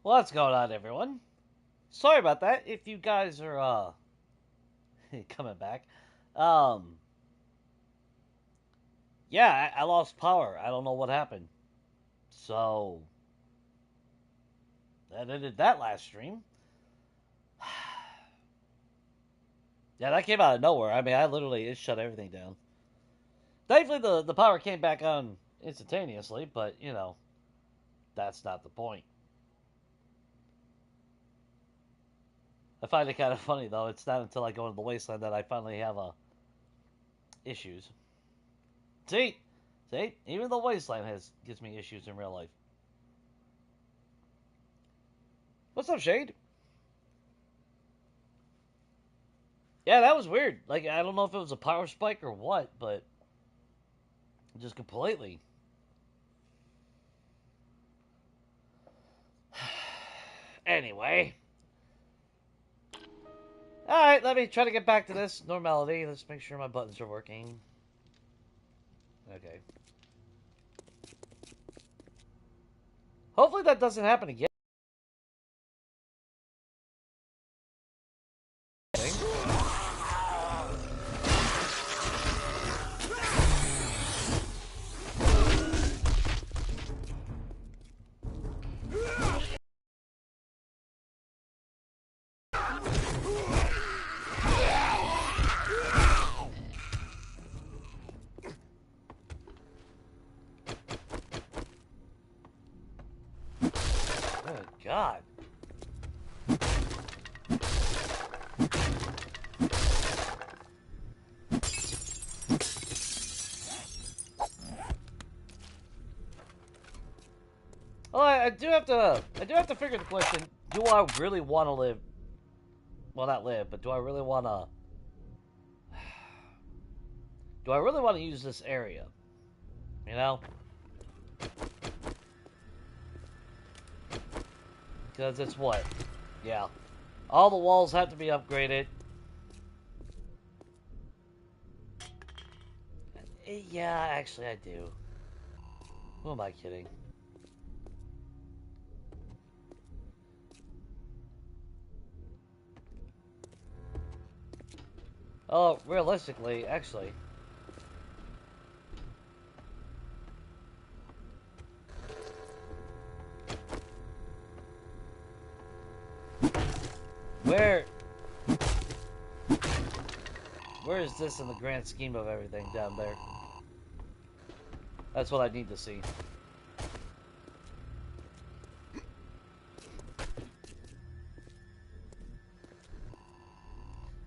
What's going on, everyone? Sorry about that. If you guys are coming back, um, yeah, I lost power. I don't know what happened. So that ended that last stream. Yeah, that came out of nowhere. I mean, I literally it shut everything down. Thankfully, the power came back on instantaneously, but that's not the point. I find it kind of funny though. It's not until I go into the wasteland that I finally have issues. See, see, even the wasteland gives me issues in real life. What's up, Shade? Yeah, that was weird. Like, I don't know if it was a power spike or what, but just completely. Anyway. Alright, let me try to get back to this normality. Let's make sure my buttons are working. Okay. Hopefully that doesn't happen again. Good God. Well, I do have to figure the question, do I really want to live, well, not live, but do I really want to use this area? You know? Because it's what? Yeah. All the walls have to be upgraded. Yeah, actually I do. Who am I kidding? Oh, realistically, actually. Where is this in the grand scheme of everything down there? That's what I need to see.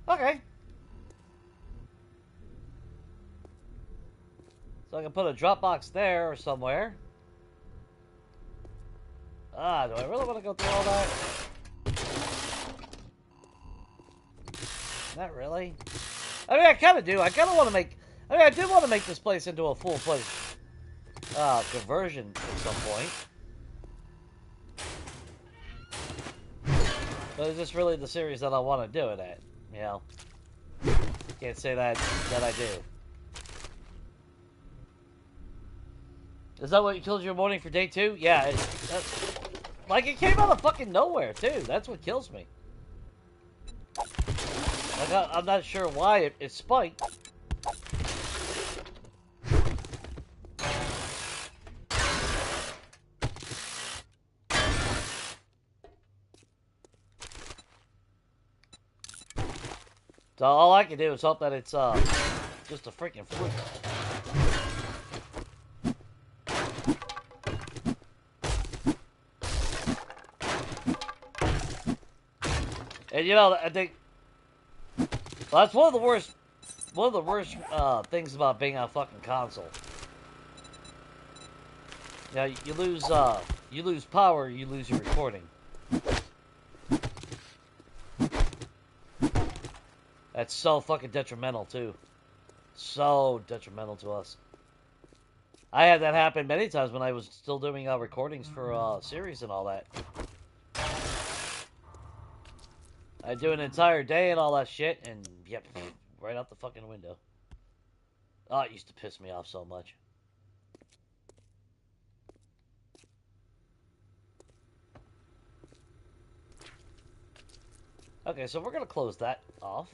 Okay. So I can put a drop box there or somewhere. Ah, do I really want to go through all that? Not really. I mean, I kind of do. I kind of want to make... I mean, I do want to make this place into a full-fledged conversion at some point. But is this really the series that I want to do it at? You know? Can't say that I do. Is that what killed your morning for day 2? Yeah. Like, it came out of fucking nowhere, too. That's what kills me. Like, I'm not sure why it spiked. So all I can do is hope that it's just a freaking fluke. And you know, I think well, that's one of the worst things about being on a fucking console. Now you lose power, you lose your recording. That's so fucking detrimental too. So detrimental to us. I had that happen many times when I was still doing recordings for series and all that. I'd do an entire day and all that shit, and yep, right out the fucking window. Oh, it used to piss me off so much. Okay, so we're gonna close that off.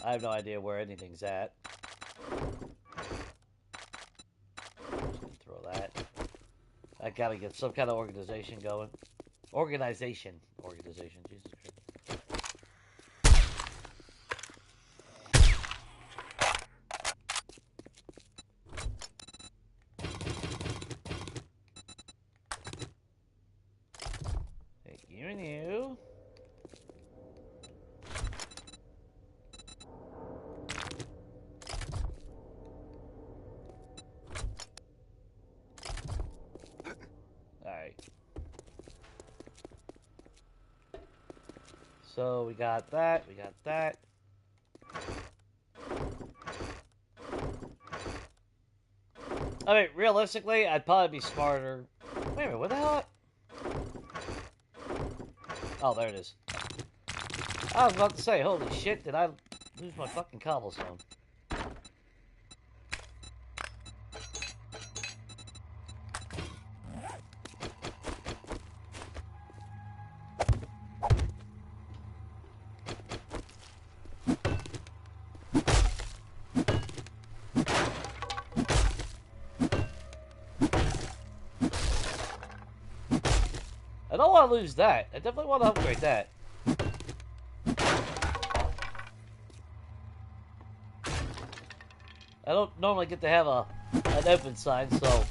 I have no idea where anything's at. Just gonna throw that. I gotta get some kind of organization going. Organization. Jesus Christ. Hey, you and you. Alright. So we got that, we got that. I mean, realistically, I'd probably be smarter. Wait a minute, what the hell? Oh, there it is. I was about to say, holy shit, did I lose my fucking cobblestone? I don't want to lose that. I definitely want to upgrade that. I don't normally get to have an open sign, so...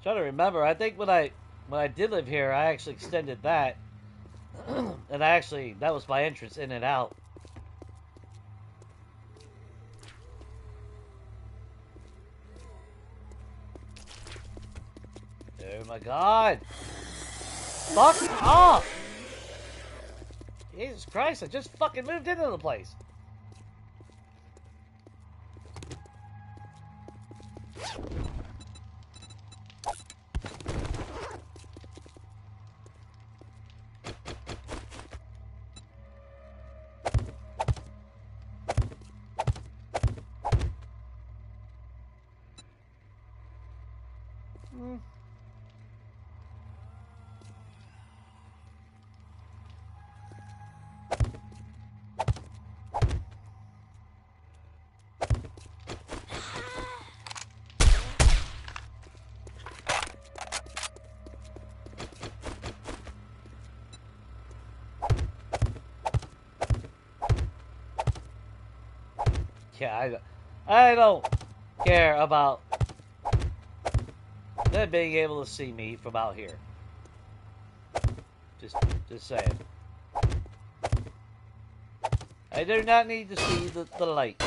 Trying to remember, I think when I did live here, I actually extended that. And that was my entrance in and out. Oh my god! Fuck off! Jesus Christ, I just fucking moved into the place. Yeah, I don't care about them being able to see me from out here. Just saying. I do not need to see the light.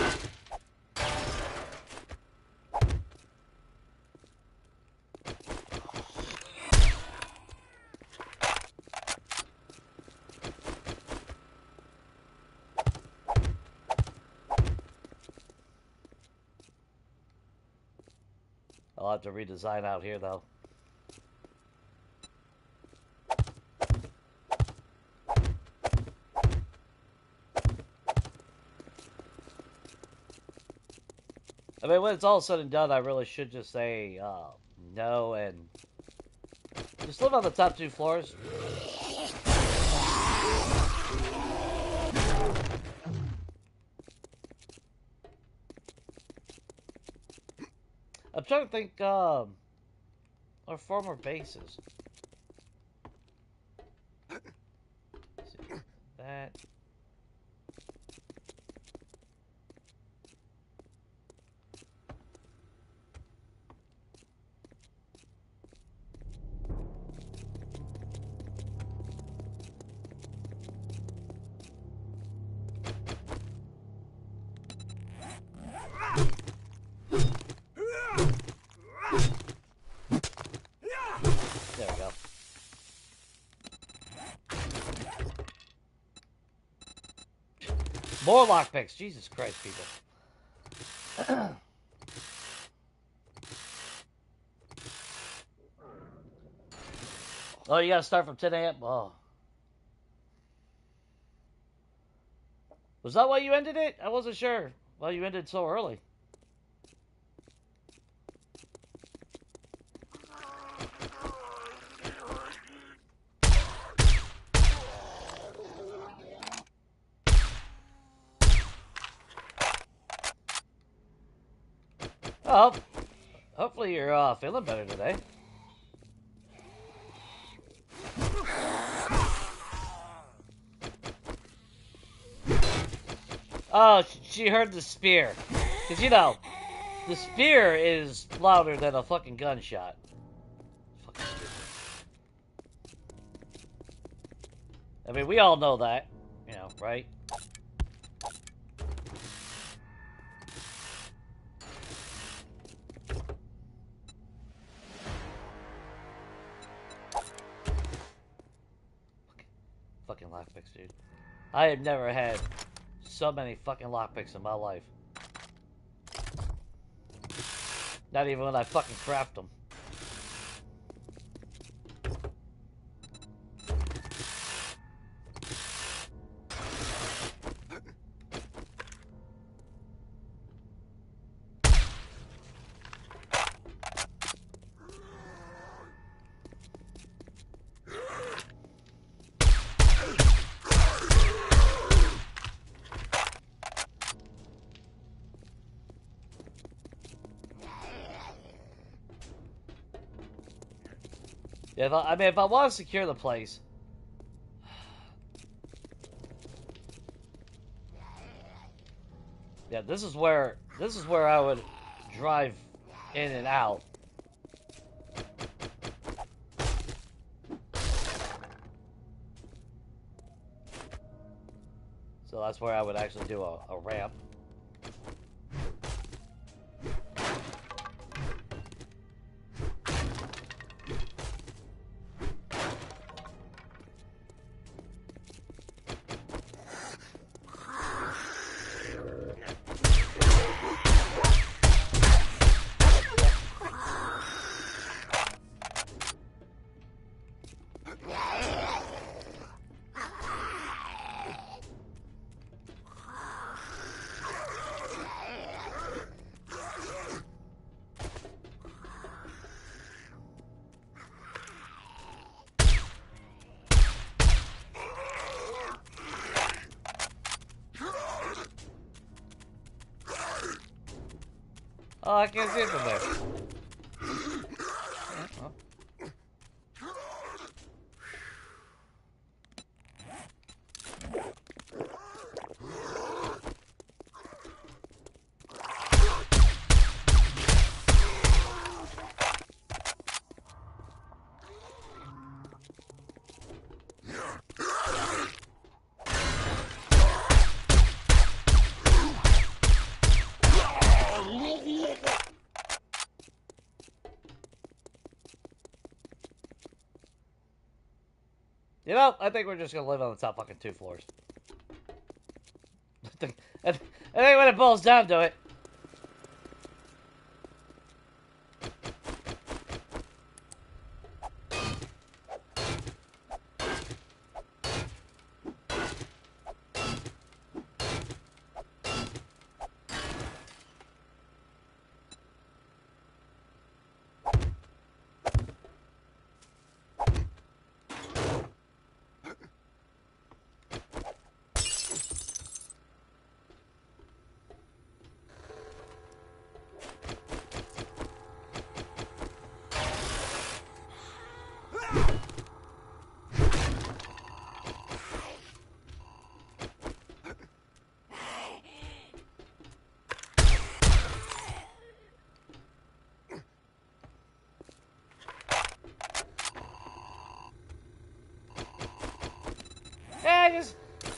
I'll have to redesign out here, though. I mean, when it's all said and done, I really should just say no and just live on the top 2 floors. I'm trying to think, our former bases. Let's see, that. There we go. More lockpicks. Jesus Christ, people. Oh, you gotta start from 10 a.m.? Oh. Was that why you ended it? I wasn't sure why you ended so early. Oh, hopefully you're feeling better today. Oh, she heard the spear. Because, you know, the spear is louder than a fucking gunshot. Fucking stupid. I mean, we all know that. You know, right? Fucking lockpicks, dude. I have never had so many fucking lockpicks in my life. Not even when I fucking craft them. If I want to secure the place, yeah, this is where I would drive in and out. So that's where I would actually do a ramp. Oh, I can't see it from there. Oh. You know, I think we're just gonna live on the top fucking 2 floors. I think when it boils down to it.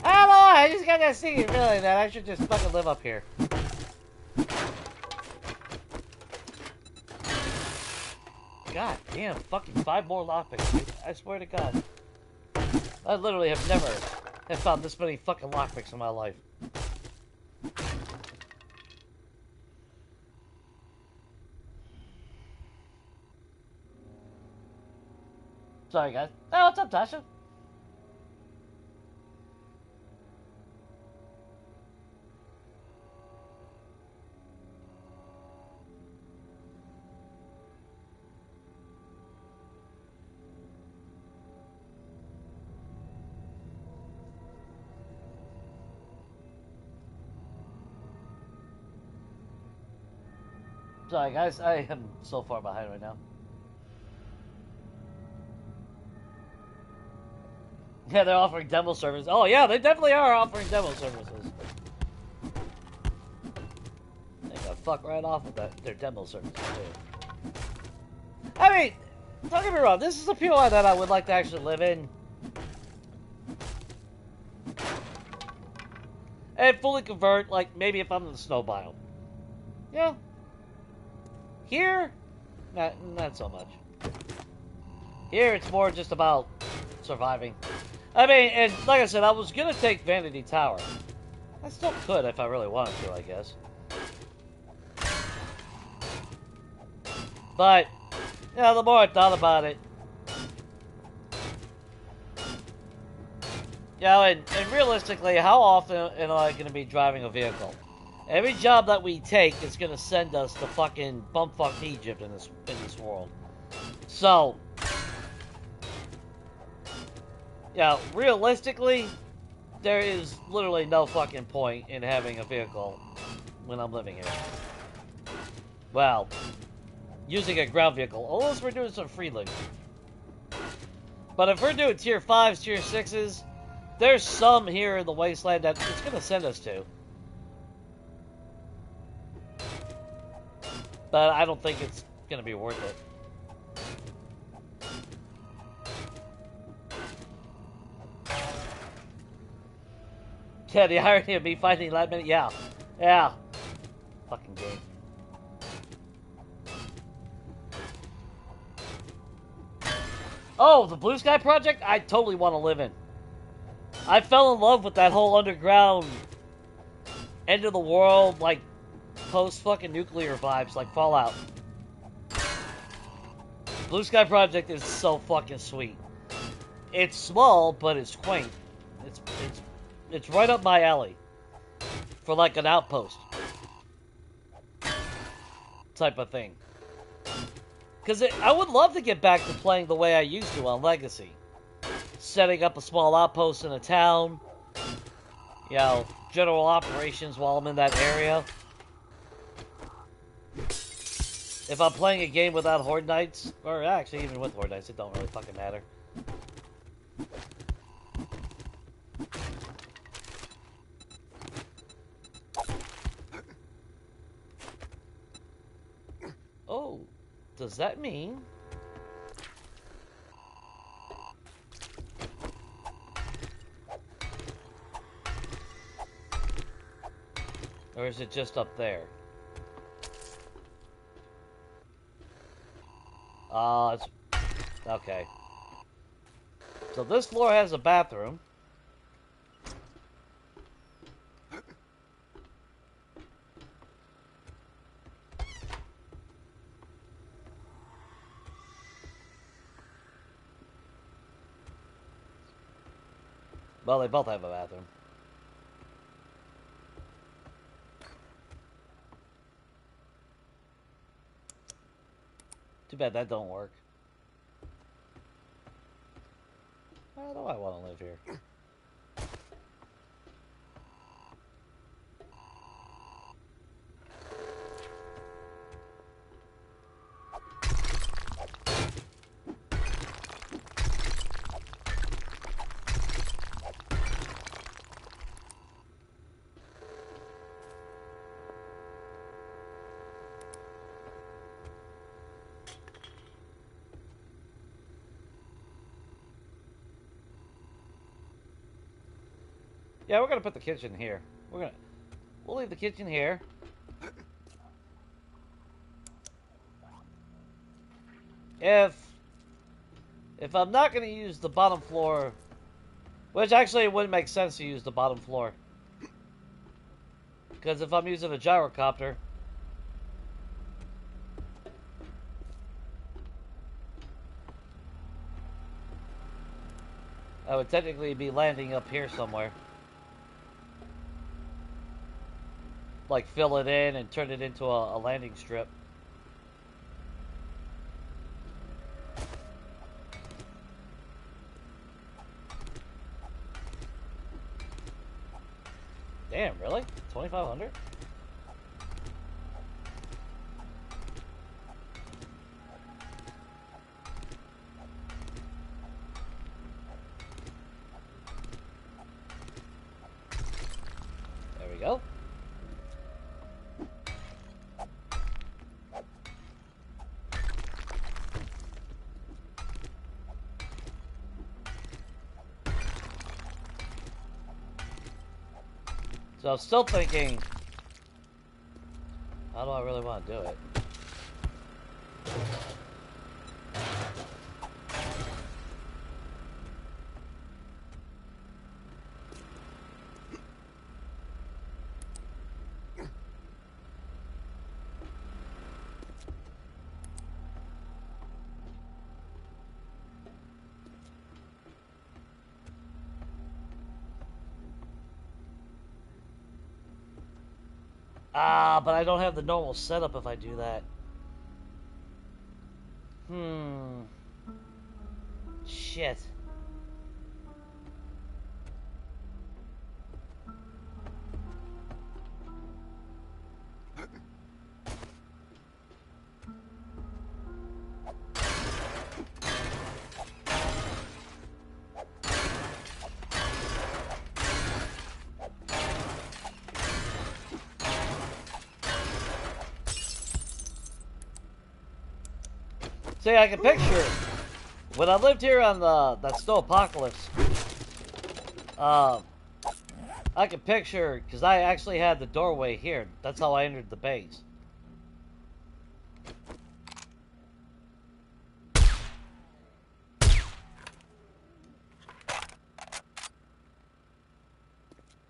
I don't know why, I just got that singing feeling that I should just fucking live up here. God damn, fucking 5 more lockpicks, dude. I swear to God. I literally have never found this many fucking lockpicks in my life. Sorry, guys. Oh, what's up, Tasha? Sorry, guys. I am so far behind right now. Yeah, they're offering demo services. Oh, yeah, they definitely are offering demo services. They got fuck right off with that. Their demo services, too. I mean, don't get me wrong. This is a POI that I would like to actually live in. And fully convert, like, maybe if I'm in the snow biome. Yeah. Here, not so much. Here, it's more just about surviving. I mean, and like I said, I was gonna take Vanity Tower. I still could if I really wanted to, I guess. But, you know, the more I thought about it, you know, and realistically, how often am I gonna be driving a vehicle? Every job that we take is gonna send us to fucking bumfuck Egypt in this world. So, yeah, realistically, there is literally no fucking point in having a vehicle when I'm living here. Well, using a ground vehicle, unless we're doing some freeling. But if we're doing tier 5s, tier 6s, there's some here in the wasteland that it's gonna send us to. But I don't think it's gonna be worth it. Yeah, the irony of me finding that many. Yeah. Yeah. Fucking game. Oh, the Blue Sky Project? I totally want to live in. I fell in love with that whole underground end of the world, like, post-fucking nuclear vibes, like Fallout. Blue Sky Project is so fucking sweet. It's small, but it's quaint. It's right up my alley. For like an outpost. Type of thing. Because I would love to get back to playing the way I used to on Legacy. Setting up a small outpost in a town. You know, general operations while I'm in that area. If I'm playing a game without Horde Knights, or actually even with Horde Knights, it don't really fucking matter. Oh, does that mean... Or is it just up there? It's... Okay. So this floor has a bathroom. Well, they both have a bathroom. Too bad that don't work. Why do I want to live here? Yeah, we're gonna put the kitchen here. We'll leave the kitchen here. If I'm not gonna use the bottom floor, which actually it wouldn't make sense to use the bottom floor, because if I'm using a gyrocopter, I would technically be landing up here somewhere. Like, fill it in and turn it into a landing strip. Damn, really? 2,500? There we go. So I'm still thinking, how do I really want to do it? Ah, but I don't have the normal setup if I do that. Shit. See, I can picture when I lived here on that snow apocalypse. I can picture because I actually had the doorway here. That's how I entered the base.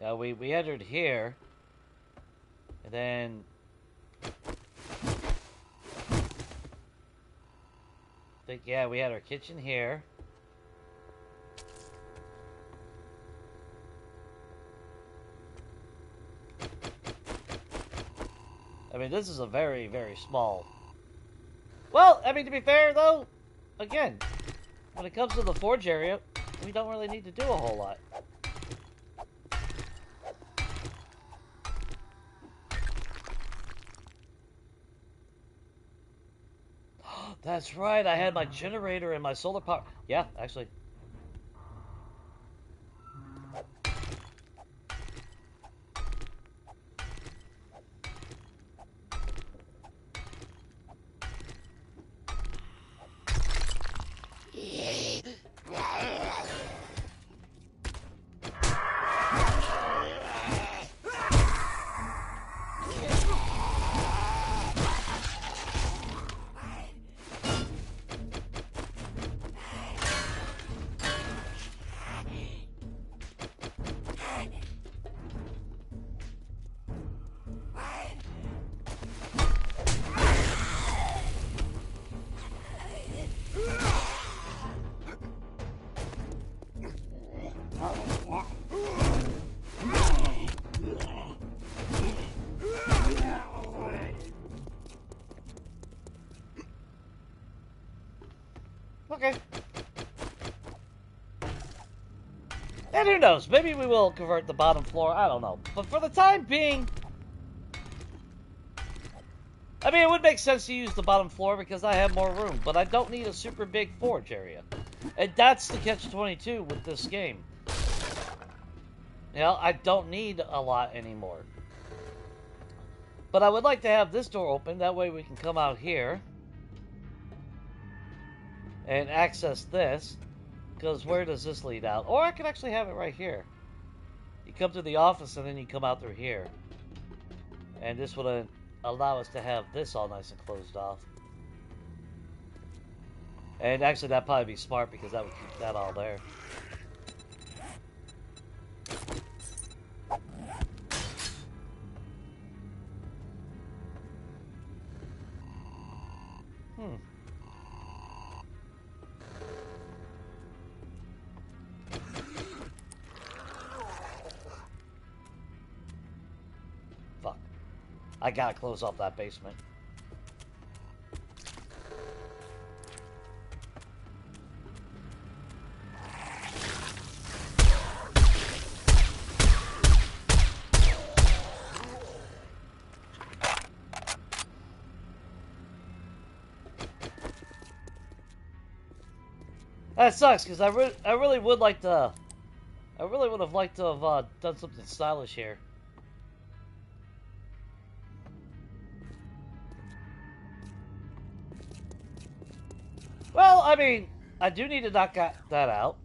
Yeah, we entered here, and then. Yeah, we had our kitchen here. I mean, this is a very, very small... Well, I mean, to be fair, though, again, when it comes to the forge area, we don't really need to do a whole lot. That's right, I had my generator and my solar power. Yeah, actually. Okay. And who knows, maybe we will convert the bottom floor, I don't know. But for the time being... I mean, it would make sense to use the bottom floor because I have more room, but I don't need a super big forge area. And that's the catch-22 with this game. You know, I don't need a lot anymore. But I would like to have this door open, that way we can come out here and access this. Because where does this lead out? Or I could actually have it right here. You come to the office and then you come out through here. And this would allow us to have this all nice and closed off. And actually that'd probably be smart because that would keep that all there. I gotta close off that basement. That sucks, because I really would like to... I really would have liked to have done something stylish here. Well, I mean, I do need to knock that out.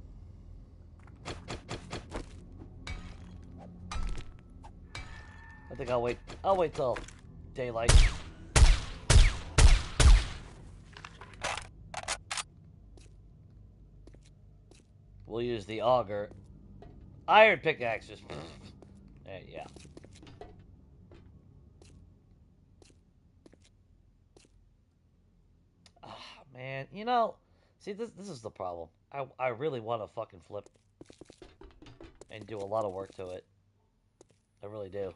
I think I'll wait till daylight. We'll use the auger. Iron pickaxes. Yeah. Ah, man, you know, see, this is the problem. I really want to fucking flip and do a lot of work to it. I really do.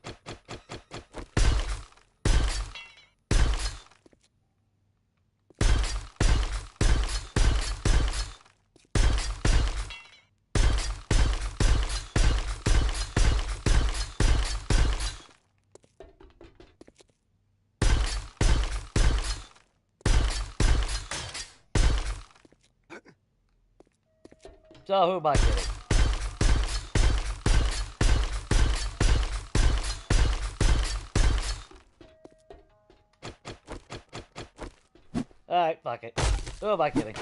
So who am I kidding? Alright, fuck it. Who am I kidding?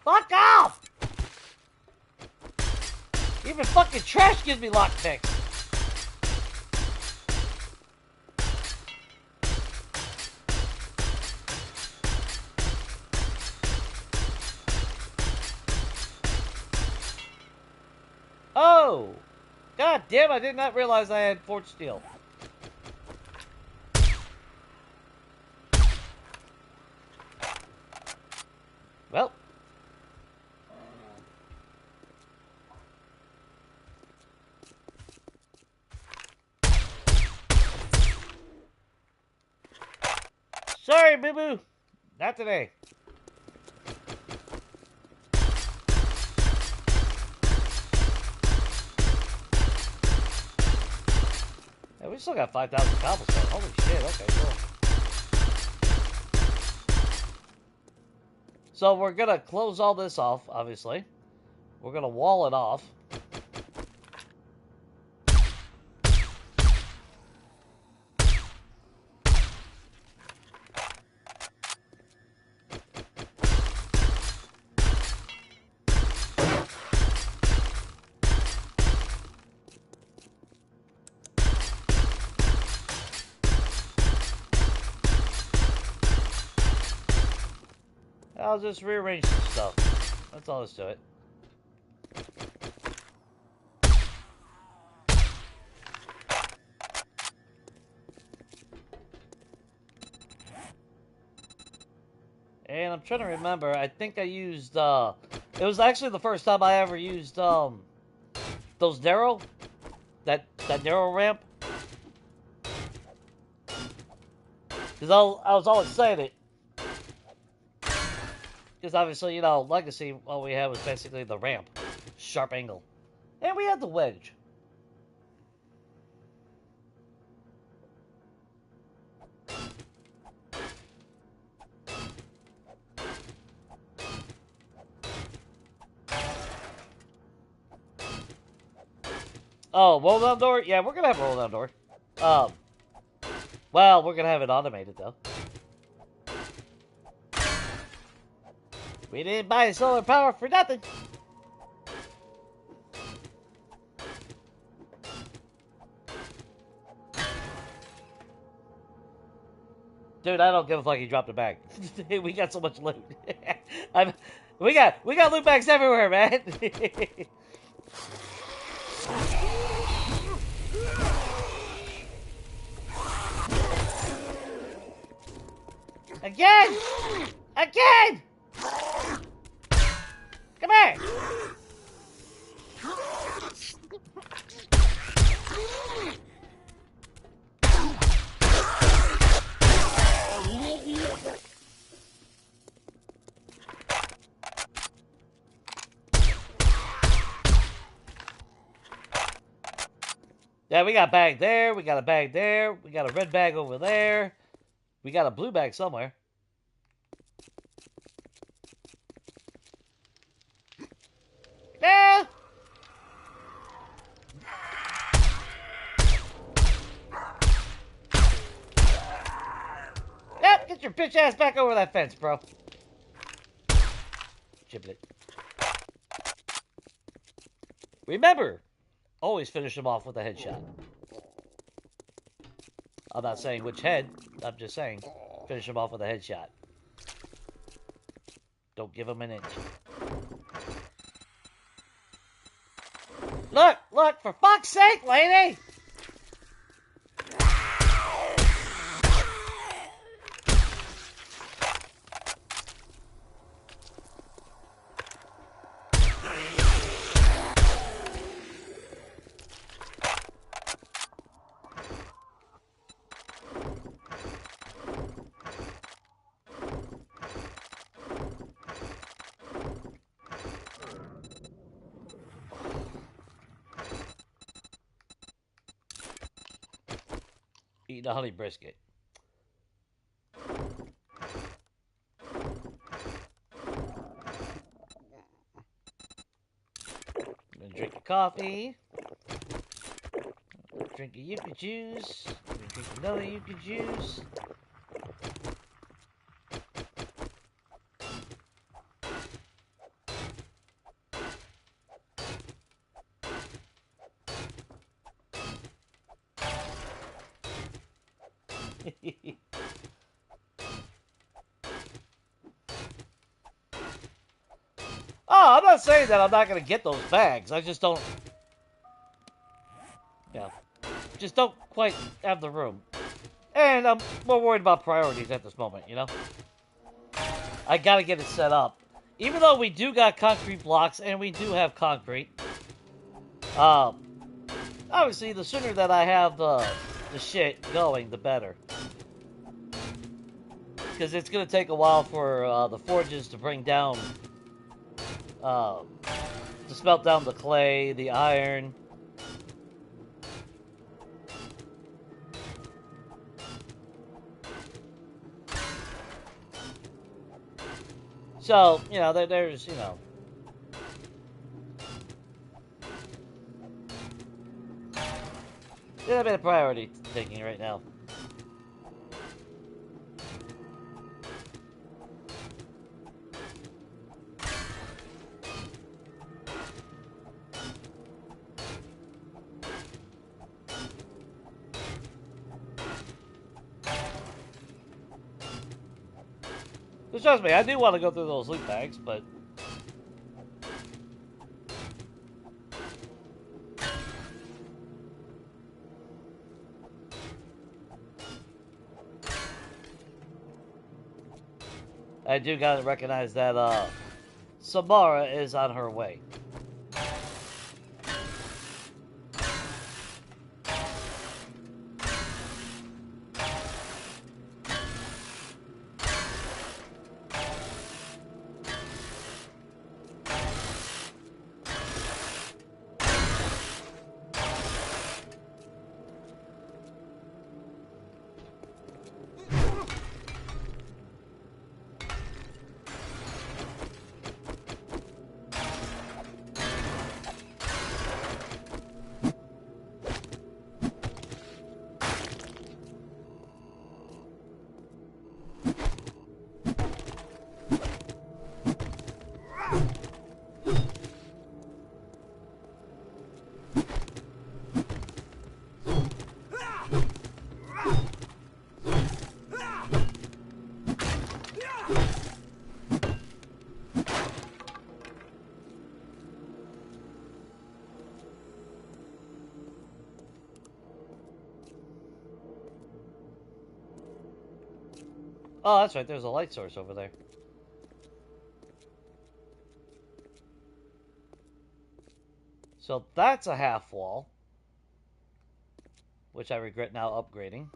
Fuck off! Even fucking trash gives me lockpicks. Oh! God damn, I did not realize I had forged steel. Well. Sorry, boo-boo. Not today. Yeah, we still got 5,000 cobblestone. Holy shit, okay, cool. So we're gonna close all this off, obviously. We're gonna wall it off. I'll just rearrange some stuff. That's all there's to it. And I'm trying to remember, I think I used, it was actually the first time I ever used, those narrow, that narrow ramp. Because I was all excited. Because obviously, you know, Legacy, all we had was basically the ramp. Sharp angle. And we had the wedge. Oh, roll down door? Yeah, we're gonna have a roll down door. Well, we're gonna have it automated, though. We didn't buy solar power for nothing. Dude, I don't give a fuck. He dropped a bag. We got so much loot. We got loot bags everywhere, man. Again! Again! Come here! Yeah, we got a bag there, we got a bag there, we got a red bag over there, we got a blue bag somewhere. Yeah! Yep, get your bitch ass back over that fence, bro. Giblet. Remember, always finish him off with a headshot. I'm not saying which head, I'm just saying finish him off with a headshot. Don't give him an inch. Look, look, for fuck's sake, lady! Eating a honey brisket. I'm gonna drink a coffee. Drink a yucca juice. Drink another yucca juice. Oh, I'm not saying that I'm not going to get those bags. I just don't... Yeah. Just don't quite have the room. And I'm more worried about priorities at this moment, you know? I got to get it set up. Even though we do got concrete blocks and we do have concrete. Obviously, the sooner that I have the shit going, the better. Because it's going to take a while for the forges to bring down... to smelt down the clay, the iron. So, you know, there's, you know... There's a bit of priority taking right now. But trust me, I do want to go through those loot bags, but... I do gotta recognize that, Samara is on her way. Oh, that's right. There's a light source over there. So that's a half wall, which I regret now upgrading.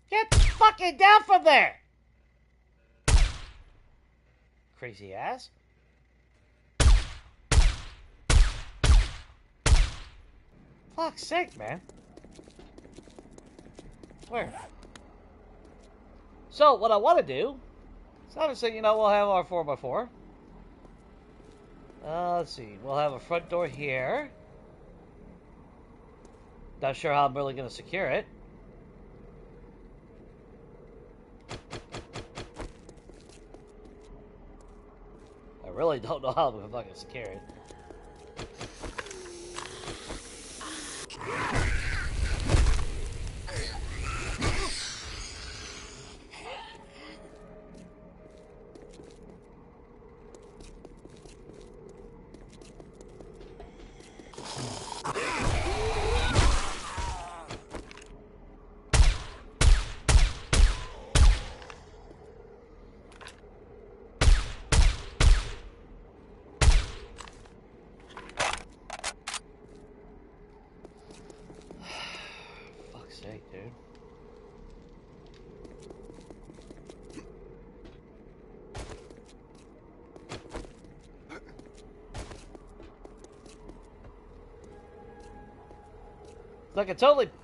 Get fucking down from there! Crazy ass. Fuck's sake, man. Where? So, what I want to do is obviously, you know, we'll have our 4x4. Let's see. We'll have a front door here. Not sure how I'm really going to secure it. I really don't know how I'm going to fucking secure it. Dude.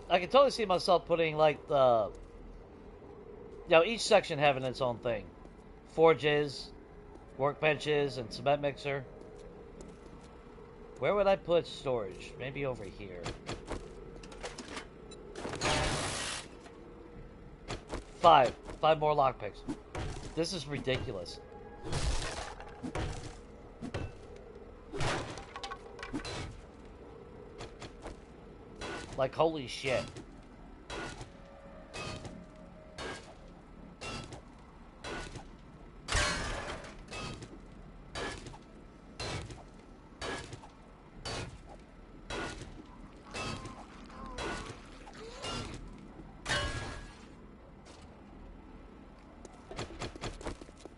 I can totally see myself putting like the, you know, each section having its own thing, forges, workbenches, and cement mixer. Where would I put storage? Maybe over here. Five more lockpicks. This is ridiculous. Like, holy shit.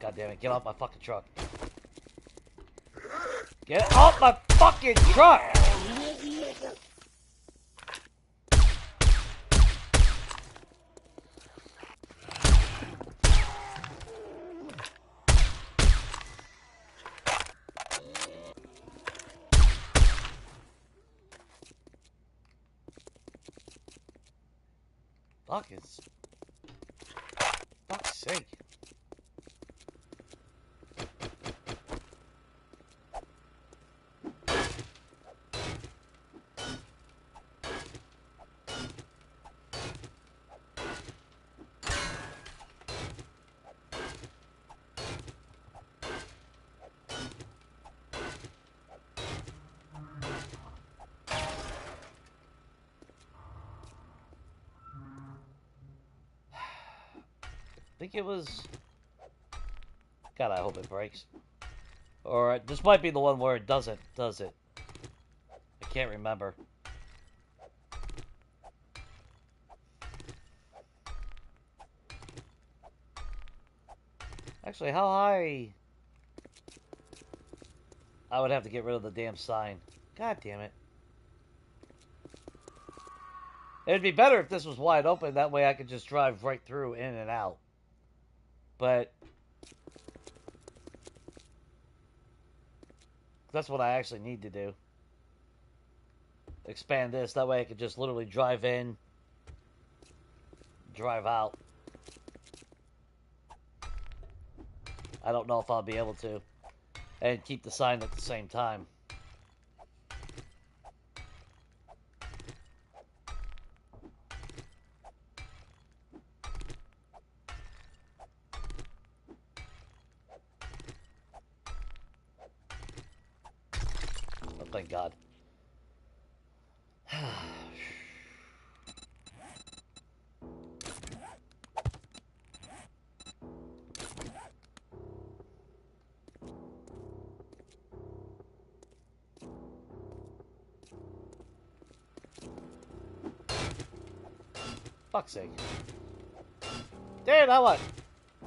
God damn it, get off my fucking truck. Get off my fucking truck! Fuck's sake. I think it was... God, I hope it breaks. Or this might be the one where it doesn't, does it? I can't remember. Actually, how high... I would have to get rid of the damn sign. God damn it. It'd be better if this was wide open. That way I could just drive right through, in and out. But... that's what I actually need to do. Expand this. That way I could just literally drive in, drive out. I don't know if I'll be able to. And keep the sign at the same time. Thank God. Fuck's sake. Dude, now what?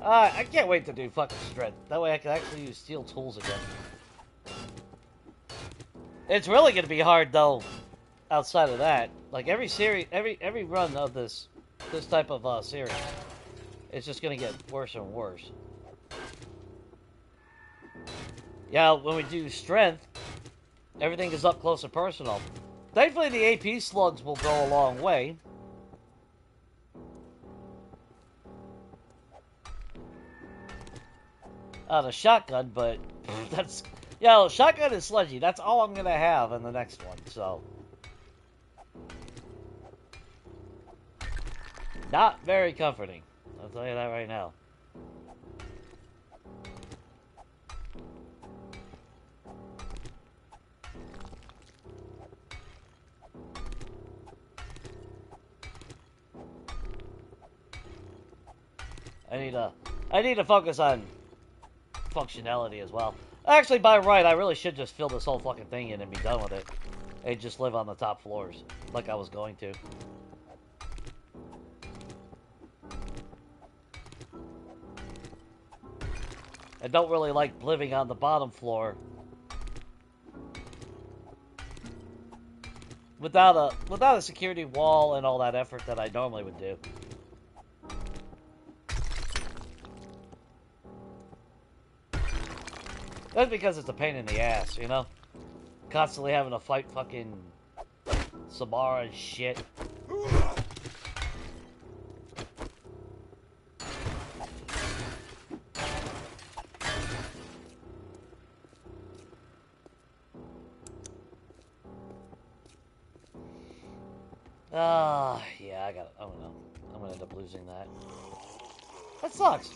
I can't wait to do fucking strength. That way I can actually use steel tools again. It's really gonna be hard though, outside of that. Like every series, every run of this type of series, it's just gonna get worse and worse. Yeah, when we do strength, everything is up close and personal. Thankfully, the AP slugs will go a long way. The shotgun, but that's... Yeah, shotgun is sludgy. That's all I'm going to have in the next one, so... Not very comforting. I'll tell you that right now. I need to focus on functionality as well. Actually, by right, I really should just fill this whole fucking thing in and be done with it. And just live on the top floors, like I was going to. I don't really like living on the bottom floor without a security wall and all that effort that I normally would do. That's because it's a pain in the ass, you know? Constantly having to fight fucking Samara and shit. Yeah, I got it. I don't know. I'm gonna end up losing that. That sucks.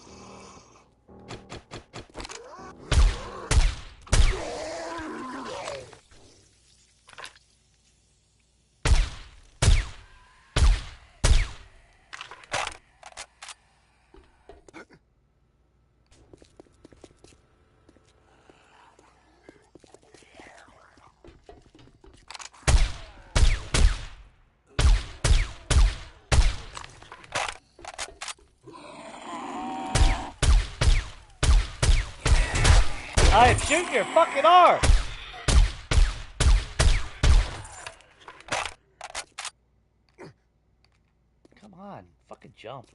I am shooting your fucking arm! Come on, fucking jump.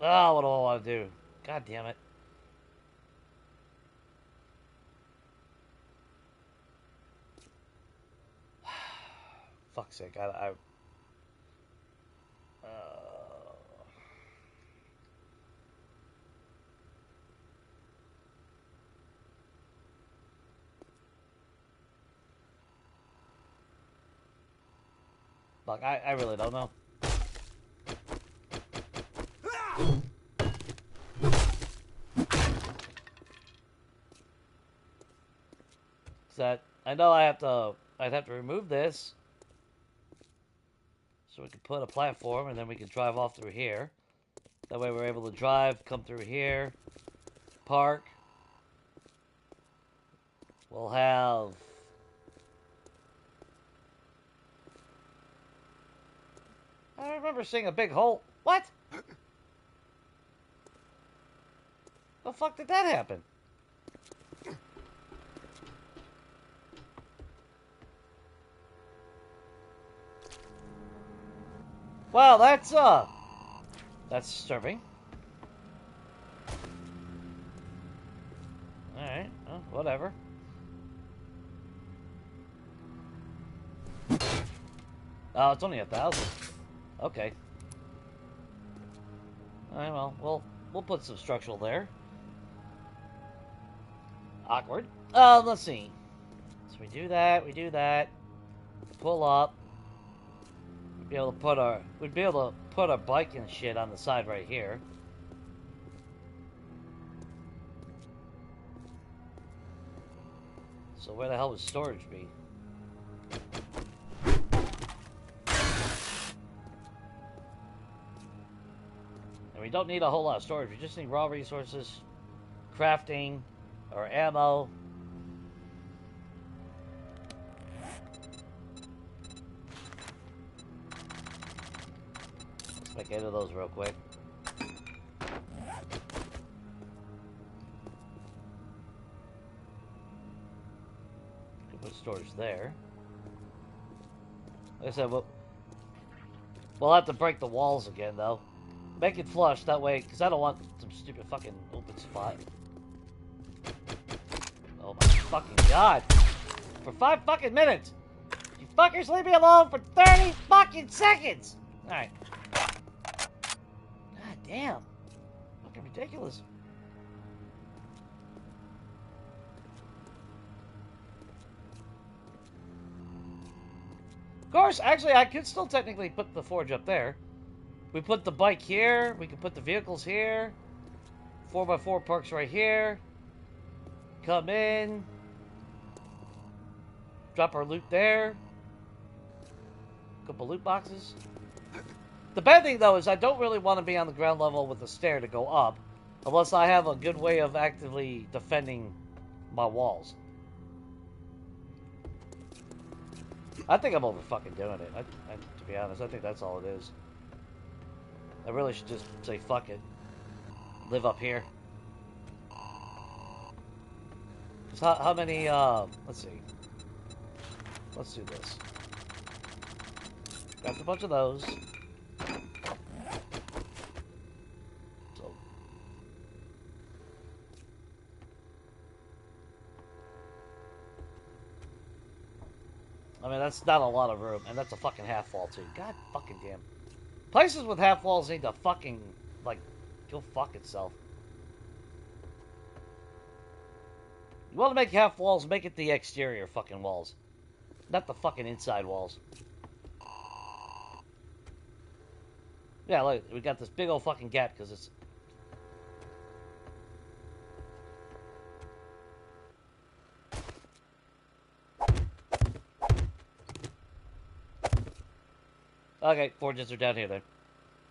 Oh, what do I want to do? God damn it. Fuck's sake, Fuck, I really don't know. That I know I'd have to remove this. So we can put a platform and then we can drive off through here. That way we're able to drive, come through here, park. We'll have... I remember seeing a big hole. What? The fuck did that happen? Wow, that's disturbing. Alright, well, whatever. Oh, it's only 1,000. Okay. Alright, well, we'll put some structural there. Awkward. Let's see. So we do that, pull up. We'd be able to put our bike and shit on the side right here. So where the hell would storage be? And we don't need a whole lot of storage. We just need raw resources, crafting, or ammo. Let's make 8 of those real quick. Put storage there. Like I said, we'll have to break the walls again, though. Make it flush, that way, because I don't want some stupid fucking open spot. Oh my fucking god. For 5 fucking minutes! You fuckers leave me alone for 30 fucking seconds! Alright. God damn. Fucking ridiculous. Of course, actually, I could still technically put the forge up there. We put the bike here. We can put the vehicles here. 4x4 parks right here. Come in. Drop our loot there. Couple loot boxes. The bad thing, though, is I don't really want to be on the ground level with a stair to go up. Unless I have a good way of actively defending my walls. I think I'm over fucking doing it. To be honest, I think that's all it is. I really should just say fuck it. Live up here. So how many, let's see. Let's do this. Got a bunch of those. So. I mean, that's not a lot of room, and that's a fucking half wall, too. God fucking damn. Places with half walls need to fucking, like, go fuck itself. You want to make half walls, make it the exterior fucking walls. Not the fucking inside walls. Yeah, look, we got this big old fucking gap because it's... Okay, forges are down here then.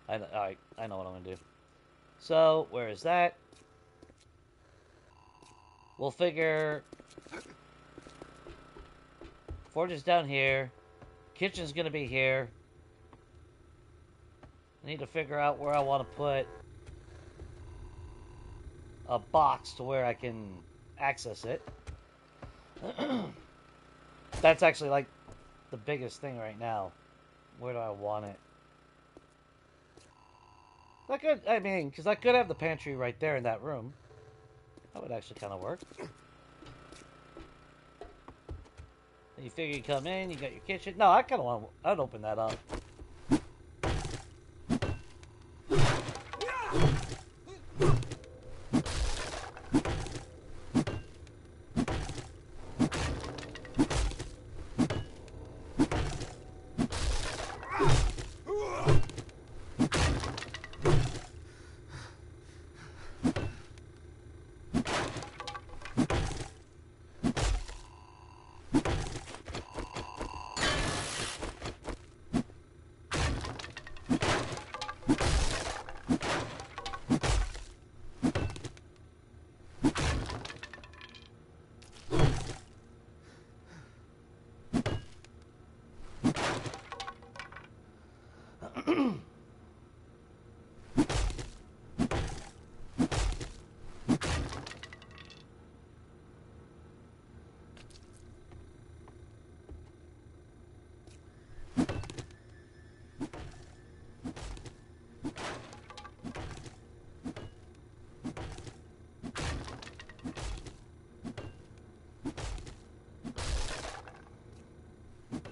Alright, I know what I'm gonna do. So, where is that? We'll figure... Forges down here. Kitchen's gonna be here. I need to figure out where I want to put a box to where I can access it. That's actually like the biggest thing right now. Where do I want it? I could, I mean, because I could have the pantry right there in that room. That would actually kind of work. You figure you come in, you got your kitchen. No, I kind of want, I'd open that up.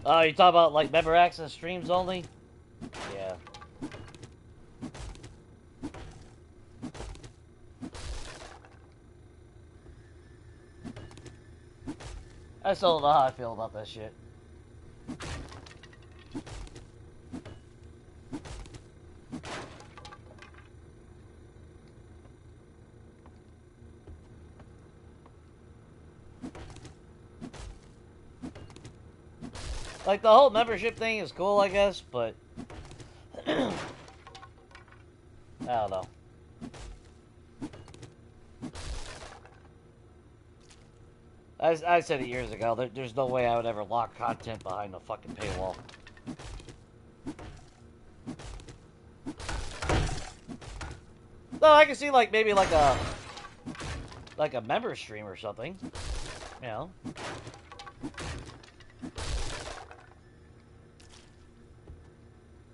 Oh, you talking about like member access streams only? Yeah. I still don't know how I feel about that shit. Like, the whole membership thing is cool, I guess, but... I don't know. I said it years ago, there's no way I would ever lock content behind a fucking paywall. No, I can see, like, maybe like a member stream or something. You know?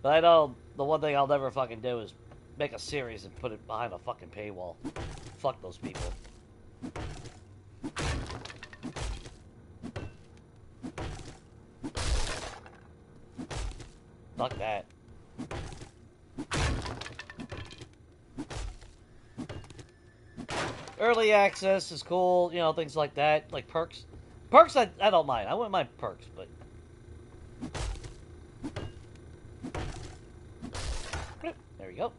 But I know the one thing I'll never fucking do is make a series and put it behind a fucking paywall. Fuck those people. Fuck that. Early access is cool, you know, things like that. Like perks. Perks, I don't mind. I wouldn't mind perks, but... There we go.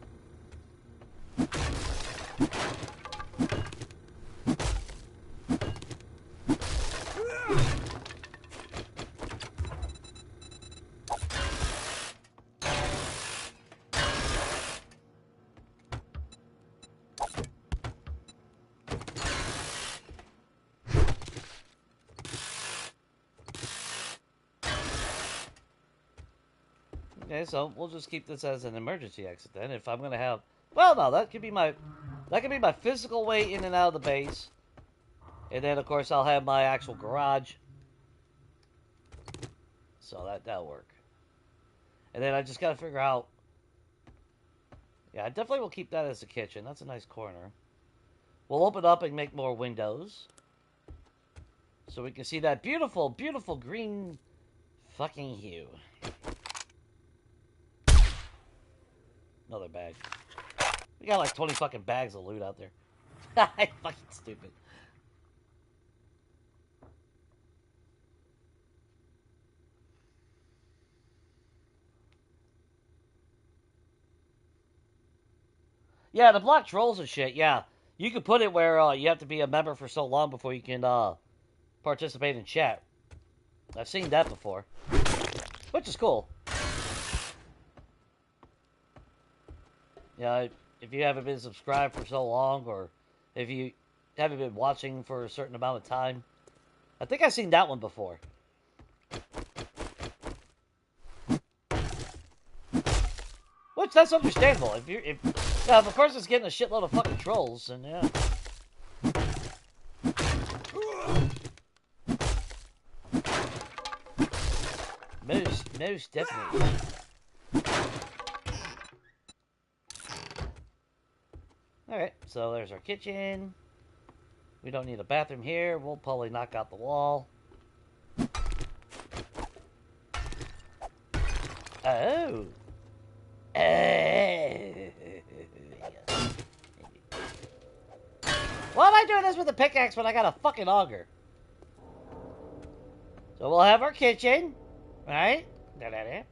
Okay, so we'll just keep this as an emergency exit then. If I'm gonna have, well, no, that could be my physical way in and out of the base, and then of course I'll have my actual garage. So that'll work. And then I just gotta figure out. Yeah, I definitely will keep that as the kitchen. That's a nice corner. We'll open up and make more windows, so we can see that beautiful, beautiful green fucking hue. Another bag. We got like 20 fucking bags of loot out there. Fucking stupid. Yeah, to block trolls and shit, yeah. You can put it where you have to be a member for so long before you can participate in chat. I've seen that before. Which is cool. Yeah, if you haven't been subscribed for so long, or if you haven't been watching for a certain amount of time. I think I've seen that one before. Which, that's understandable. If a person's getting a shitload of fucking trolls, then yeah. Most definitely. Alright, so there's our kitchen. We don't need a bathroom here. We'll probably knock out the wall. Oh. Why am I doing this with a pickaxe when I got a fucking auger? So we'll have our kitchen, right? Then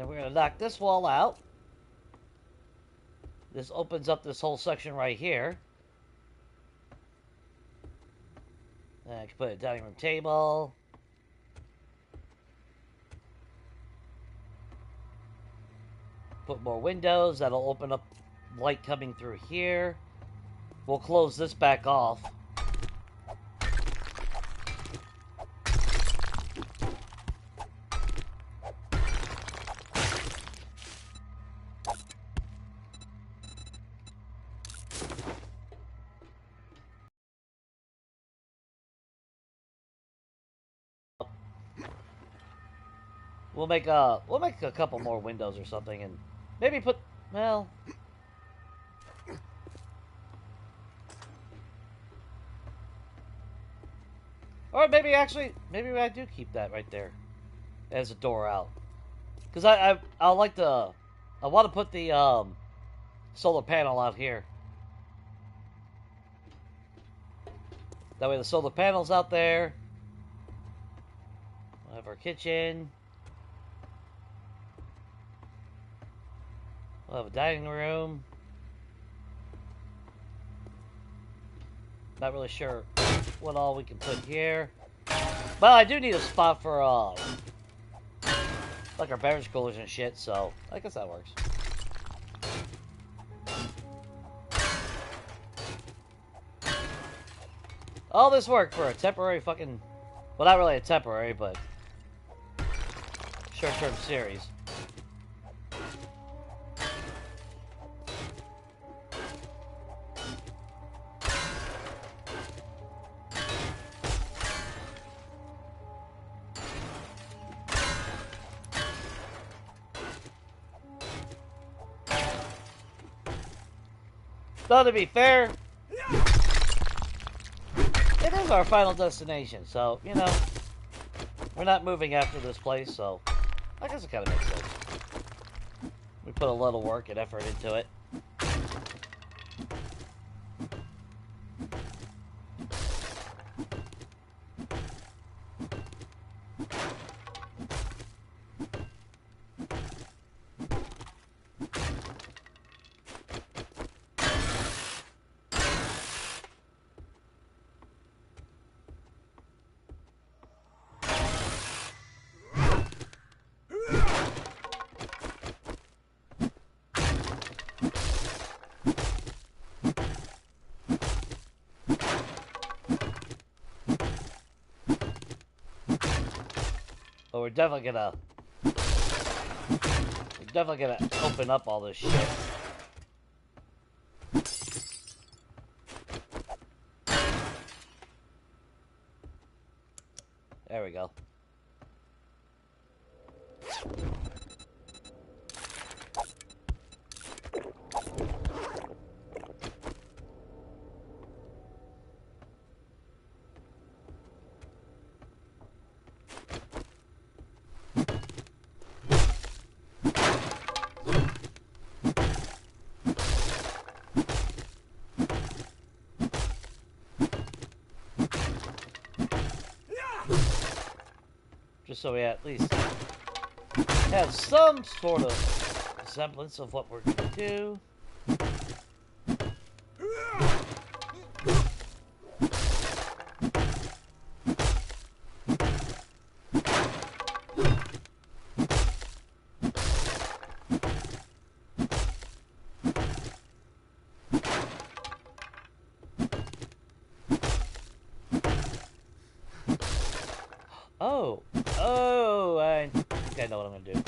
we're gonna knock this wall out. This opens up this whole section right here. I can put a dining room table. Put more windows. That'll open up light coming through here. We'll close this back off. We'll make a couple more windows or something, and maybe put, well, or maybe I do keep that right there as a door out, because I want to put the solar panel out here. That way the solar panels out there. We'll have our kitchen. We'll have a dining room. Not really sure what all we can put here. Well, I do need a spot for, like our beverage coolers and shit, so I guess that works. All this work for a temporary fucking... Well, not really a temporary, but... short-term series. Though, to be fair, it is our final destination, so, you know, we're not moving after this place, so I guess it kind of makes sense. We put a little work and effort into it. But we're definitely gonna open up all this shit. There we go. Just so we at least have some sort of semblance of what we're going to do. I think I know what I'm gonna do.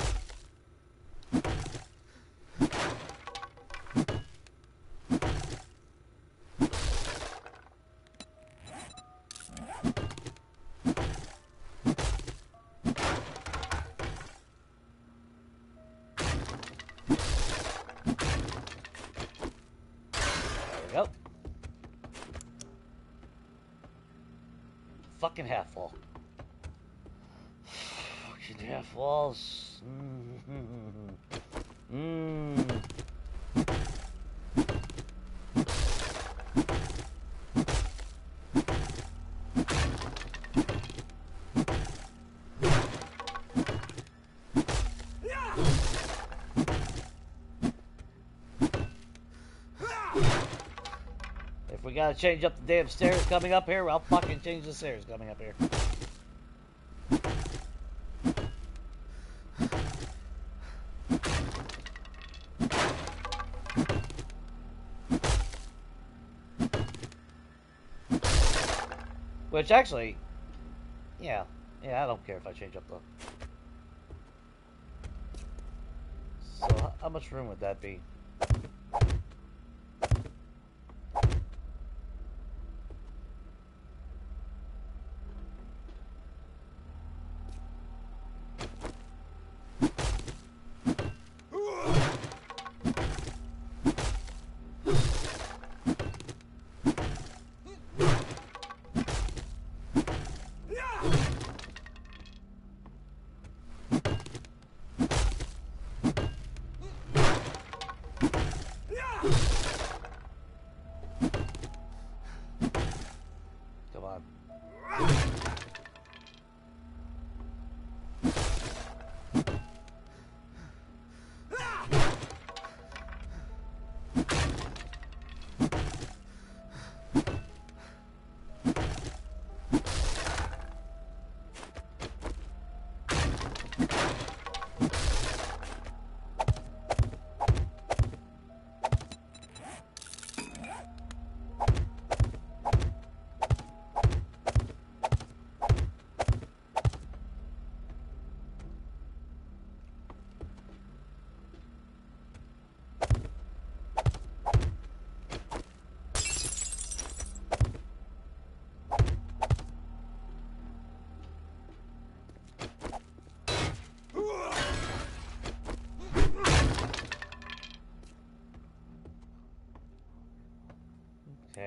There we go. Fucking half full. Half walls. If we gotta change up the damn stairs coming up here, I'll fucking change the stairs coming up here. Which actually, yeah, I don't care if I change up the... So, how much room would that be?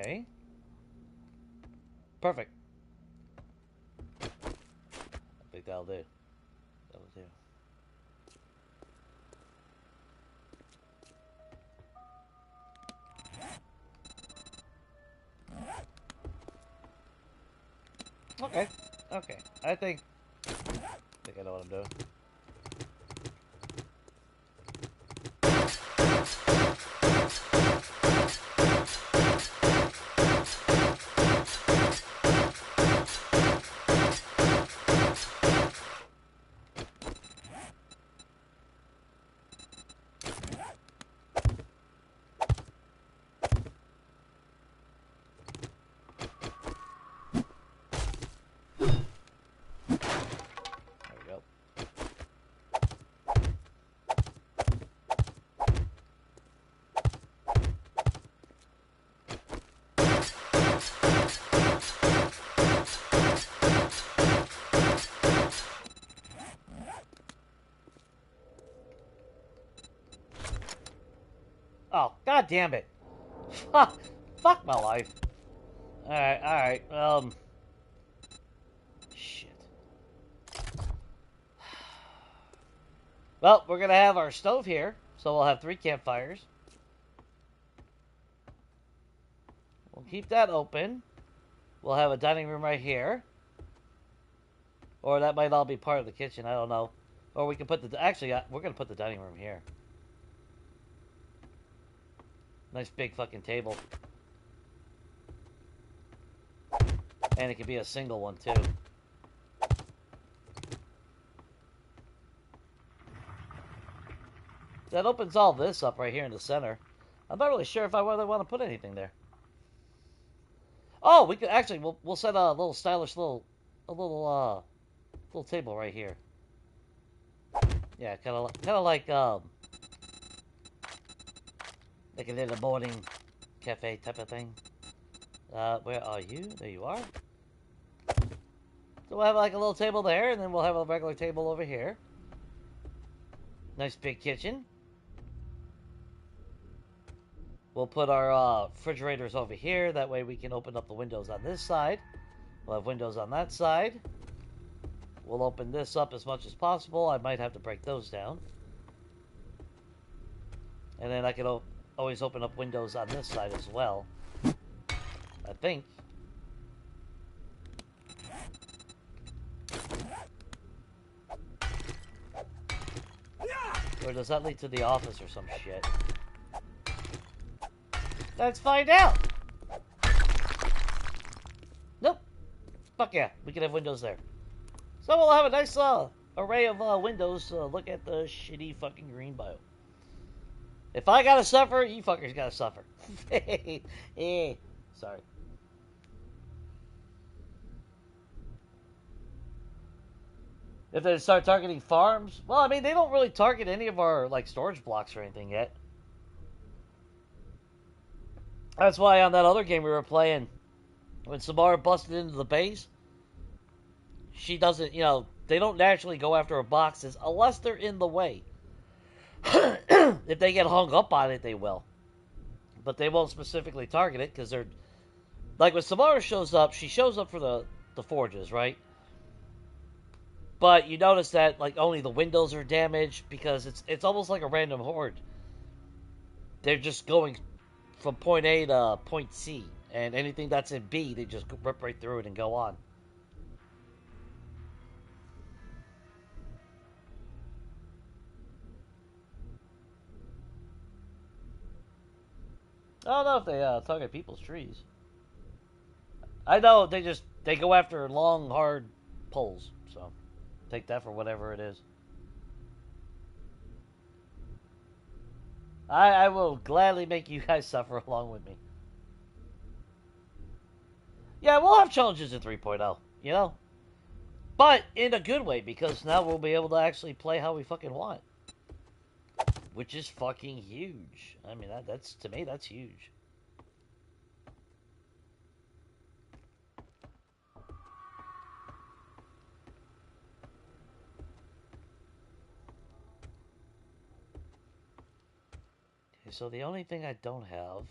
Okay. Perfect. I think that'll do. That'll do. Okay. Okay. I think I know what I'm doing. Oh, god damn it. Fuck my life. Alright. Shit. Well, we're gonna have our stove here, so we'll have 3 campfires. We'll keep that open. We'll have a dining room right here. Or that might all be part of the kitchen, I don't know. Or we can put the... Actually, we're gonna put the dining room here. Nice big fucking table. And it can be a single one, too. That opens all this up right here in the center. I'm not really sure if I really want to put anything there. Oh, we could actually... We'll set a little stylish little table right here. Yeah, kind of like a little morning cafe type of thing. Where are you? There you are. So we'll have like a little table there, and then we'll have a regular table over here. Nice big kitchen. We'll put our refrigerators over here. That way we can open up the windows on this side. We'll have windows on that side. We'll open this up as much as possible. I might have to break those down. And then I can always open up windows on this side as well. I think. Or does that lead to the office or some shit? Let's find out! Nope. Fuck yeah, we can have windows there. So we'll have a nice array of windows to look at the shitty fucking green biome. If I gotta suffer, you fuckers gotta suffer. Sorry. If they start targeting farms, well, I mean, they don't really target any of our like storage blocks or anything yet. That's why on that other game we were playing, when Samara busted into the base, she doesn't, they don't naturally go after her boxes unless they're in the way. If they get hung up on it, they will. But they won't specifically target it because they're... Like when Samara shows up, she shows up for the forges, right? But you notice that like only the windows are damaged because it's almost like a random horde. They're just going from point A to point C. And anything that's in B, they just rip right through it and go on. I don't know if they target people's trees. I know they go after long, hard poles. So take that for whatever it is. I will gladly make you guys suffer along with me. Yeah, we'll have challenges in 3.0, you know? But in a good way, because now we'll be able to actually play how we fucking want. Which is fucking huge. I mean, that's to me, that's huge. Okay, so the only thing I don't have...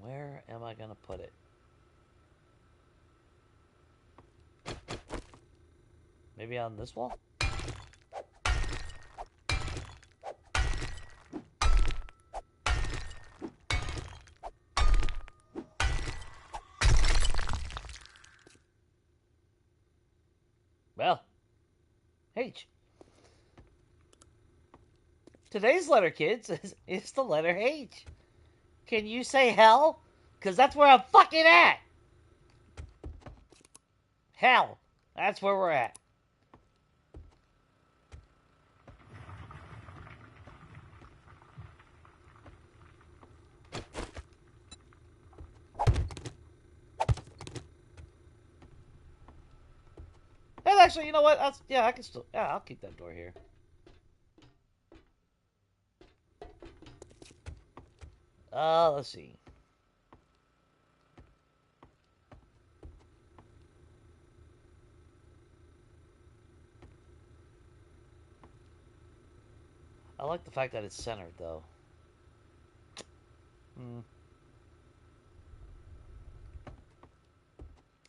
Where am I gonna put it? Maybe on this wall? Well, H. Today's letter, kids, is the letter H. Can you say hell? Because that's where I'm fucking at. Hell. That's where we're at. And actually, you know what? Yeah, I can still... Yeah, I'll keep that door here. Let's see. I like the fact that it's centered, though.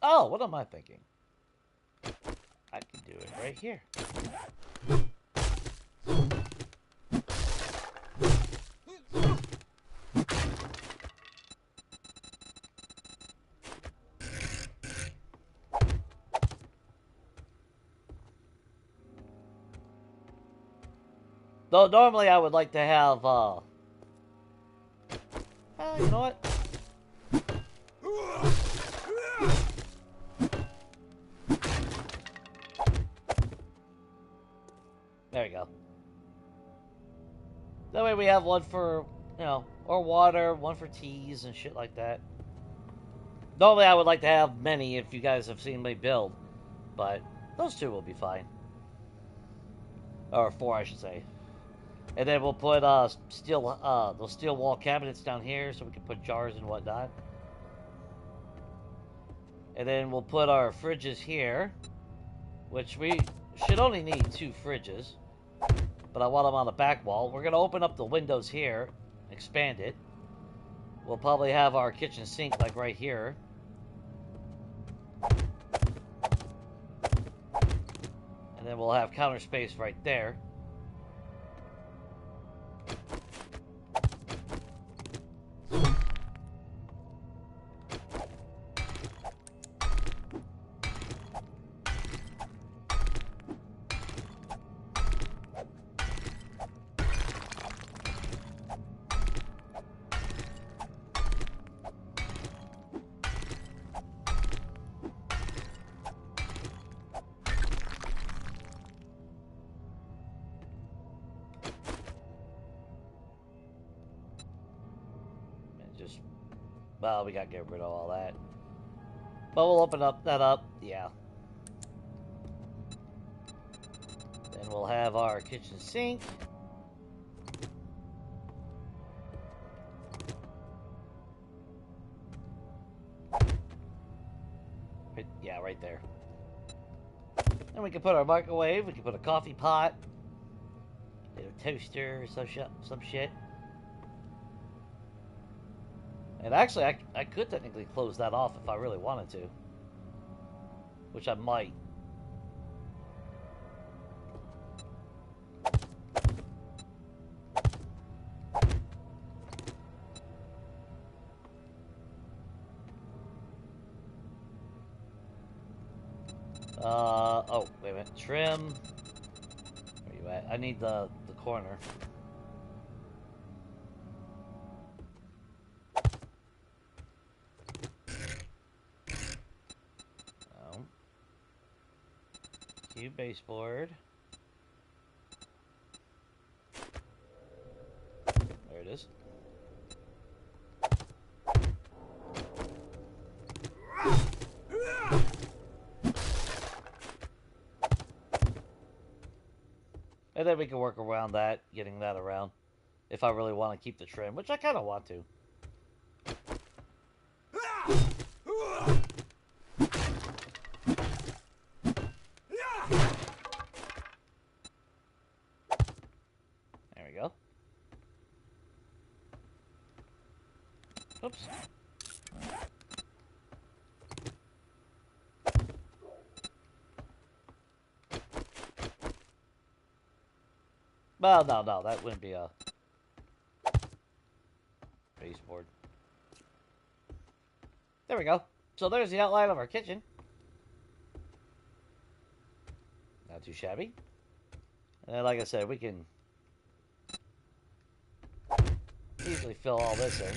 Oh, what am I thinking? I can do it right here. Though normally I would like to have, you know what? There we go. That way we have one for, you know, or water, one for teas and shit like that. Normally I would like to have many if you guys have seen me build, but those two will be fine. Or four, I should say. And then we'll put those steel wall cabinets down here so we can put jars and whatnot. And then we'll put our fridges here, which we should only need 2 fridges, but I want them on the back wall. We're going to open up the windows here, expand it. We'll probably have our kitchen sink like right here. And then we'll have counter space right there. Well, we got to get rid of all that. But we'll open that up, yeah. Then we'll have our kitchen sink. Yeah, right there. Then we can put our microwave, we can put a coffee pot, a toaster, some shit. And actually, I could technically close that off if I really wanted to. Which I might. Oh, wait a minute. Trim. Where you at? I need the corner. Baseboard. There it is. And then we can work around that, getting that around, if I really want to keep the trim, which I kind of want to. Oops. Well, no, that wouldn't be a baseboard. There we go. So there's the outline of our kitchen. Not too shabby. And like I said, we can easily fill all this in.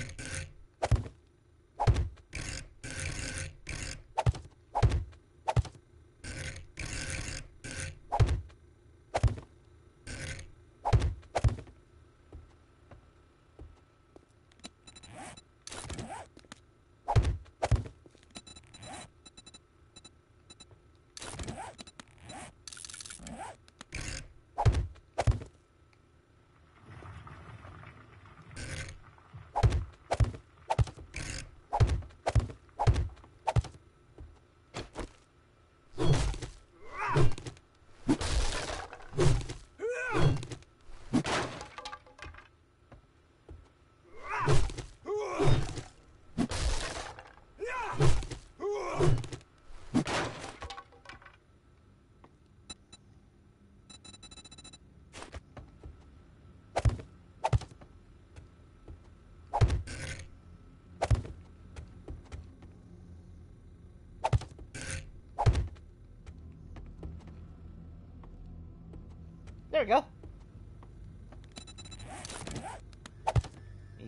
There we go.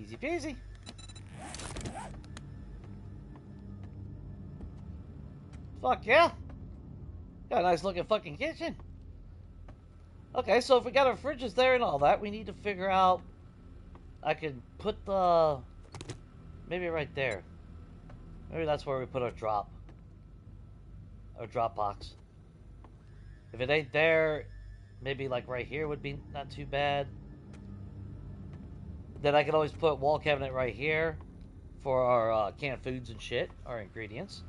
Easy peasy. Fuck yeah. Got a nice looking fucking kitchen. Okay, so if we got our fridges there and all that, we need to figure out... I could put the... Maybe right there. Maybe that's where we put our drop. Our drop box. If it ain't there, maybe like right here would be not too bad. Then I could always put wall cabinet right here for our canned foods and shit, our ingredients.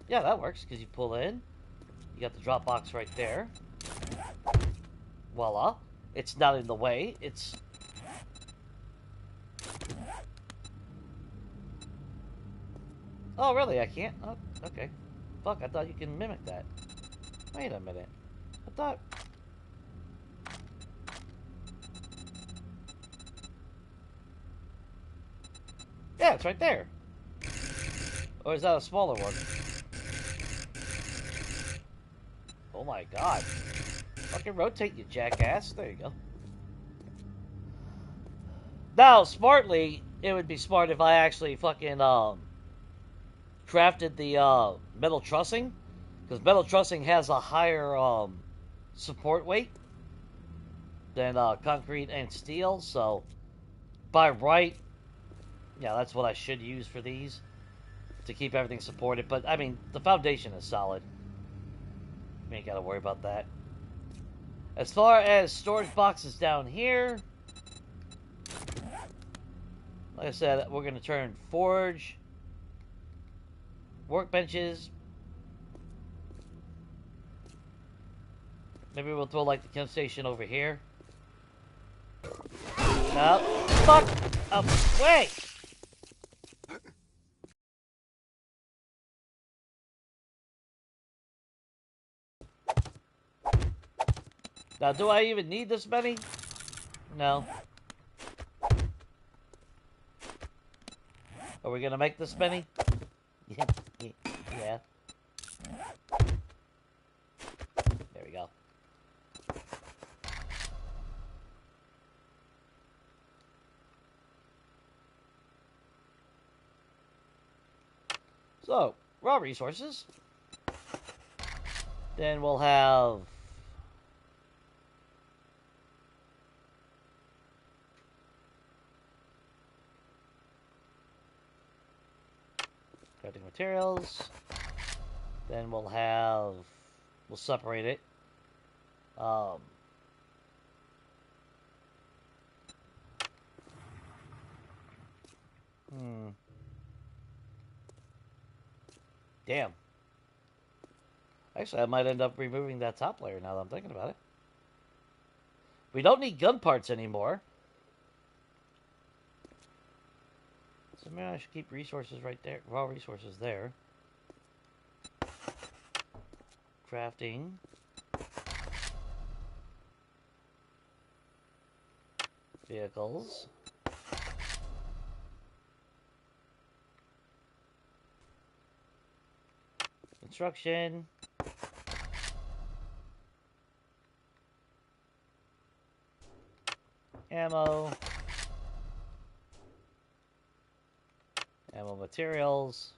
Yeah, that works, because you pull in. You got the drop box right there. Voila. It's not in the way. It's... Oh, really? I can't? Oh, okay. Fuck, I thought you can mimic that. Wait a minute. I thought... Yeah, it's right there. Or is that a smaller one? Oh my god. Fucking rotate, you jackass. There you go. Now, smartly, it would be smart if I actually fucking, crafted the, metal trussing. Because metal trussing has a higher, support weight than, concrete and steel. So, by right, yeah, that's what I should use for these. To keep everything supported. But, I mean, the foundation is solid. We ain't gotta worry about that. As far as storage boxes down here, like I said, we're gonna turn forge, workbenches. Maybe we'll throw like the chem station over here. No, fuck! Oh, wait! Now, do I even need this many? No. Are we gonna make this many? Yeah. There we go. So, raw resources. Then we'll have... crafting materials. Then we'll have... we'll separate it. Damn. Actually, I might end up removing that top layer now that I'm thinking about it. We don't need gun parts anymore. So maybe I should keep resources right there. Raw resources there. Crafting. Vehicles. Construction. Ammo. Ammo materials.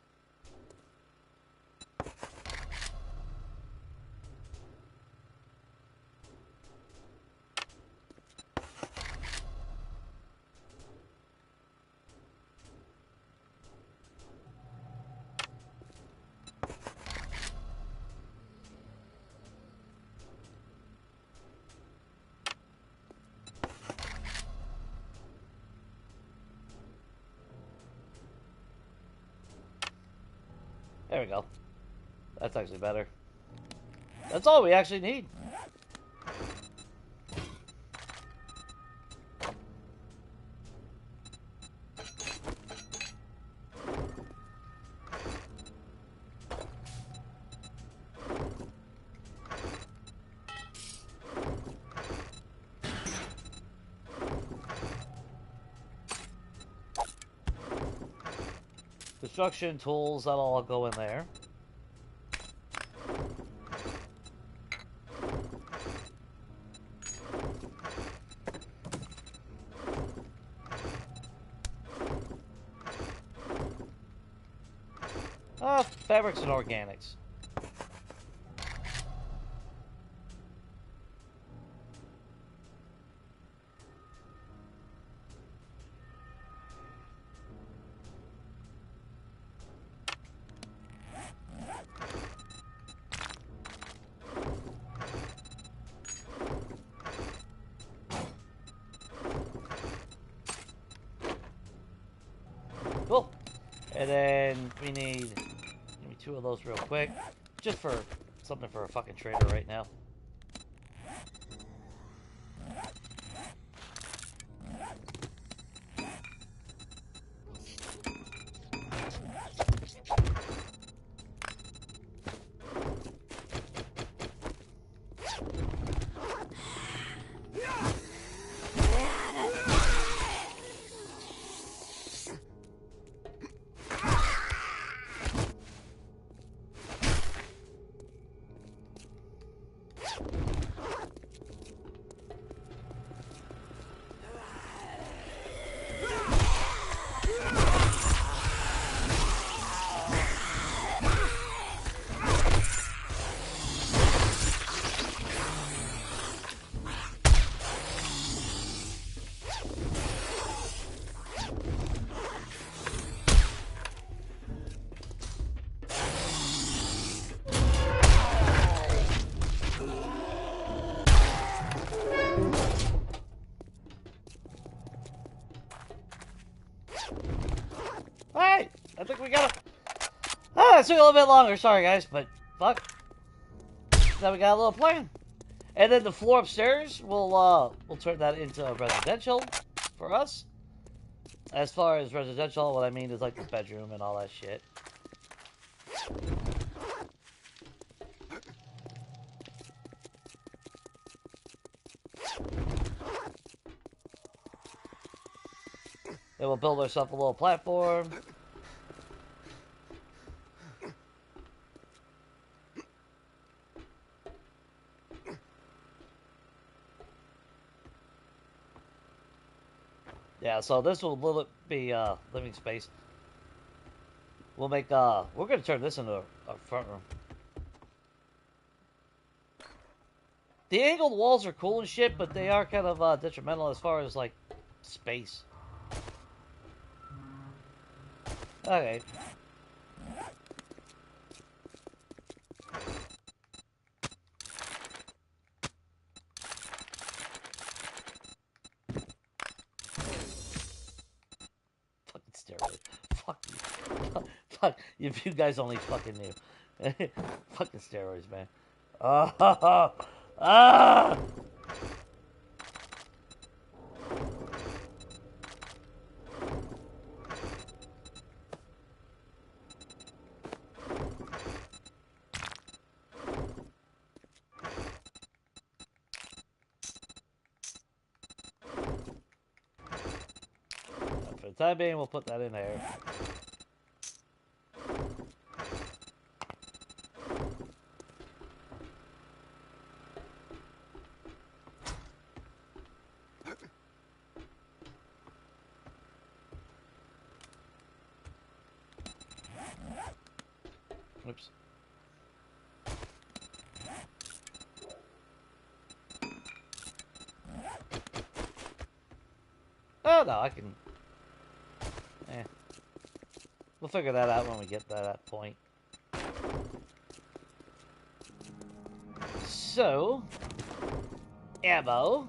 There we go. That's actually better. That's all we actually need. Construction tools, that'll all go in there. Fabrics and organics. Cool. And then we need maybe 2 of those real quick. Just for something for a fucking trader right now. Alright, I think we got it. Ah, it took a little bit longer, sorry guys, but fuck. Now we got a little plan. And then the floor upstairs, we'll turn that into residential for us. As far as residential, what I mean is like the bedroom and all that shit. Then we'll build ourselves a little platform. Yeah, so this will be living space. We'll make we're gonna turn this into a front room. The angled walls are cool and shit, but they are kind of detrimental as far as like space. Okay. Fucking steroid. Fuck you. Fuck. If you guys only fucking knew. Fucking steroids, man. Ah! time being, we'll put that in there. Oops. Oh, no, I can... We'll figure that out when we get to that point. So... Ammo.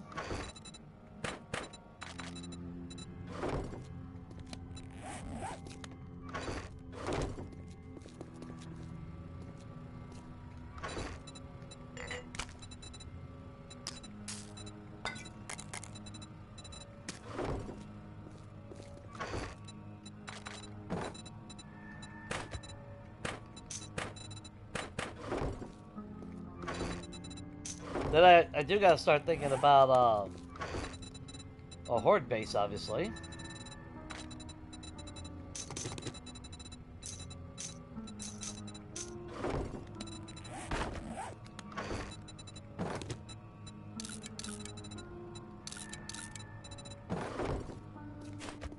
Then I do gotta start thinking about a horde base, obviously.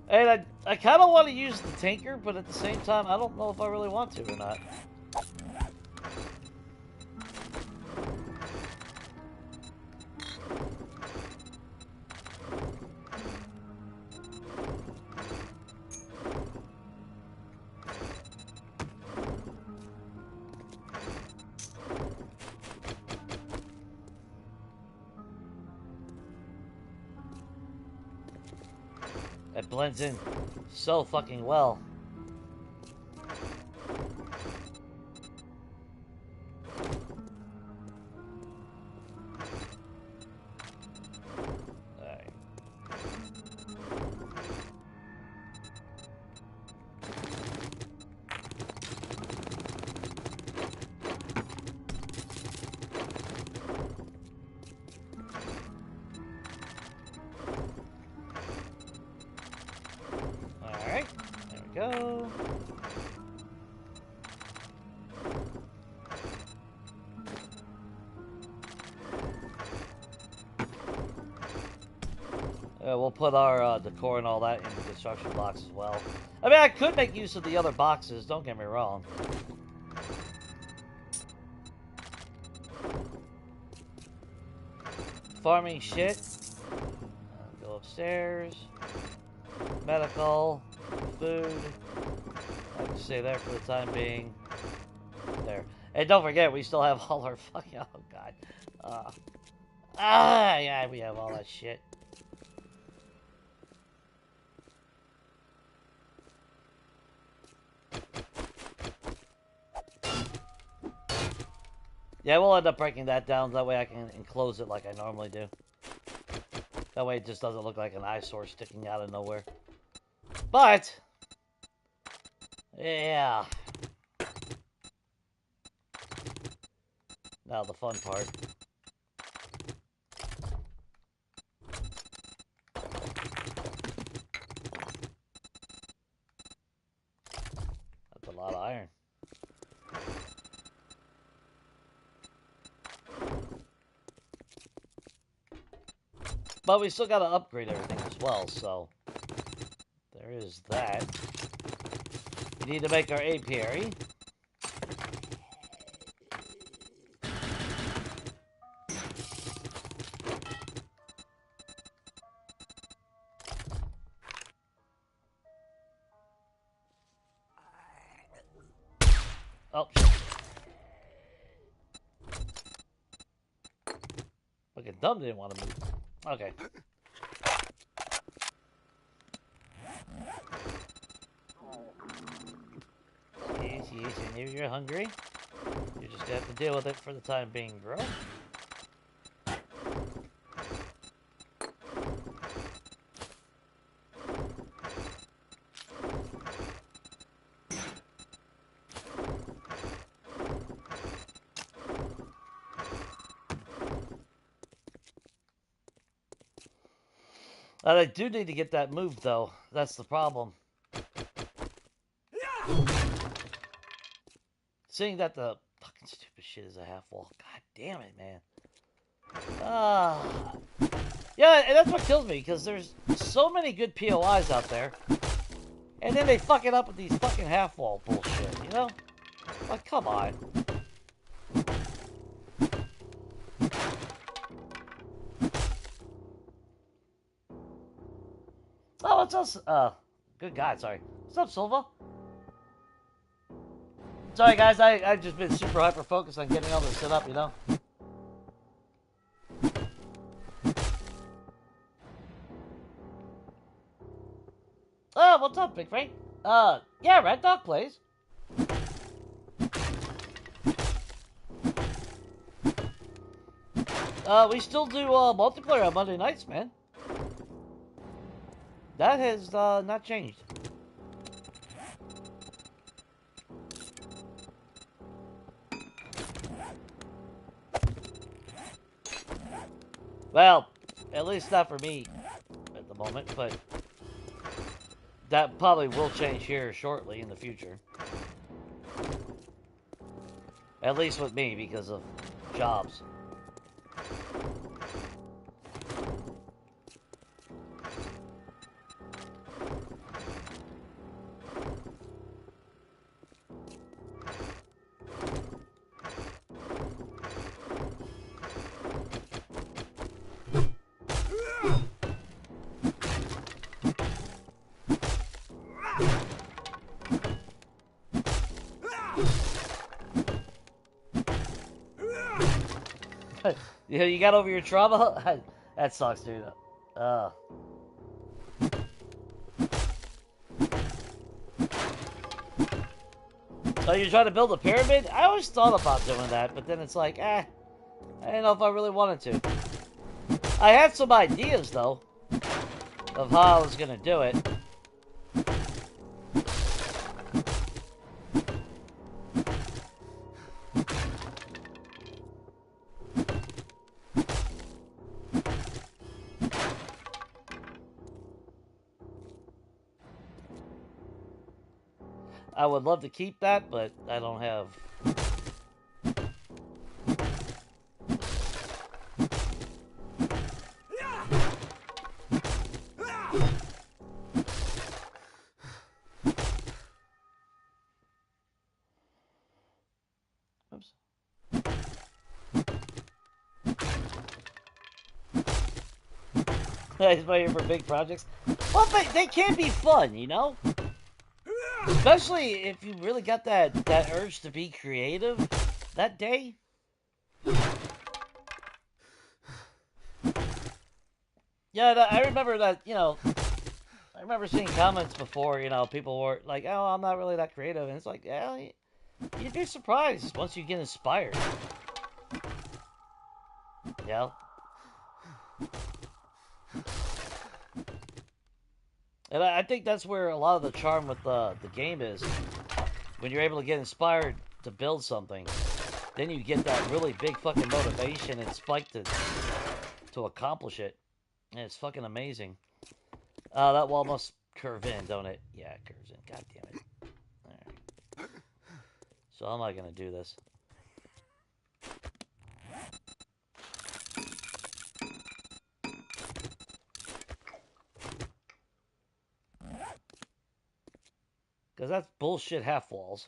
And I kind of want to use the tanker, but at the same time, I don't know if I really want to or not. It blends in so fucking well. Alright. Alright, there we go. We'll put our decor and all that in the construction box as well. I mean, I could make use of the other boxes, don't get me wrong. Farming shit. Go upstairs. Medical. Food. I can stay there for the time being. There. And don't forget, we still have all our fucking... Oh, God. Yeah, we have all that shit. Yeah, we'll end up breaking that down. That way I can enclose it like I normally do. That way it just doesn't look like an eyesore sticking out of nowhere. But... yeah. Now the fun part. That's a lot of iron. But we still gotta upgrade everything as well, so there is that. We need to make our apiary. Oh, shit. Fucking dumb didn't want to move. Okay. Yes, I knew you're hungry. You just have to deal with it for the time being, bro. I do need to get that moved, though. That's the problem. Seeing that the fucking stupid shit is a half wall. God damn it, man. Yeah, and that's what kills me, because there's so many good POIs out there. And then they fuck it up with these fucking half wall bullshit, you know? Like, come on. Oh, what's up? Good God, sorry. What's up, Silva? Sorry, guys, I've just been super hyper-focused on getting all this set up, you know? Oh, what's up, Big Frank? Yeah, Red Dog plays. We still do, multiplayer on Monday nights, man. That has, not changed. Well, at least not for me at the moment, but that probably will change here shortly in the future. At least with me, because of jobs. You got over your trauma? That sucks, dude. So you're trying to build a pyramid? I always thought about doing that, but then it's like, I don't know if I really wanted to. I had some ideas, though, of how I was going to do it. I would love to keep that, but I don't have... Oops. He's waiting for big projects. Well, they can be fun, you know? Especially if you really got that urge to be creative that day. Yeah, I remember that, you know, I remember seeing comments before, you know, people were like, oh, I'm not really that creative. And it's like, yeah, you'd be surprised once you get inspired. Yeah. And I think that's where a lot of the charm with the game is. When you're able to get inspired to build something, then you get that really big fucking motivation and spike to accomplish it. And it's fucking amazing. That wall must curve in, don't it? Yeah, it curves in. God damn it. Alright. So how am I gonna do this? Because that's bullshit half walls.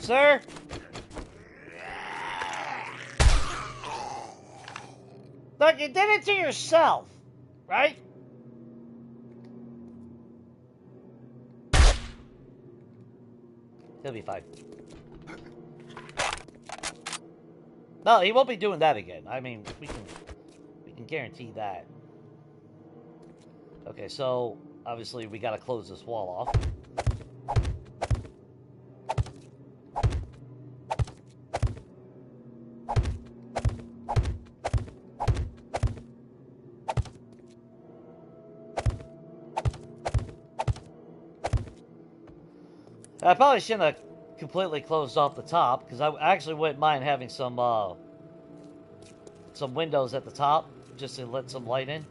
Sir? Look, you did it to yourself, right? He'll be fine. No, he won't be doing that again. I mean, we can guarantee that. Okay, so obviously we gotta close this wall off. I probably shouldn't have completely closed off the top, because I actually wouldn't mind having some windows at the top, just to let some light in.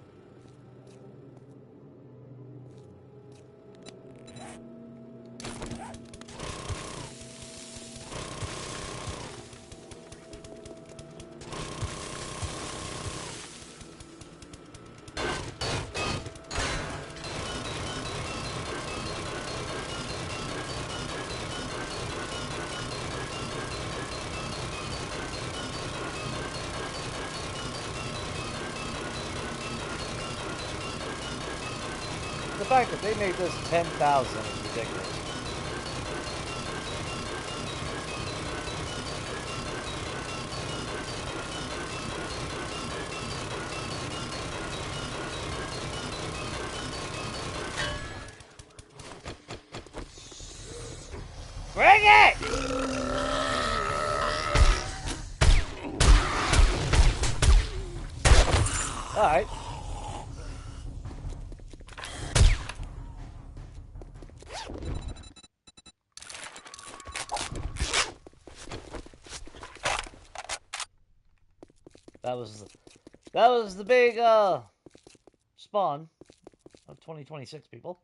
The fact that they made this 10,000 is ridiculous. Bring it! All right. That was the big spawn of 2026 people.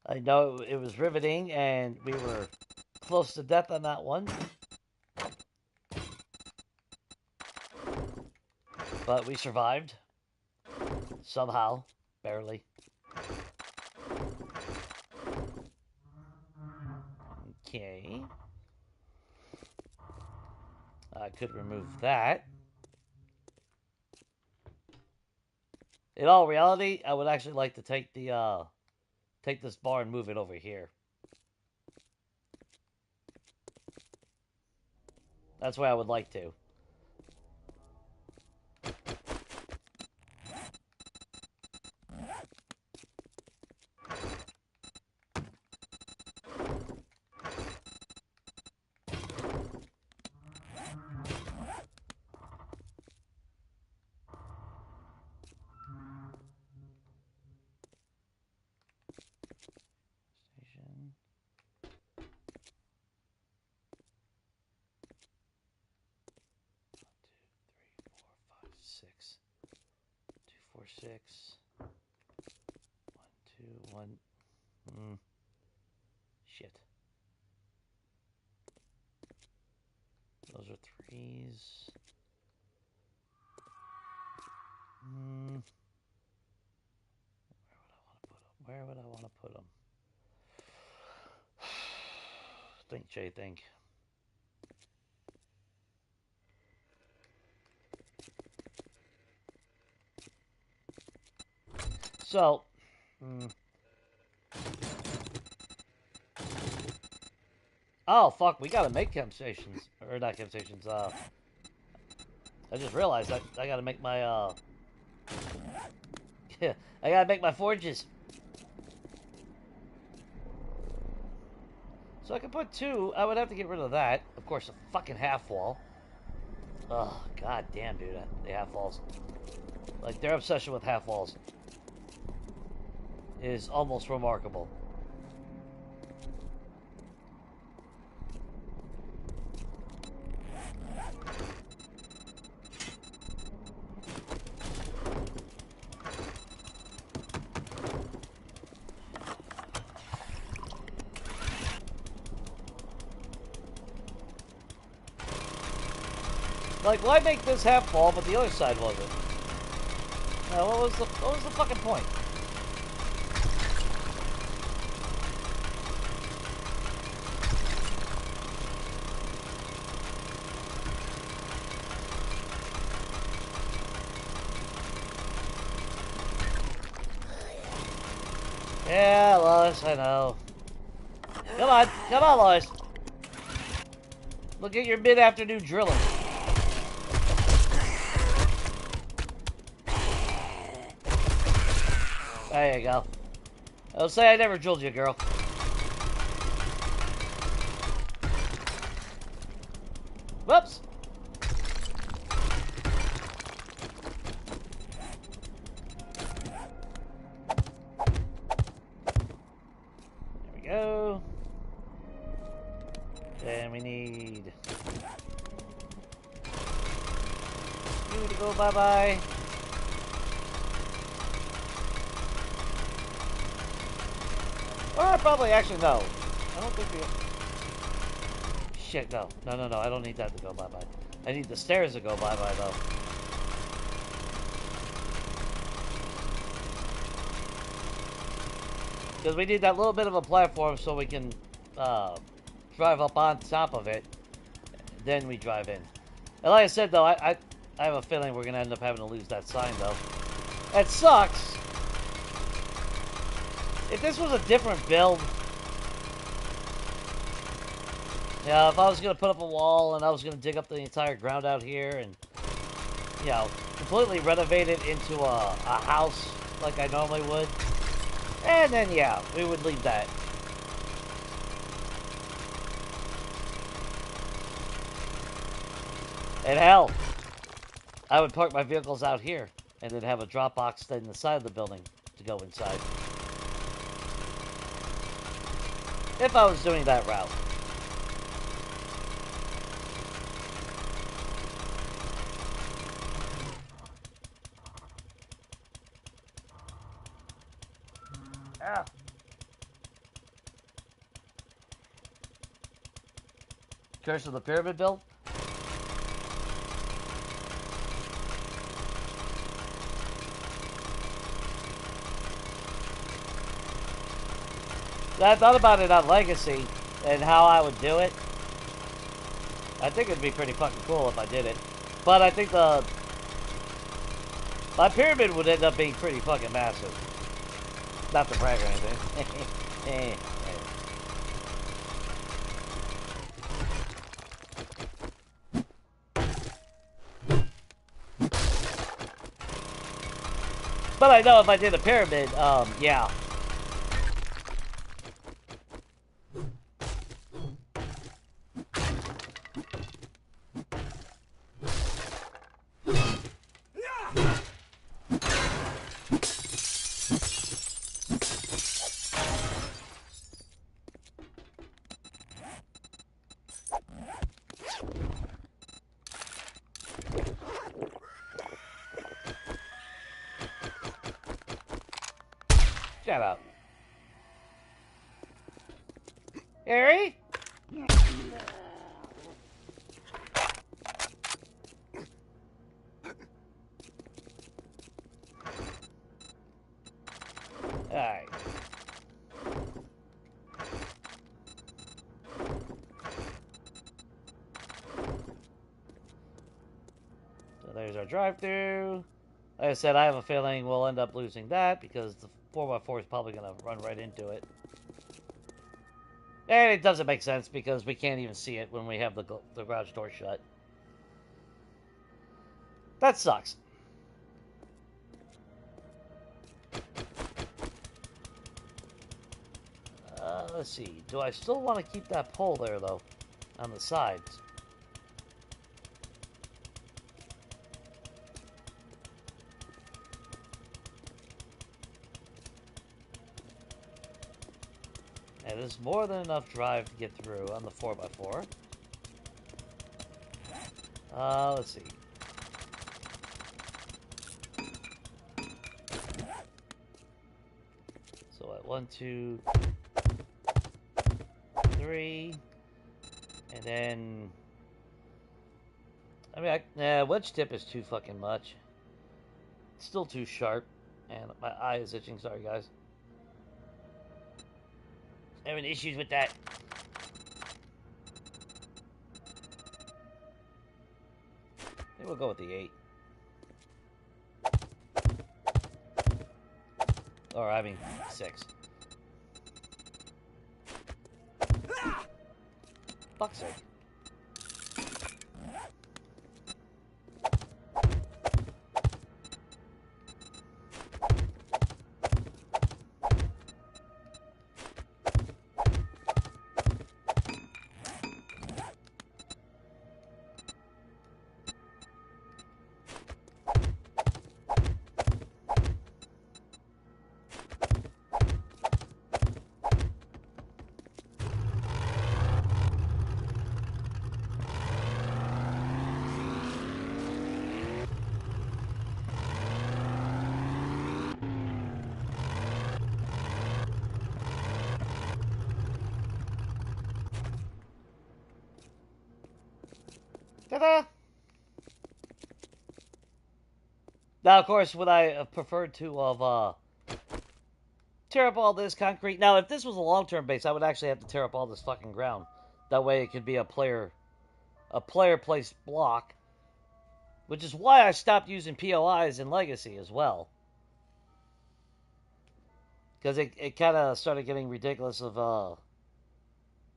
I know it was riveting and we were close to death on that one. But we survived. Somehow. Barely. Okay. I could remove that. In all reality, I would actually like to take the take this bar and move it over here. That's where I would like to. Six. 1, 2, 1. Shit. Those are threes. Where would I want to put them? Think, Jay, think. So, oh fuck, we gotta make camp stations, or not camp stations. I just realized I gotta make my yeah, I gotta make my forges. So I can put 2. I would have to get rid of that. Of course, a fucking half wall. Oh god damn, dude, the half walls. Like their obsession with half walls is almost remarkable. Like, why make this half wall, but the other side wasn't? What was the fucking point? Yeah, Lois, I know. Come on, Lois. Look at your mid-afternoon drilling. There you go. I'll say I never drilled you, girl. Whoops. There we go. Then we need you to go bye-bye. Or probably, actually, no. I don't think we... Shit, no. No, I don't need that to go bye-bye. I need the stairs to go bye-bye, though. Because we need that little bit of a platform so we can drive up on top of it. Then we drive in. And like I said, though, I have a feeling we're going to end up having to lose that sign, though. That sucks. If this was a different build... Yeah, if I was going to put up a wall and I was going to dig up the entire ground out here and, you know, completely renovate it into a house like I normally would, and then, yeah, we would leave that. And hell, I would park my vehicles out here and then have a drop box in the side of the building to go inside. If I was doing that route. Ah. Curse of the Pyramid build? I thought about it on Legacy and how I would do it. I think it'd be pretty fucking cool if I did it. But I think my pyramid would end up being pretty fucking massive. Not to brag or anything. But I know if I did a pyramid, yeah. Shut up. Harry? Alright. So there's our drive-thru. Like I said, I have a feeling we'll end up losing that because the 4x4 is probably going to run right into it. And it doesn't make sense because we can't even see it when we have the garage door shut. That sucks. Let's see. Do I still want to keep that pole there, though? On the sides. And there's more than enough drive to get through on the 4x4. Let's see. So at 1, 2, 3, and then I mean, wedge tip is too fucking much. It's still too sharp, and my eye is itching. Sorry, guys. Having issues with that. I think we'll go with the 8. Or, I mean, 6. fuck's sake. Ta-da! Now, of course, would I have preferred to have tear up all this concrete? Now, if this was a long-term base, I would actually have to tear up all this fucking ground. That way, it could be a player-placed block, which is why I stopped using POIs in Legacy as well, because it kind of started getting ridiculous of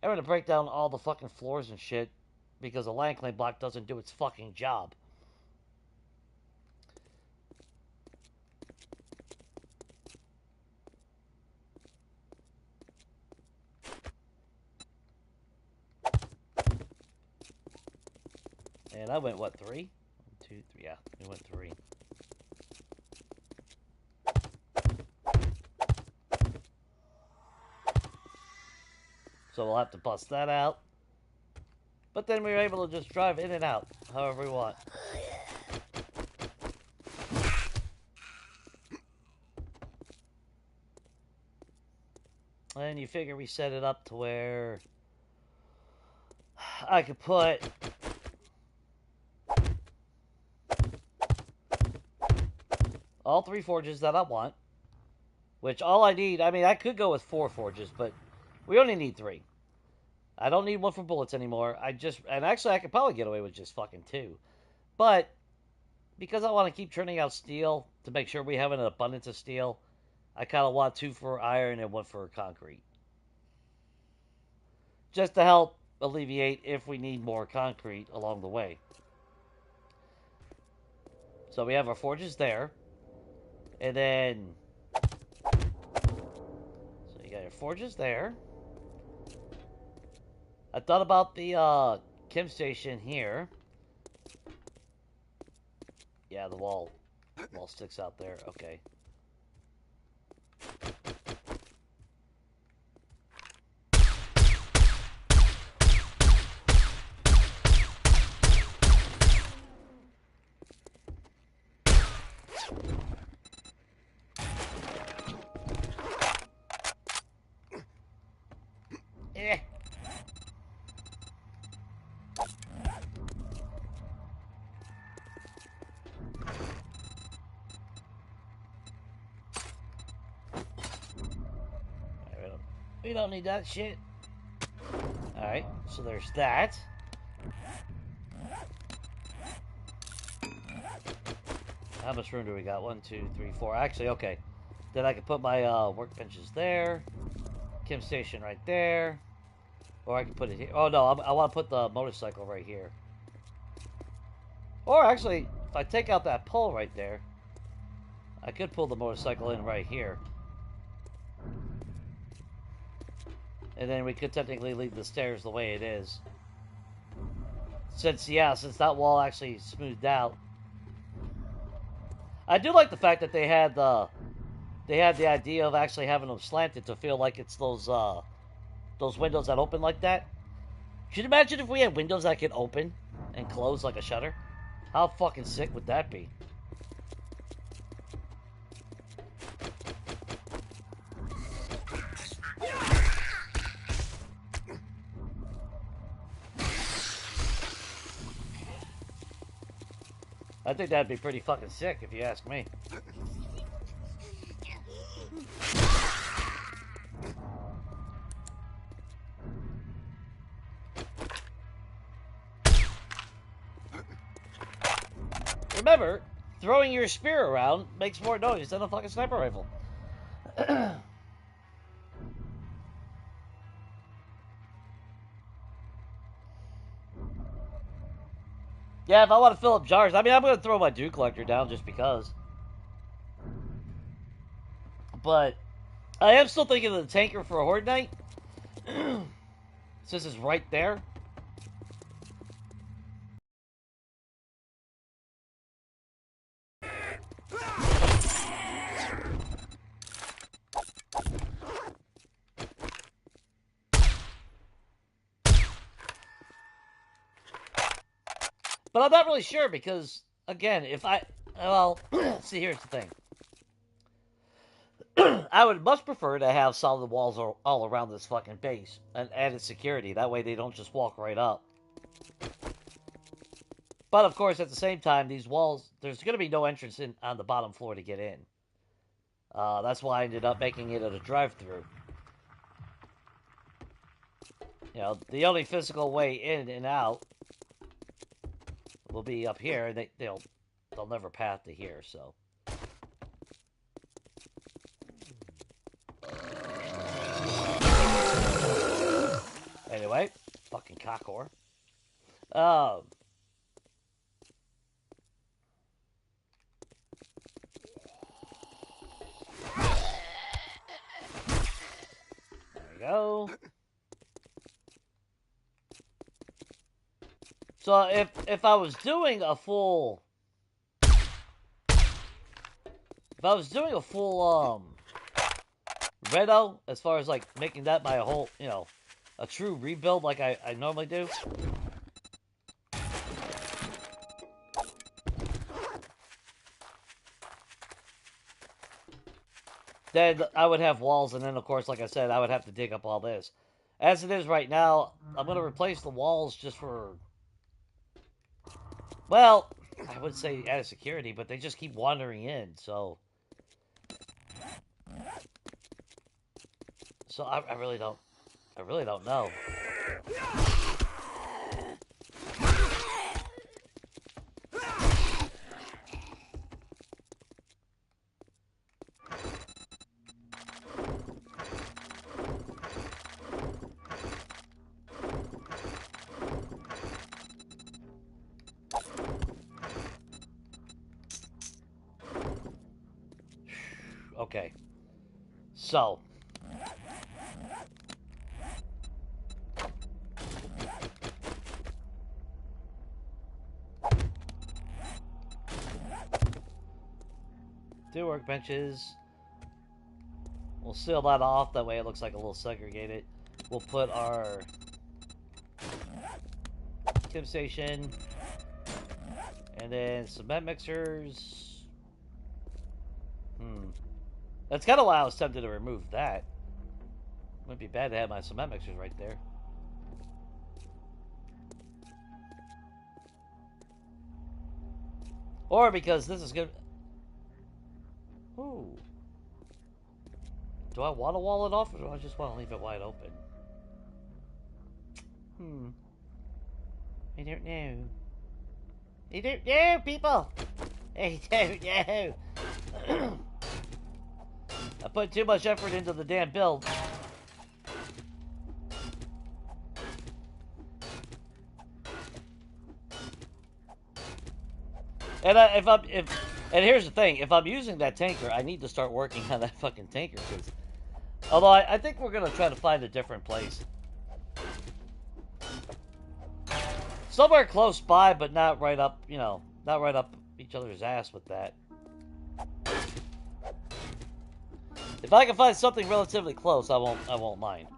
having to break down all the fucking floors and shit because a land claim block doesn't do its fucking job. And I went, what, 3? 1, 2, 3, yeah, we went 3. So we'll have to bust that out. But then we were able to just drive in and out, however we want. And you figure we set it up to where I could put all 3 forges that I want. Which all I need, I mean, I could go with 4 forges, but we only need 3. I don't need 1 for bullets anymore. And actually I could probably get away with just fucking 2. But because I want to keep churning out steel to make sure we have an abundance of steel, I kind of want 2 for iron and 1 for concrete. Just to help alleviate if we need more concrete along the way. So we have our forges there. And then, so you got your forges there. I thought about the chem station here. Yeah, the wall sticks out there. Okay. We don't need that shit. Alright, so there's that. How much room do we got? 1, 2, 3, 4. Actually, okay. Then I can put my workbenches there. Chem station right there. Or I can put it here. Oh, no, I want to put the motorcycle right here. Or actually, if I take out that pole right there, I could pull the motorcycle in right here. And then we could technically leave the stairs the way it is. Since that wall actually smoothed out. I do like the fact that they had the idea of actually having them slanted to feel like it's those windows that open like that. Could you imagine if we had windows that could open and close like a shutter? How fucking sick would that be? I think that'd be pretty fucking sick if you ask me. Remember, throwing your spear around makes more noise than a fucking sniper rifle. Yeah, if I want to fill up jars, I mean, I'm going to throw my dew collector down just because. But I am still thinking of the tanker for a Horde Knight. Since it's right there. But I'm not really sure because, again, if I... Well, see, here's the thing. I would much prefer to have solid walls all around this fucking base and added security. That way they don't just walk right up. But, of course, at the same time, these walls... There's going to be no entrance in on the bottom floor to get in. That's why I ended up making it at a drive-through. You know, the only physical way in and out will be up here, and they'll never path to here, so. Anyway, fucking cockor. There we go. So if I was doing a full Redo, as far as like making that my whole, you know, a true rebuild like I normally do, then I would have walls, and then of course, like I said, I would have to dig up all this. As it is right now, I'm gonna replace the walls just for, well, I would say added security, but they just keep wandering in, so. So I really don't know. Okay. So. Two workbenches. We'll seal that off. That way it looks like a little segregated. We'll put our tip station. And then cement mixers. That's kind of why I was tempted to remove that. Wouldn't be bad to have my cement mixers right there. Or because this is good. Ooh. Do I want to wall it off, or do I just want to leave it wide open? I don't know. I don't know, people! I don't know! I put too much effort into the damn build. And and here's the thing, if I'm using that tanker, I need to start working on that fucking tanker, because although I think we're gonna try to find a different place. Somewhere close by, but not right up, you know, not right up each other's ass with that. If I can find something relatively close, I won't mind.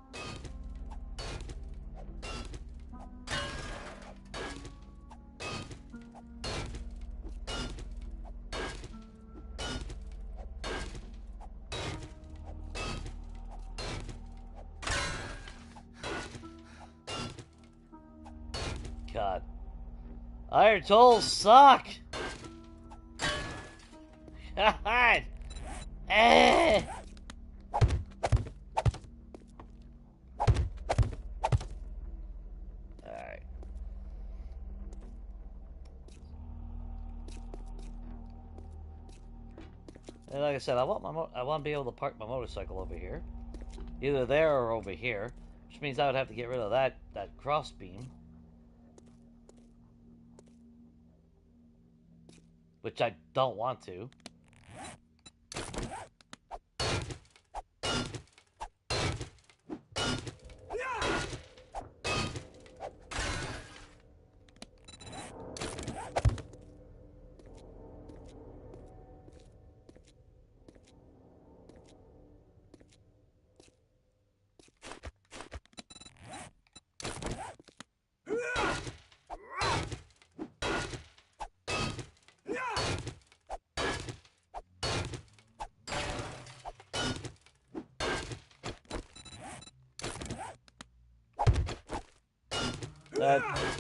God. Iron tools suck! God! Eh! Alright. And like I said, I want to be able to park my motorcycle over here. Either there or over here. Which means I would have to get rid of that cross beam. which I don't want to.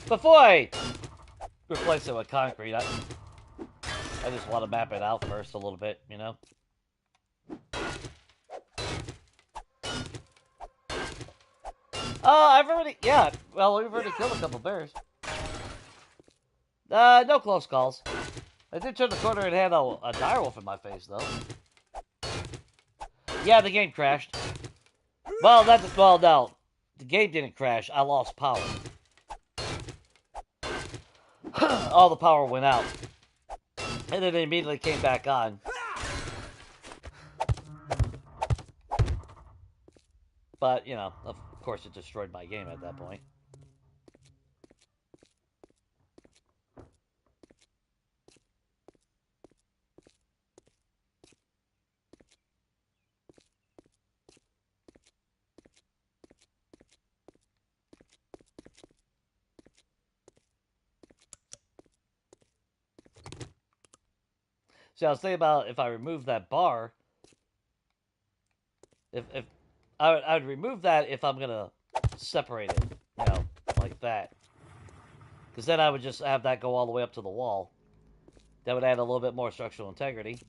Before I replace it with concrete, I just want to map it out first a little bit, you know? We've already killed a couple bears. No close calls. I did turn the corner and had a direwolf in my face, though. Yeah, the game crashed. Well, no. The game didn't crash. I lost power. All the power went out. And then it immediately came back on. But, you know, of course it destroyed my game at that point. See, I was thinking about if I remove that bar, if I would remove that if I'm gonna separate it, you know, like that, because then I would just have that go all the way up to the wall. That would add a little bit more structural integrity,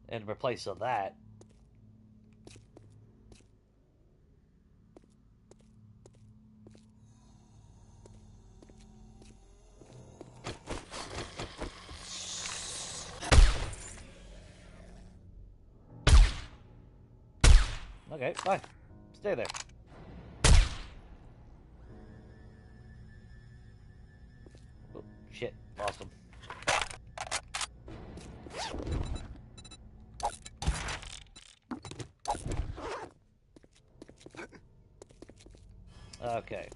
in replace of that. Okay, fine. Stay there. Oh, shit. Lost him. Okay.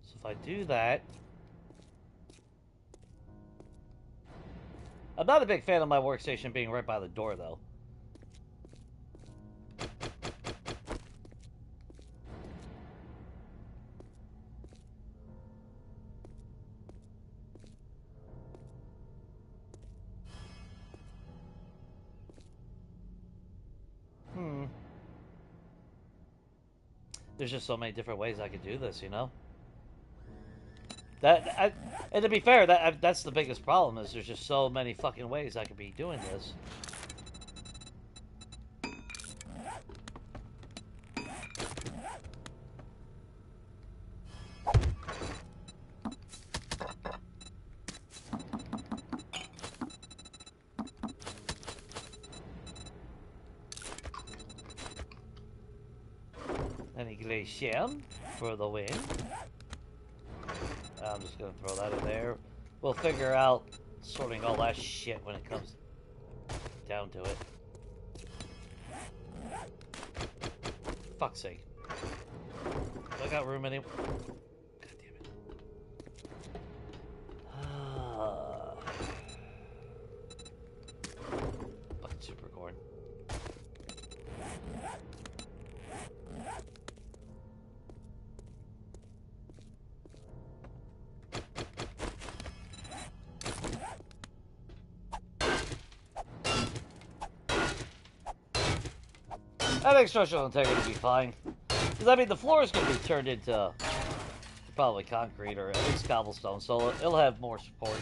So if I do that... I'm not a big fan of my workstation being right by the door, though. There's just so many different ways I could do this, you know? And to be fair, that's the biggest problem, is there's just so many fucking ways I could be doing this. Annihilation for the win. I'm just gonna throw that in there. We'll figure out sorting all that shit when it comes down to it. Fuck's sake. Do I got room anywhere? God damn it. Fucking super corn. I think structural integrity will be fine. Because, I mean, the floors can be turned into probably concrete or at least cobblestone, so it'll have more support.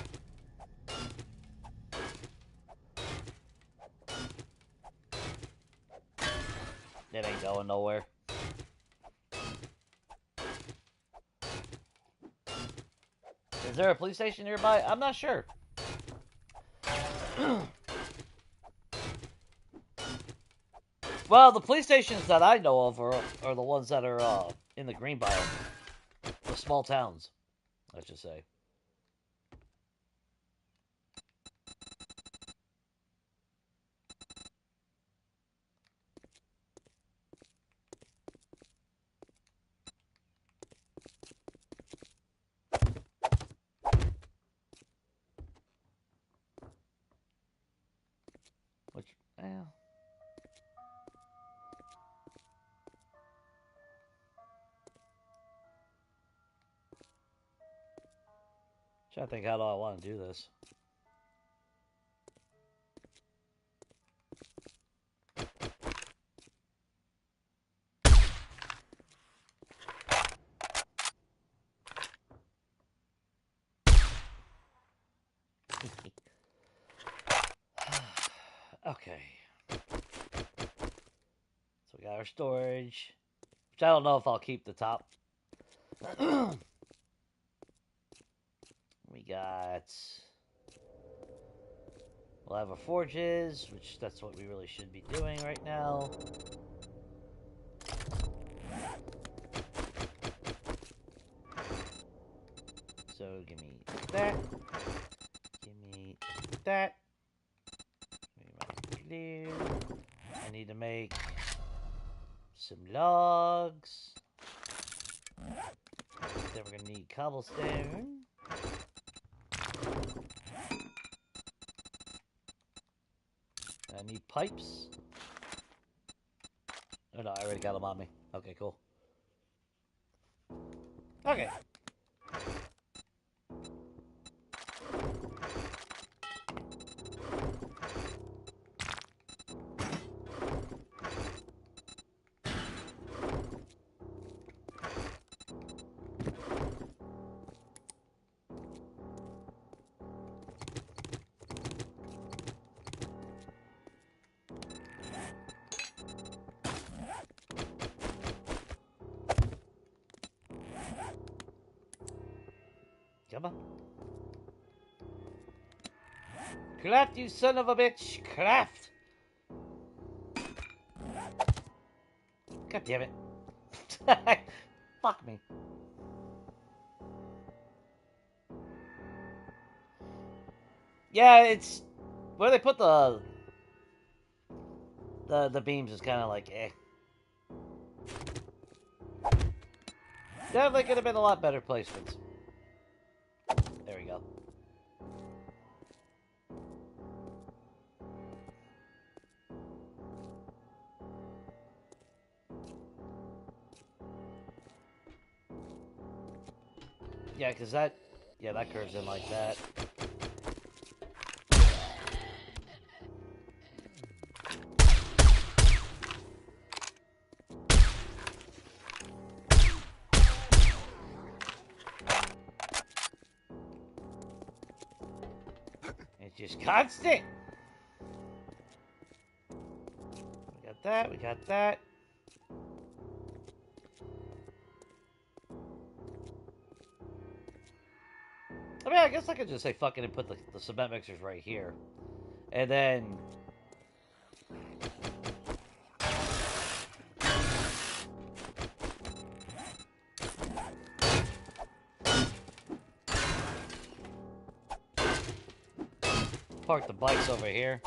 It ain't going nowhere. Is there a police station nearby? I'm not sure. Well, the police stations that I know of are the ones that are in the green biome. The small towns, I should say. Trying to think how do I want to do this. Okay. So we got our storage, which I don't know if I'll keep the top. We got... We'll have our forges, which that's what we really should be doing right now. So give me that. Give me that. Glue. I need to make some logs. Then we're gonna need cobblestone. I need pipes. Oh no, I already got them on me. Okay, cool. Okay. Come on. Craft, you son of a bitch! Craft! God damn it. Fuck me. Yeah, it's... Where they put the beams is kind of like, eh. Definitely could have been a lot better placements. There we go. Yeah, because that... Yeah, that curves in like that. It's just constant! We got that, we got that. I mean, I guess I could just say fucking and put the cement mixers right here. And then... Park the bikes over here.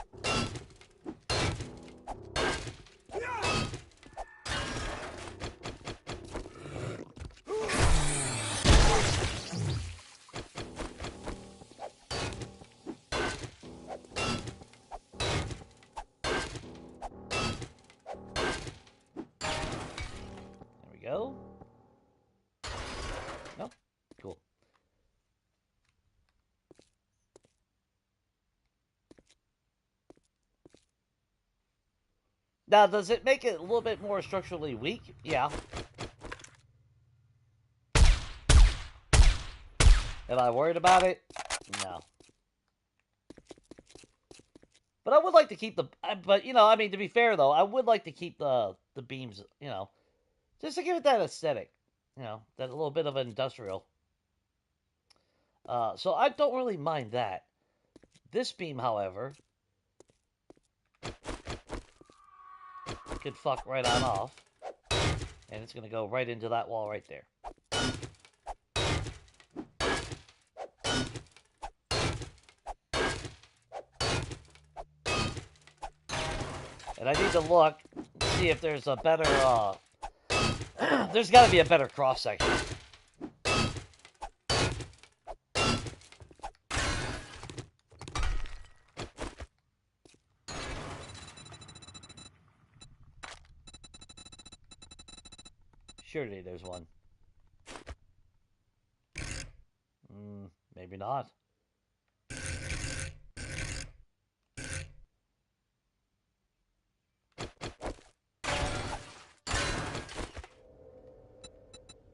Go. No? Cool. Now, does it make it a little bit more structurally weak? Yeah. Am I worried about it? No. But I would like to keep the... But, you know, I mean, to be fair, though, I would like to keep the beams, you know, just to give it that aesthetic. You know, that little bit of industrial. So I don't really mind that. This beam, however, could fuck right on off. And it's going to go right into that wall right there. And I need to look, see if there's a better, there's got to be a better cross-section. Surely there's one. Maybe not.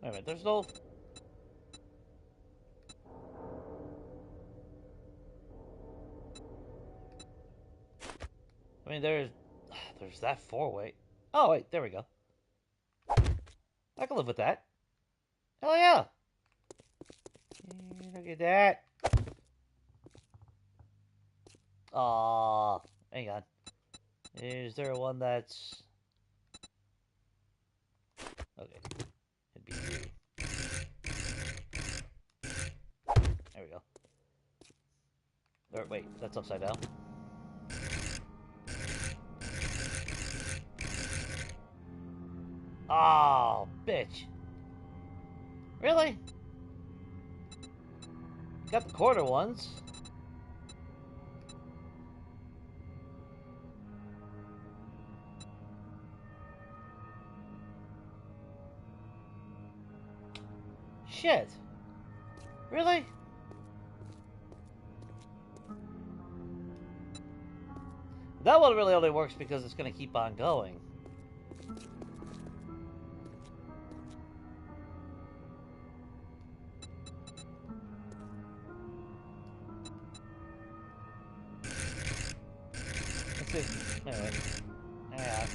Wait a minute, there's no... I mean, there's that four-way. Oh, wait, there we go. I can live with that. Hell yeah! Look at that. Aw, hang on. Is there one that's... Okay. It'd be you. There we go. Or, wait, that's upside down. Oh, bitch. Really? Got the quarter ones. Shit. Really? That one really only works because it's going to keep on going. Let's see. Anyway. Yeah.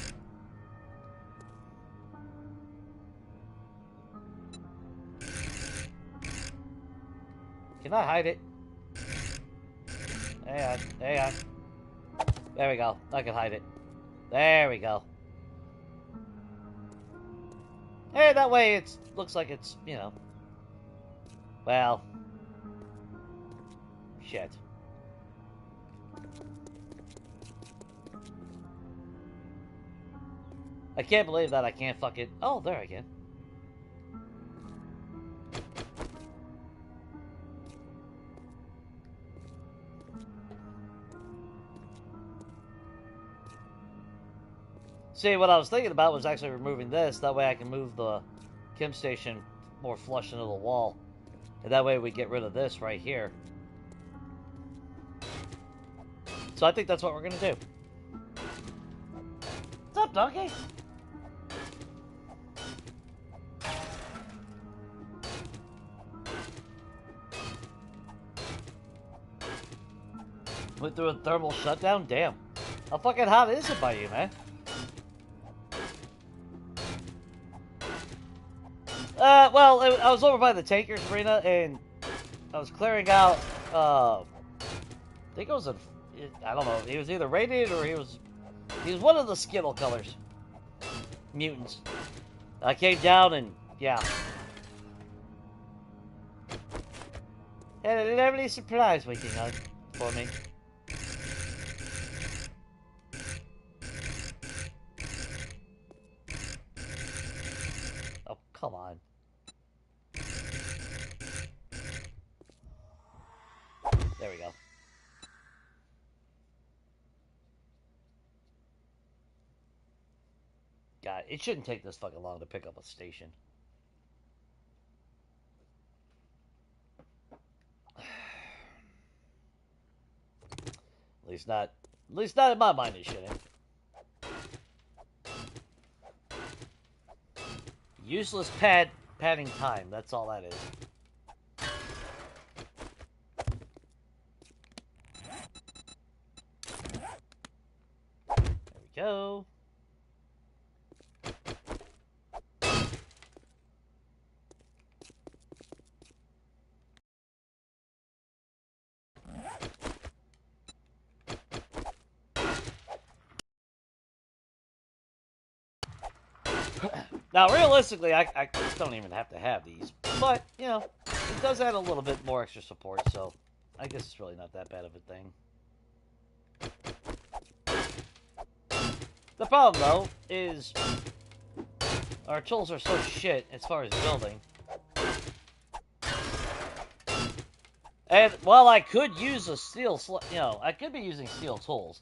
Can I hide it? Hang on. Hang on. There we go. I can hide it. There we go. Hey, that way it looks like it's, you know. Well. Shit. I can't believe that I can't fucking... Oh, there I can. See, what I was thinking about was actually removing this. That way I can move the chem station more flush into the wall. And that way we get rid of this right here. So I think that's what we're going to do. What's up, donkey? Went through a thermal shutdown? Damn. How fucking hot is it by you, man? Well, I was over by the Tankers Arena, and I was clearing out, I think it was I don't know, he was either radiated or he was one of the Skittle colors. Mutants. I came down and, yeah. And I didn't have any surprise waiting on for me. Oh, come on. There we go. God, it shouldn't take this fucking long to pick up a station. At least not in my mind it shouldn't. Useless padding time, that's all that is. There we go. Now, realistically, I don't even have to have these. But, you know, it does add a little bit more extra support, so I guess it's really not that bad of a thing. The problem, though, is our tools are so shit as far as building. And while I could use a steel, you know, I could be using steel tools.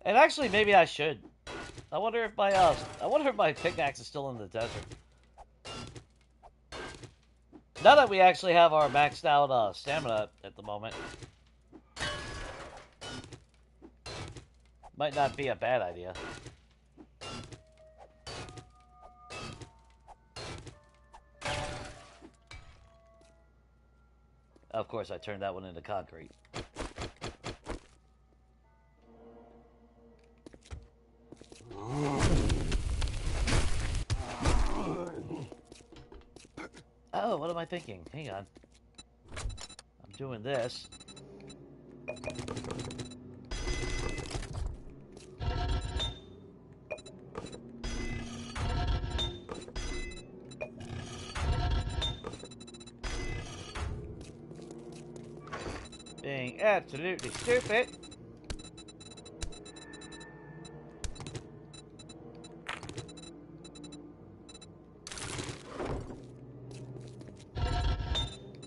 And actually, maybe I should. I wonder if my pickaxe is still in the desert. Now that we actually have our maxed out stamina at the moment, might not be a bad idea. Of course, I turned that one into concrete. Oh, what am I thinking? Hang on. I'm doing this. Being absolutely stupid.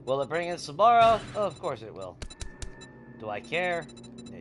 Will it bring in Samara? Oh, of course it will. Do I care? No.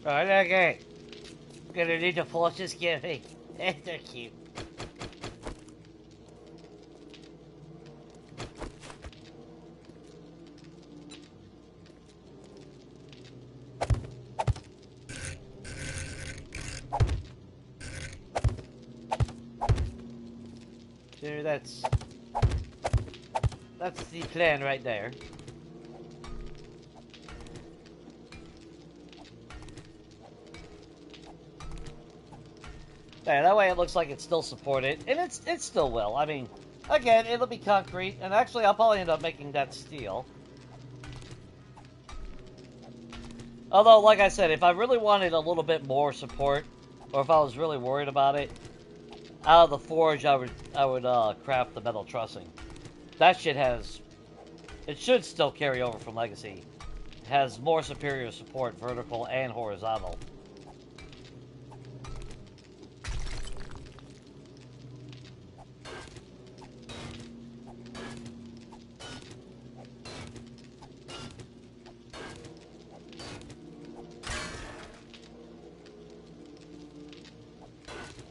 Right, okay. Gonna need the forces giving. They're cute. So that's the plan right there. Yeah, that way it looks like it's still supported, and it still will. I mean, again, it'll be concrete, and actually I'll probably end up making that steel. Although, like I said, if I really wanted a little bit more support, or if I was really worried about it, out of the forge I would craft the metal trussing. That shit it should still carry over from Legacy. It has more superior support, vertical and horizontal.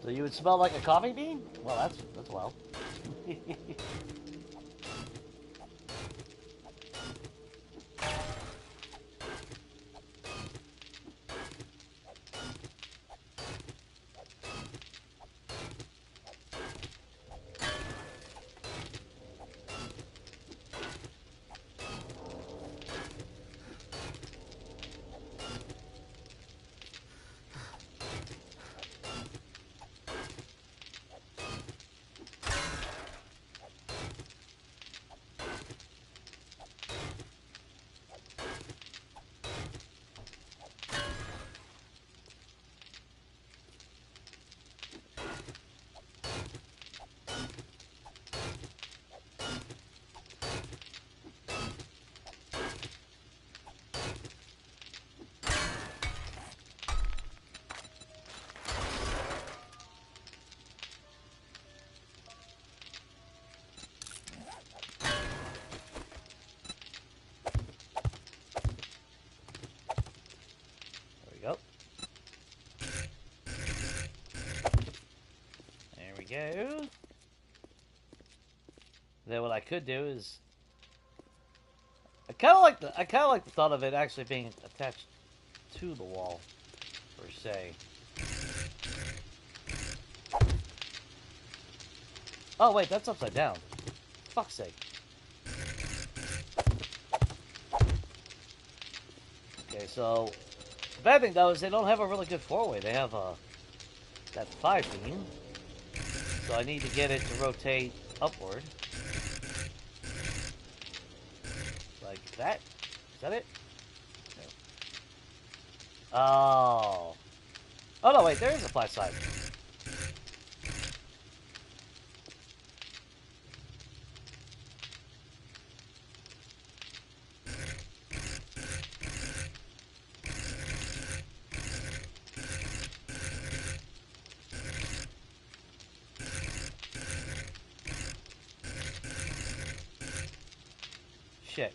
So you would smell like a coffee bean? Well, that's well. Go. Then what I could do is I kind of like the thought of it actually being attached to the wall per se. Oh wait, that's upside down. Fuck's sake. Okay, so the bad thing though is they don't have a really good four-way. They have that 5-beam. So I need to get it to rotate upward. Like that? Is that it? No. Oh. Oh no, wait, there is a flat side. shit.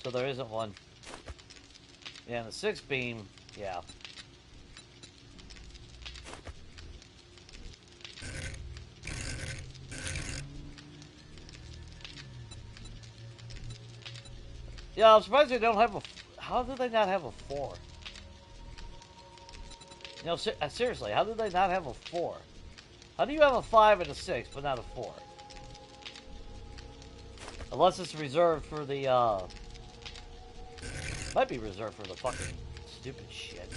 So there isn't one. Yeah, and the 6 beam, yeah. Yeah, I'm surprised they don't have a... How do they not have a 4? You know, seriously, how do they not have a 4? How do you have a 5 and a 6, but not a 4? Unless it's reserved for the, Might be reserved for the fucking stupid shit.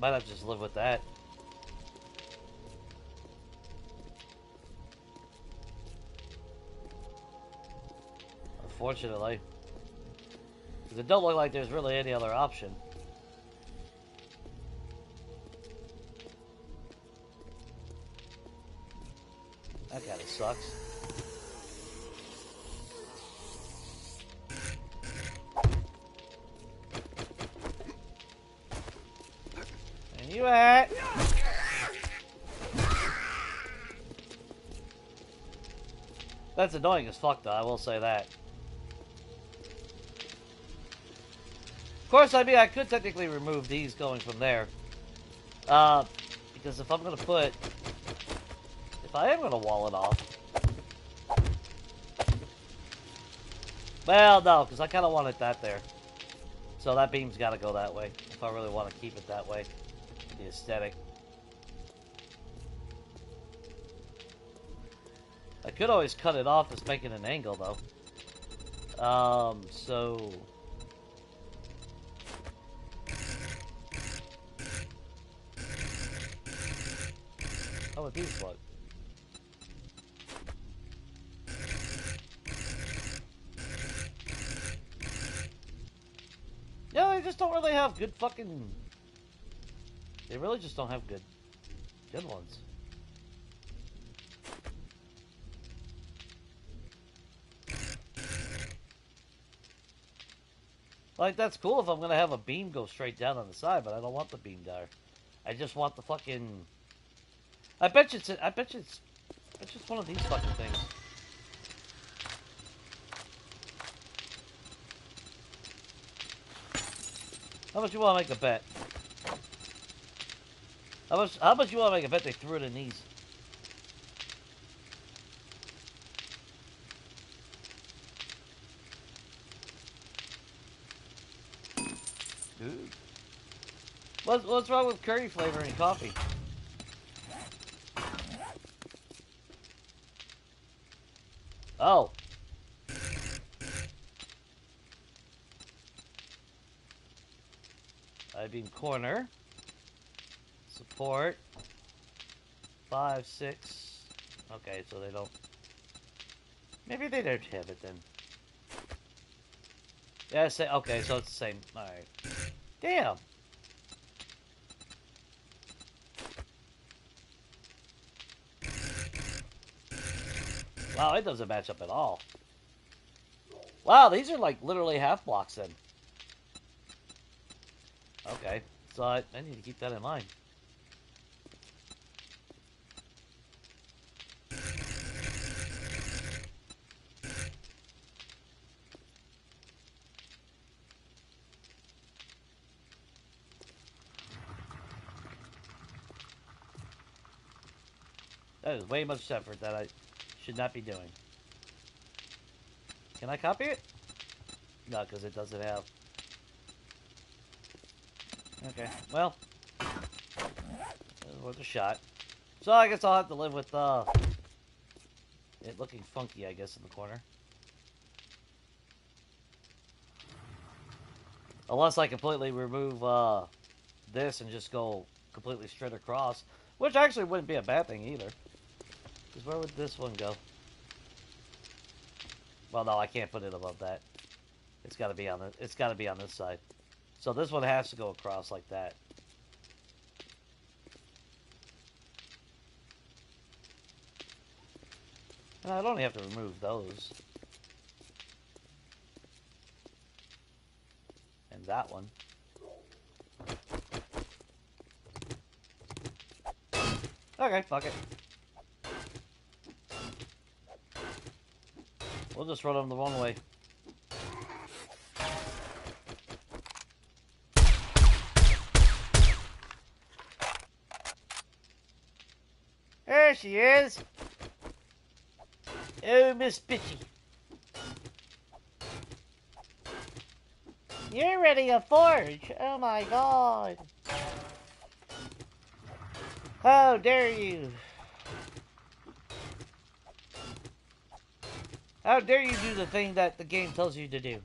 Might have to just live with that. Unfortunately. Because it don't look like there's really any other option. That kind of sucks. And you at? That's annoying as fuck, though, I will say that. Of course, I mean, I could technically remove these going from there. Because if I'm gonna put... If I am gonna wall it off... Well, no, because I kind of wanted that there. So that beam's got to go that way, if I really want to keep it that way. The aesthetic. I could always cut it off as making an angle, though. So... How would these look? Yeah, they just don't really have good fucking... They really just don't have good ones. Like, that's cool if I'm gonna have a beam go straight down on the side, but I don't want the beam there. I just want the fucking... I bet you it's one of these fucking things. How much you want to make a bet? How much you want to make a bet they threw it in these? Ooh. What's wrong with curry flavor in coffee? Oh. I-beam corner. Support. 5, 6. Okay, so they don't... Maybe they don't have it then. Yeah, okay, so it's the same. Alright. Damn! Wow, it doesn't match up at all. Wow, these are like literally half blocks then. Okay, so I need to keep that in mind. That is way much effort that I should not be doing. Can I copy it? No, because it doesn't have... Okay, well... It was worth a shot. So I guess I'll have to live with, it looking funky, I guess, in the corner. Unless I completely remove, this and just go completely straight across. Which actually wouldn't be a bad thing either. Because where would this one go? Well, no, I can't put it above that. It's got to be on this side. So this one has to go across like that. And I'd only have to remove those. And that one. Okay, fuck it. We'll just run them the wrong way. There she is. Oh, Miss Bitchy. You're ready to forge. Oh my god. How dare you. How dare you do the thing that the game tells you to do.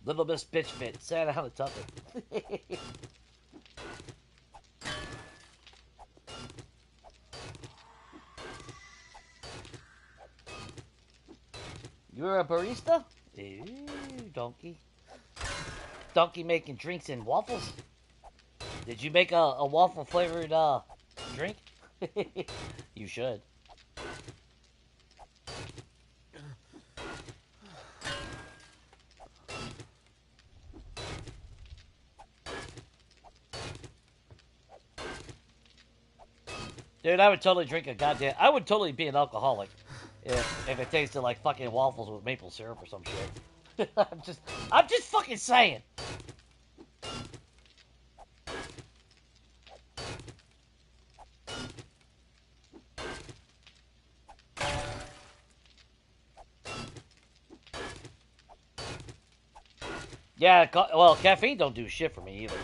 Little Miss Bitch Fit. Sat out of tucket. You're a barista? Ooh, donkey. Donkey making drinks and waffles? Did you make a waffle flavored drink? You should. Dude, I would totally drink a goddamn... I would totally be an alcoholic if it tasted like fucking waffles with maple syrup or some shit. I'm just fucking saying. Yeah, well, caffeine don't do shit for me either.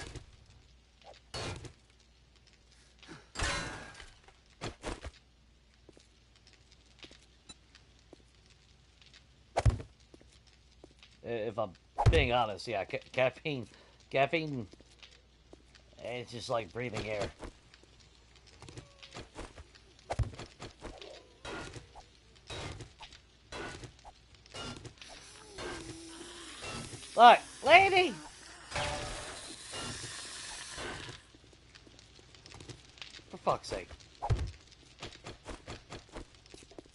If I'm being honest, yeah, caffeine, it's just like breathing air. Look, lady! For fuck's sake.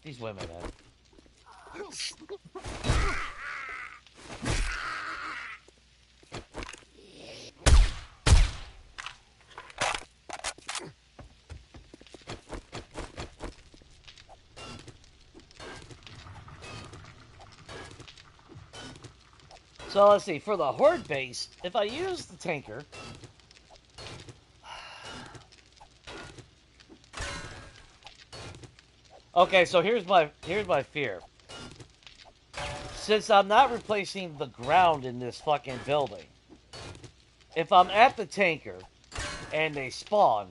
These women, man. So let's see, for the horde base, if I use the tanker... Okay, so here's my fear. Since I'm not replacing the ground in this fucking building, if I'm at the tanker and they spawn,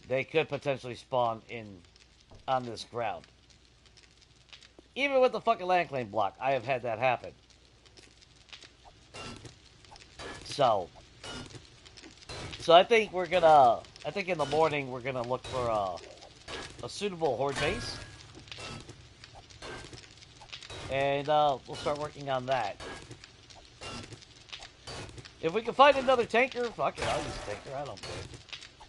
they could potentially spawn on this ground. Even with the fucking land claim block, I have had that happen. So I think we're gonna... I think in the morning we're gonna look for a suitable horde base. And we'll start working on that. If we can find another tanker, fuck it, I'll use a tanker, I don't care.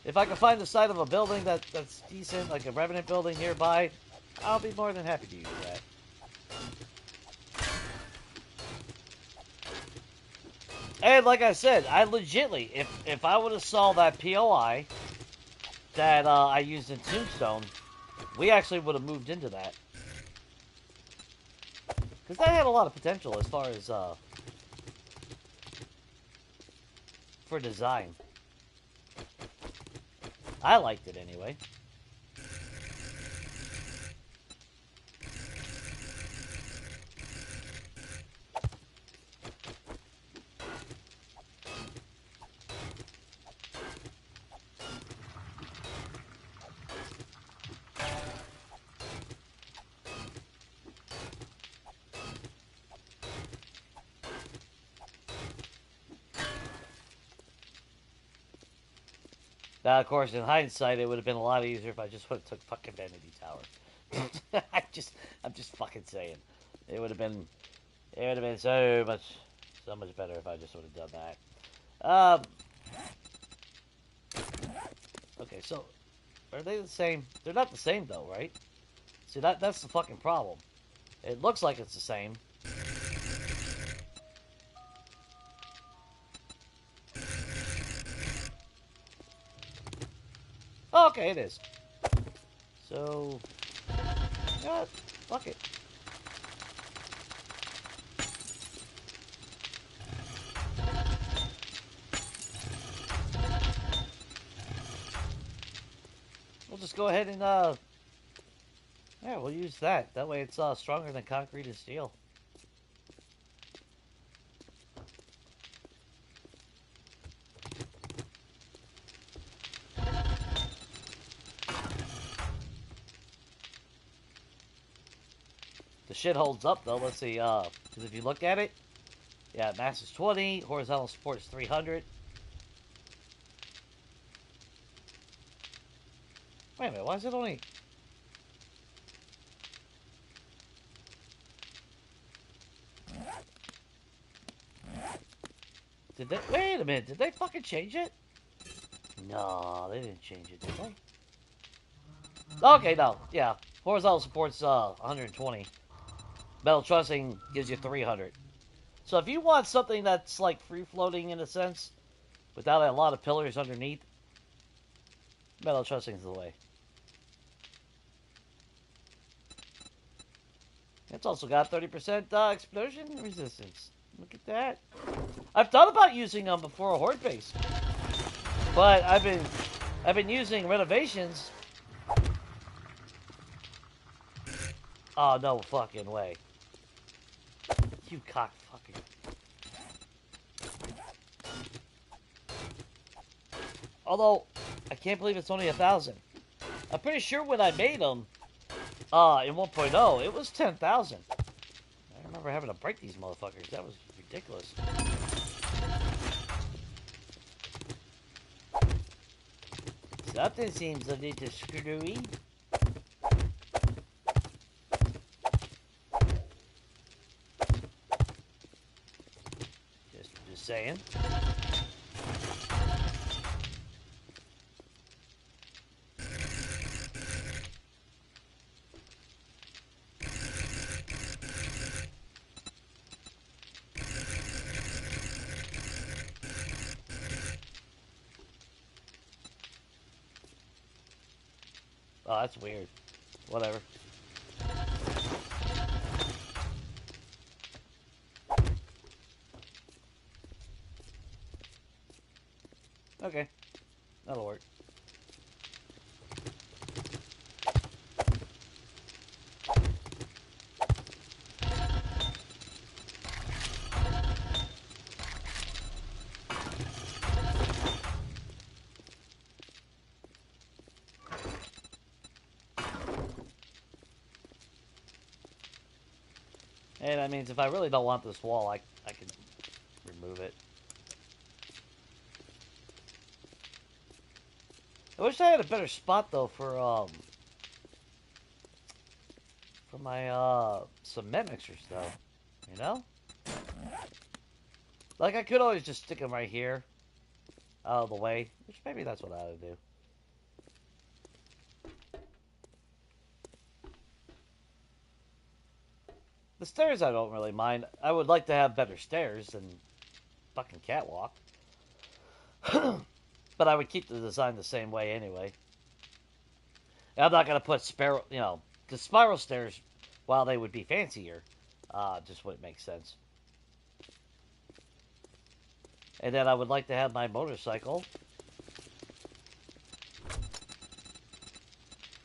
If I can find the side of a building that's decent, like a Revenant building nearby, I'll be more than happy to use that. And like I said, I legitly, if I would have saw that POI that I used in Tombstone, we actually would have moved into that. Because that had a lot of potential as far as, for design. I liked it anyway. Now, of course, in hindsight, it would have been a lot easier if I just would have took fucking Vanity Tower. I'm just fucking saying. It would have been so much better if I just would have done that. Okay, so are they the same? They're not the same though, right? See, that's the fucking problem. It looks like it's the same. Okay, it is. So, you know what? Fuck it. We'll just go ahead and, yeah, we'll use that. That way it's, stronger than concrete and steel. The shit holds up, though. Let's see, because if you look at it, yeah, mass is 20, horizontal support is 300. Wait a minute, why is it only... Did they... Wait a minute, did they fucking change it? No, they didn't change it, did they? Okay, no, yeah. Horizontal support's 120. Metal trussing gives you 300. So if you want something that's like free-floating in a sense, without a lot of pillars underneath, metal trussing's the way. It's also got 30% explosion resistance. Look at that. I've thought about using them before a horde base, but I've been using renovations. Oh, no fucking way. You cock fucking. Although, I can't believe it's only 1,000. I'm pretty sure when I made them, in 1.0, it was 10,000. I remember having to break these motherfuckers. That was ridiculous. Something seems a little screwy. Just saying. Oh, that's weird. Whatever. Okay. That'll work. And that means if I really don't want this wall, I can remove it. I wish I had a better spot though for my cement mixers though. You know? Like I could always just stick them right here out of the way, which maybe that's what I ought to do. The stairs I don't really mind. I would like to have better stairs than fucking catwalk. But I would keep the design the same way anyway. And I'm not going to put spiral, you know, because spiral stairs, while they would be fancier, just wouldn't make sense. And then I would like to have my motorcycle.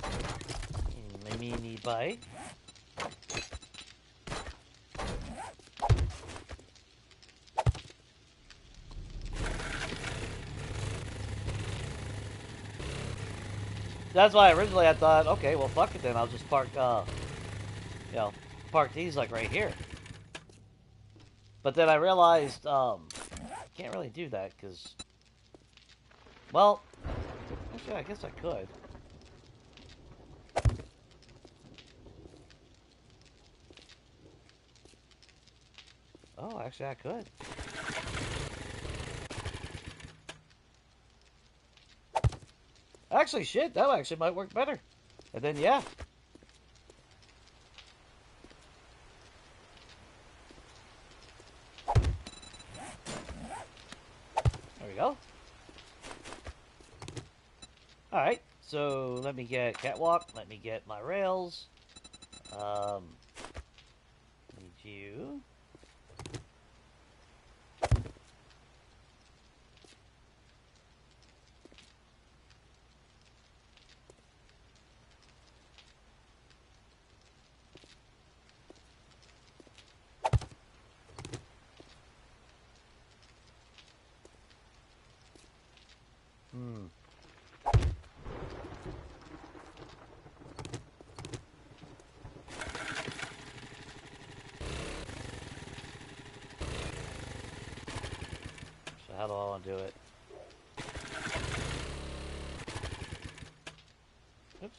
My mini bike. That's why originally I thought, okay, well, fuck it then. I'll just park, you know, park these like right here. But then I realized, can't really do that because, well, actually, I guess I could. Oh, actually, I could. Actually, shit, that actually might work better. And then, yeah. Alright, so let me get catwalk, let me get my rails. Need you. So how do I want to do it? Oops.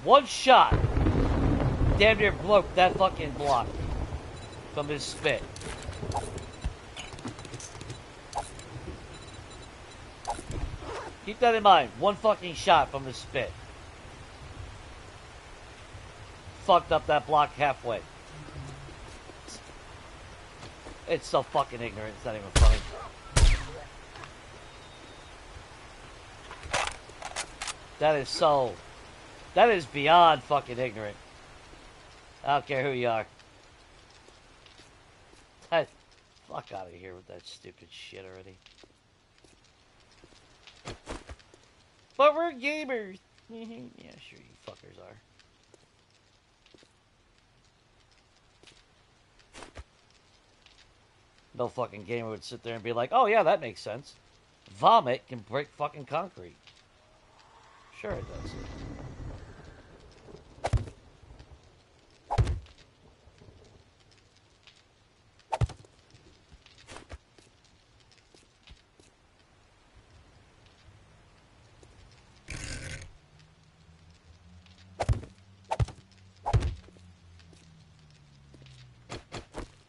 One shot damn near broke that fucking block from his spit. Keep that in mind. One fucking shot from his spit. Fucked up that block halfway. It's so fucking ignorant, it's not even funny. That is beyond fucking ignorant. I don't care who you are. Fuck out of here with that stupid shit already. But we're gamers. Yeah, sure you fuckers are. No fucking gamer would sit there and be like, oh yeah, that makes sense. Vomit can break fucking concrete. Sure it does.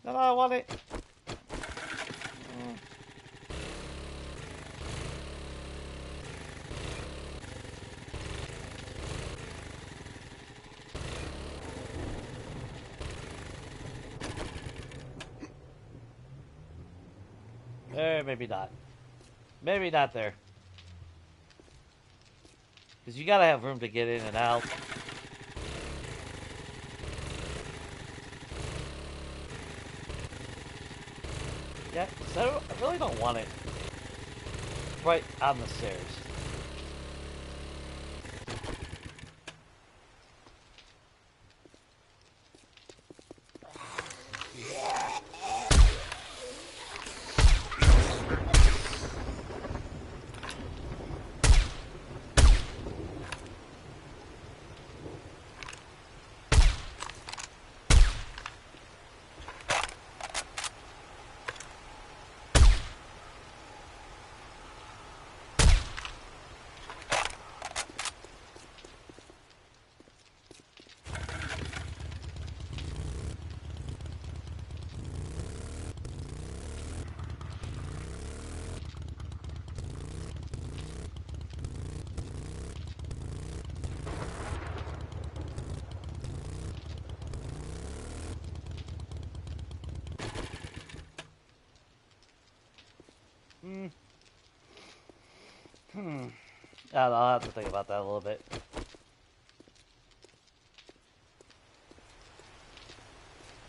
No, I want it. Maybe not. Maybe not there. Because you gotta have room to get in and out. Yeah, so I really don't want it right on the stairs. I'll have to think about that a little bit.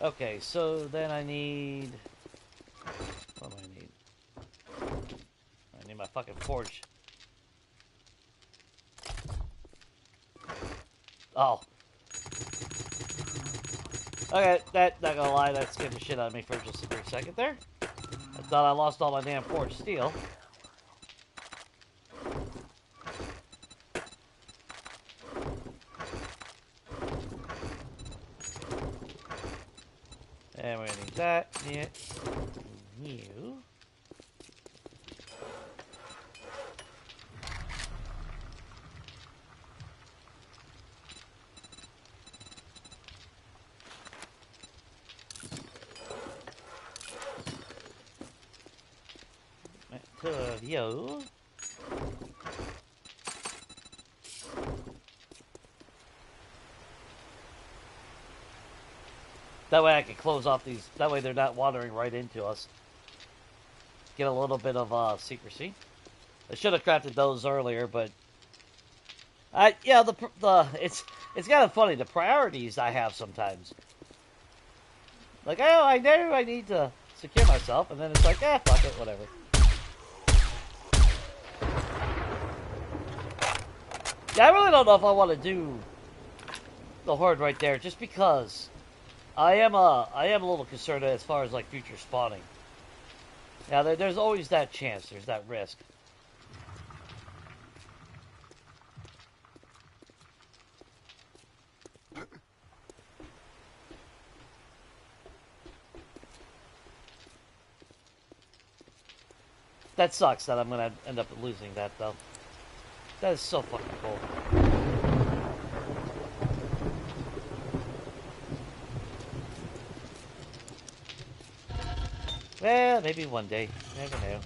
Okay, so then I need... What do I need? I need my fucking forge. Oh. Okay, not gonna lie, that scared the shit out of me for just a brief second there. I thought I lost all my damn forged steel. And we're gonna need that, you. 2 of you. That way I can close off these. That way they're not wandering right into us. Get a little bit of secrecy. I should have crafted those earlier, but yeah, it's kind of funny the priorities I have sometimes. Like, oh, I know I need to secure myself, and then it's like, fuck it, whatever. Yeah, I really don't know if I want to do the horde right there, just because I am a little concerned as far as like future spawning. Now, there's always that chance, there's that risk. That sucks that I'm gonna end up losing that though. That is so fucking cool. Well, maybe one day. Never know.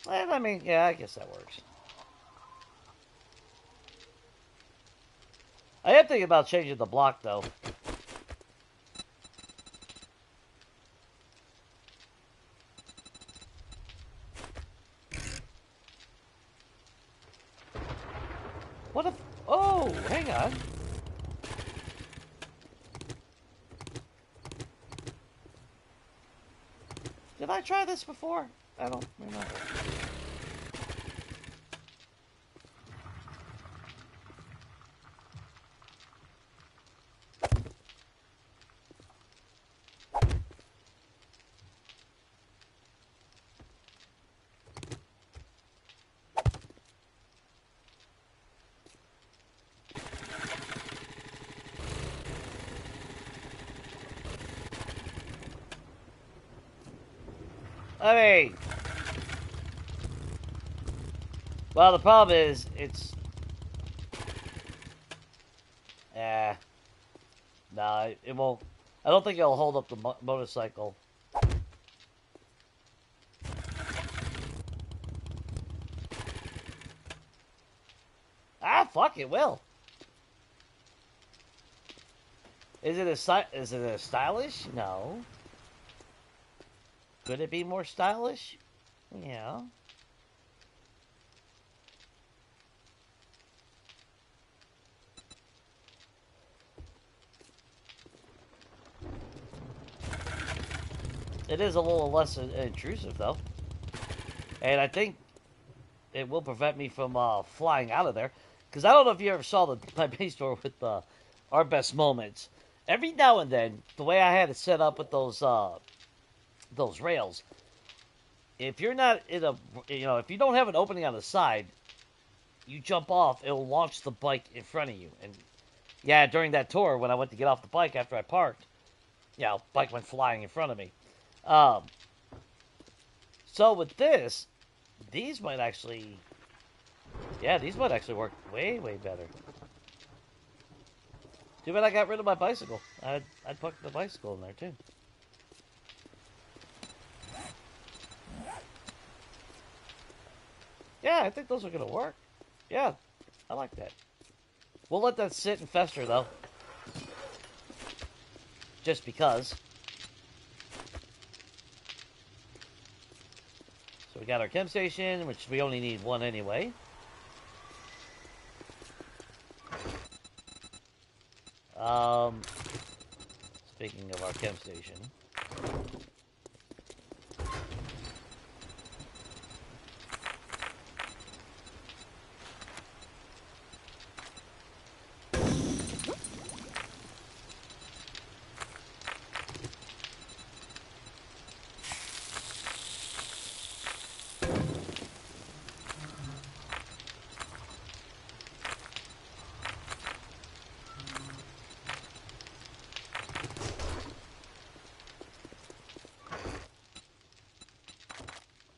Well, I mean, yeah, I guess that works. I am thinking about changing the block, though. What if... Oh, hang on. Did I try this before? I don't remember. I mean... Well, the problem is, it's... Nah, it won't... I don't think it'll hold up the motorcycle. Ah, fuck, it will. Is it as stylish? No. Could it be more stylish? Yeah. It is a little less intrusive, though. And I think it will prevent me from flying out of there. Because I don't know if you ever saw my base tour with our best moments. Every now and then, the way I had it set up with those rails, if you're not in a, if you don't have an opening on the side, you jump off, it'll launch the bike in front of you. And yeah, during that tour, when I went to get off the bike after I parked, bike went flying in front of me. So with this, these might actually work way, way better. Too bad I got rid of my bicycle. I'd put the bicycle in there too. Yeah, I think those are gonna work. Yeah, I like that. We'll let that sit and fester though. Just because. So we got our chem station, which we only need one anyway. Speaking of our chem station.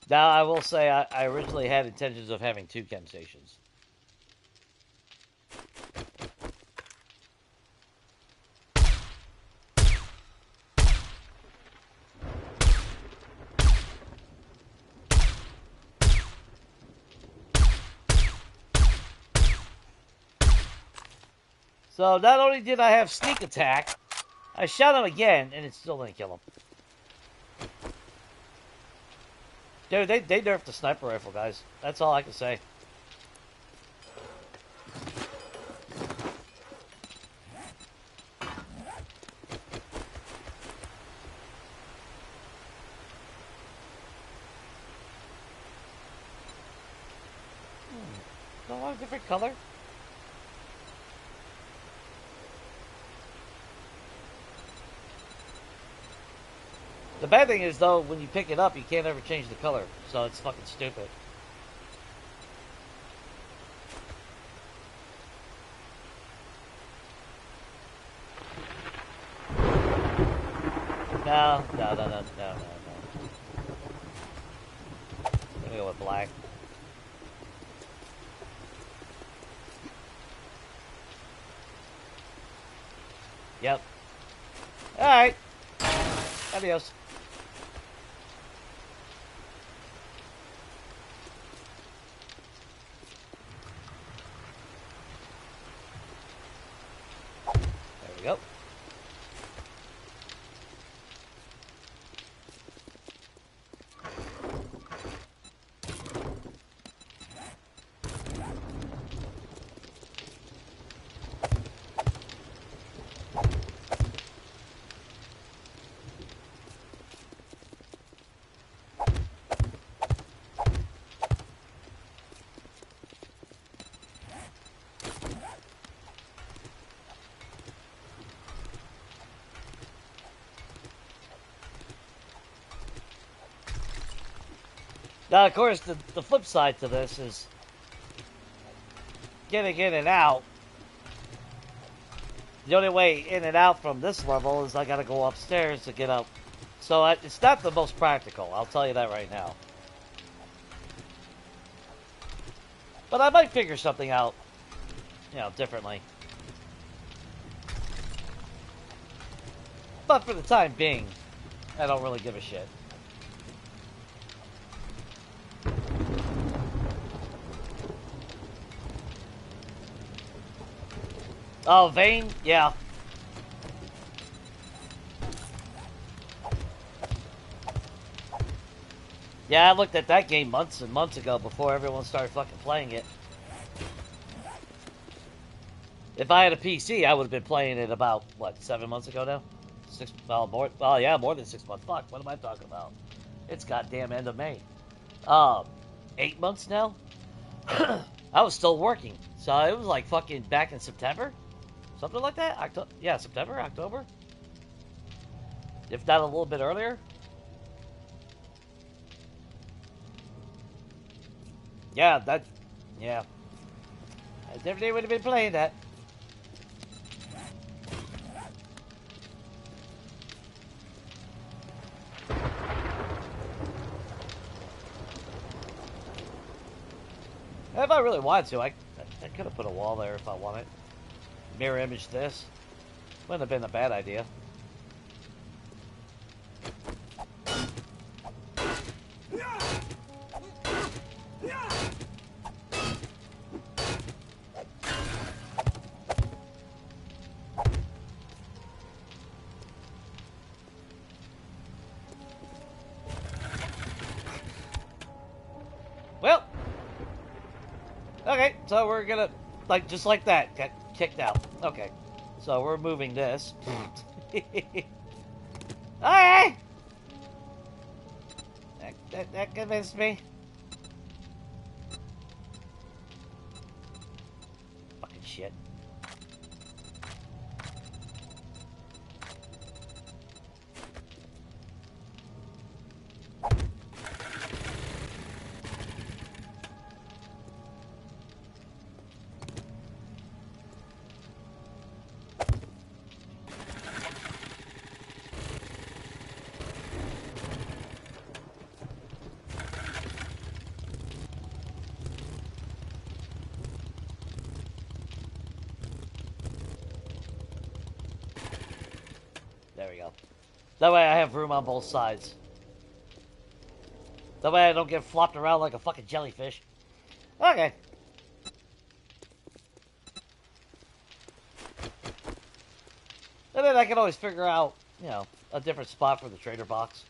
Now, I will say I originally had intentions of having 2 chem stations. So not only did I have sneak attack, I shot him again, and it still didn't kill him. Dude, they nerfed the sniper rifle, guys. That's all I can say. Do I want a different color? The bad thing is, though, when you pick it up, you can't ever change the color. So it's fucking stupid. No. I'm gonna go with black. Yep. Alright. Adios. There we go. Now, of course, the flip side to this is getting in and out. The only way in and out from this level is I gotta go upstairs to get up. So it's not the most practical, I'll tell you that right now. But I might figure something out, you know, differently. But for the time being, I don't really give a shit. Oh, Vane? Yeah. Yeah, I looked at that game months and months ago before everyone started fucking playing it. If I had a PC, I would have been playing it about, what, 7 months ago now? More than 6 months. Fuck, what am I talking about? It's goddamn end of May. 8 months now? I was still working. So it was like fucking back in September? Something like that? September, October? If not a little bit earlier? Yeah. I definitely would have been playing that. If I really wanted to, I could have put a wall there if I wanted. Mirror image this. Wouldn't have been a bad idea. Well, okay, so we're gonna, just like that, get kicked out. Okay, so we're moving this. Alright! That convinced me. Fucking shit. That way I have room on both sides. That way I don't get flopped around like a fucking jellyfish. Okay. And then I can always figure out, you know, a different spot for the trader box.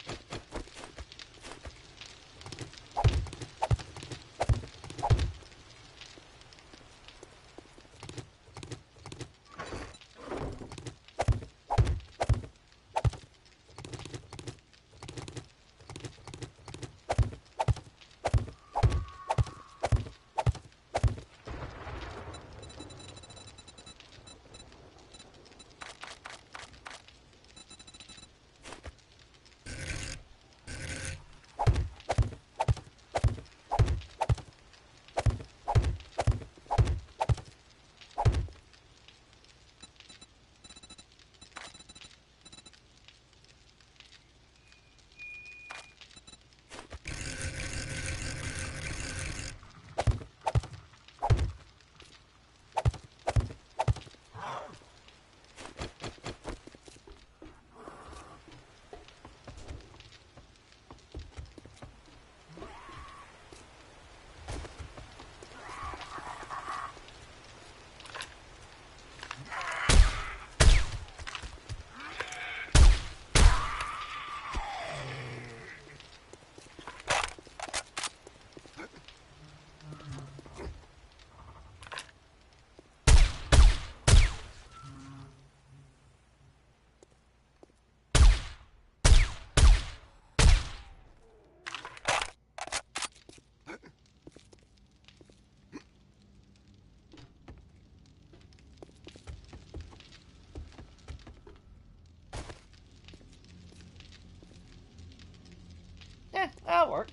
That'll work.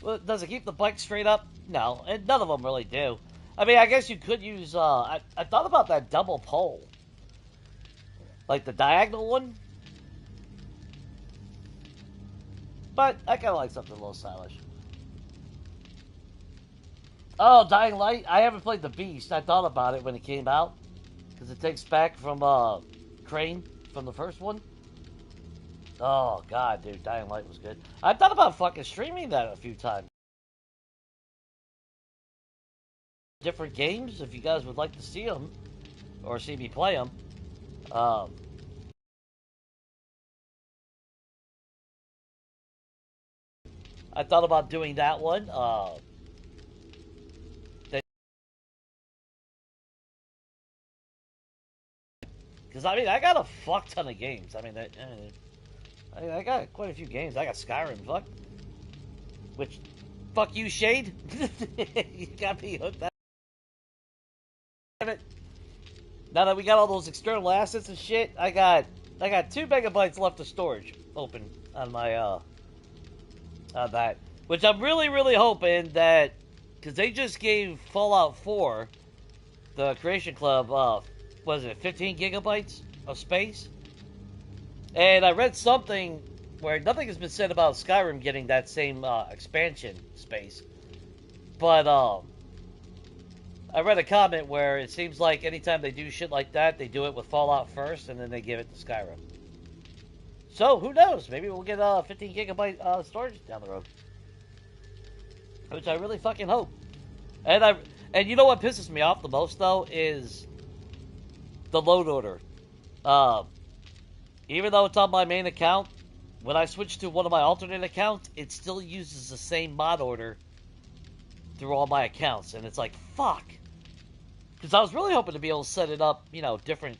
Well, does it keep the bike straight up? No, and none of them really do. I mean, I guess you could use, I thought about that double pole. Like the diagonal one. But I kind of like something a little stylish. Oh, Dying Light? I haven't played the Beast. I thought about it when it came out. Because it takes back from, Crane from the first one. Oh, God, dude. Dying Light was good. I thought about fucking streaming that a few times. Different games, if you guys would like to see them. Or see me play them. I thought about doing that one. Because, I mean, I got a fuck ton of games. I mean, I got quite a few games. I got Skyrim, fuck. Which, fuck you, Shade. You got me hooked. Damn it. Now that we got all those external assets and shit, I got 2 megabytes left of storage open on my, on that. Which I'm really, really hoping that, because they just gave Fallout 4, the Creation Club, what is it, 15 gigabytes of space? And I read something where nothing has been said about Skyrim getting that same expansion space. But I read a comment where it seems like anytime they do shit like that, they do it with Fallout first and then they give it to Skyrim. So, who knows? Maybe we'll get 15 gigabyte storage down the road. Which I really fucking hope. And you know what pisses me off the most, though, is the load order. Even though it's on my main account, when I switch to one of my alternate accounts, it still uses the same mod order through all my accounts. And it's like, fuck. Because I was really hoping to be able to set it up, you know, different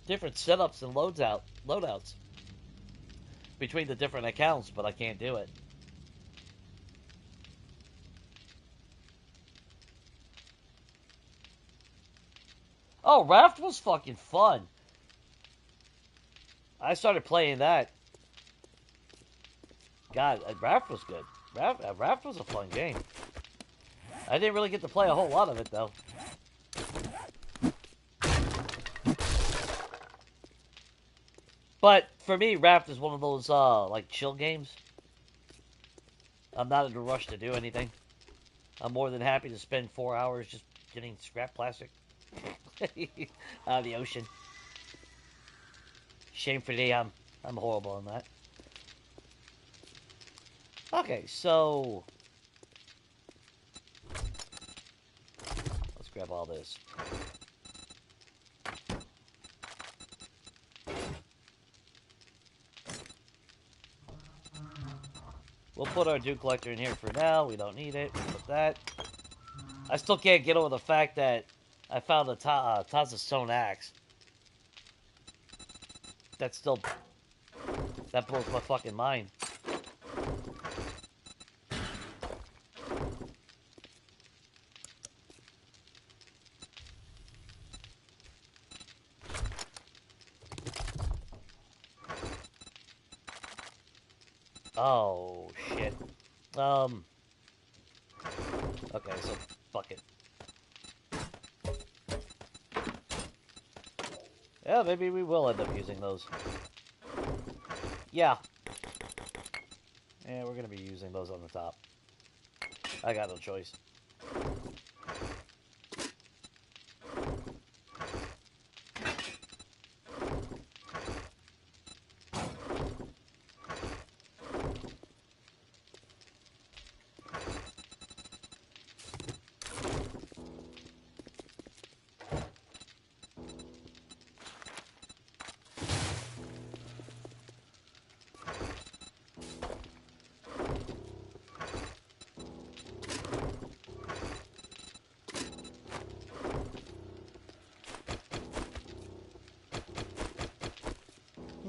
setups and loadouts between the different accounts, but I can't do it. Oh, Raft was fucking fun. I started playing that. God, Raft was good. Raft was a fun game. I didn't really get to play a whole lot of it, though. But, for me, Raft is one of those, like, chill games. I'm not in a rush to do anything. I'm more than happy to spend 4 hours just getting scrap plastic out of the ocean. Shame for them. I'm horrible on that. Okay, so let's grab all this. We'll put our dew collector in here for now. We don't need it. We'll put that. I still can't get over the fact that I found a Taza stone axe. That blows my fucking mind. Oh, shit. Okay, so, fuck it. Yeah, maybe we will end up using those. Yeah. Yeah, we're gonna be using those on the top. I got no choice.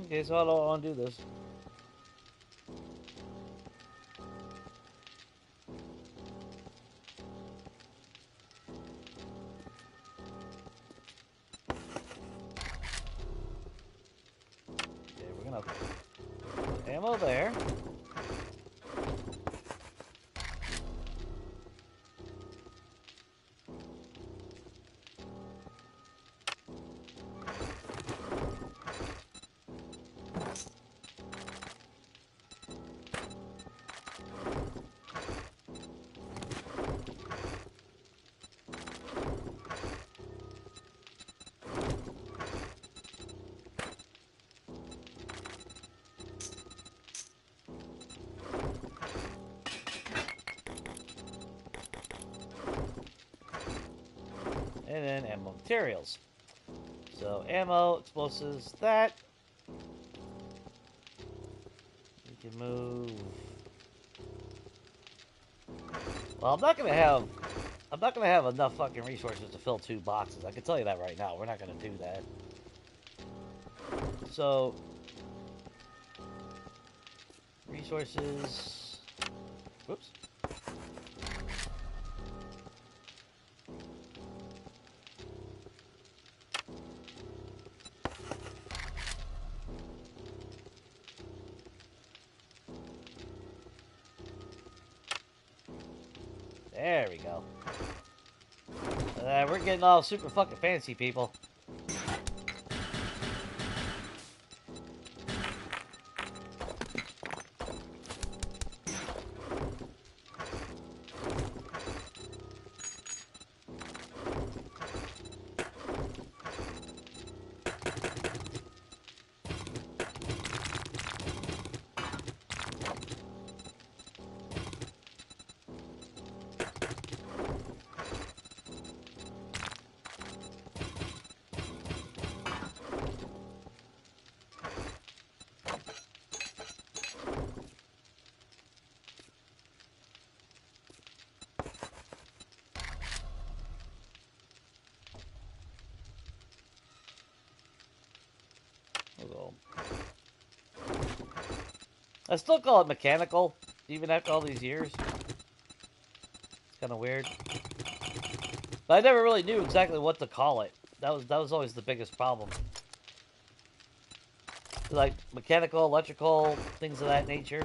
Okay, so I don't want to do this. Okay, we're gonna put ammo there. And then ammo materials. So ammo, explosives, that. We can move. Well, I'm not gonna have enough fucking resources to fill 2 boxes. I can tell you that right now. We're not gonna do that. So resources. Whoops. There we go. We're getting all super fucking fancy, people. I still call it mechanical, even after all these years. It's kind of weird. But I never really knew exactly what to call it. That was always the biggest problem. Like mechanical, electrical, things of that nature.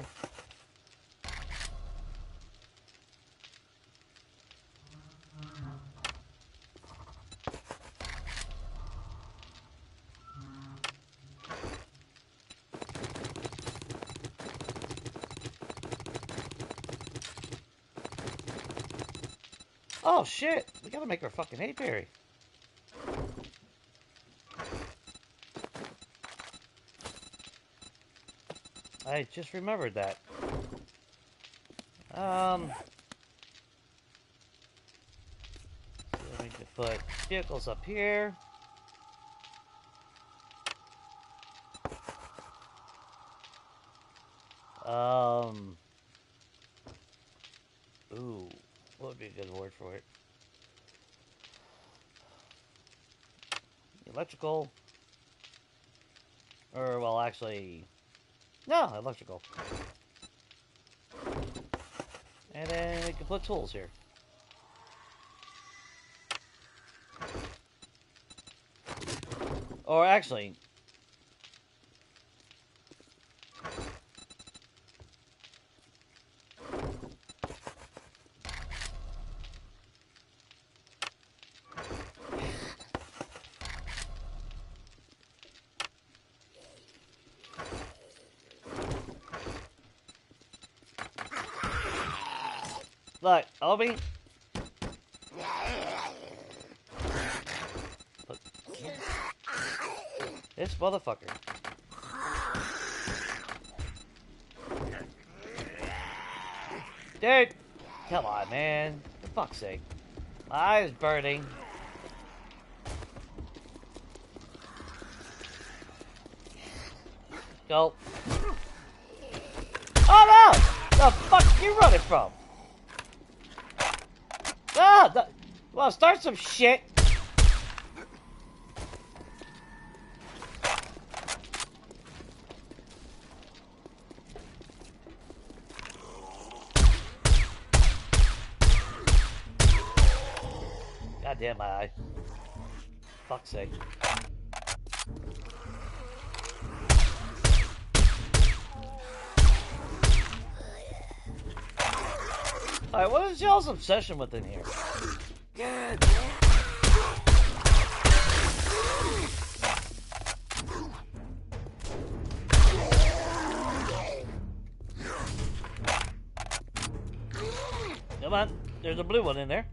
Oh shit! We gotta make our fucking apiary. I just remembered that. So we can put vehicles up here. Ooh, what would be a good word for it? Electrical. Or, well, actually, no, electrical. And then we can put tools here. Or actually, look, Obi. This motherfucker. Dude! Come on, man. For fuck's sake. My eye is burning. Go. Oh no! The fuck are you running from? Ah! Well, start some shit. God damn my eye. Fuck's sake. Alright, what is y'all's obsession with in here? Good. Come on, there's a blue one in there.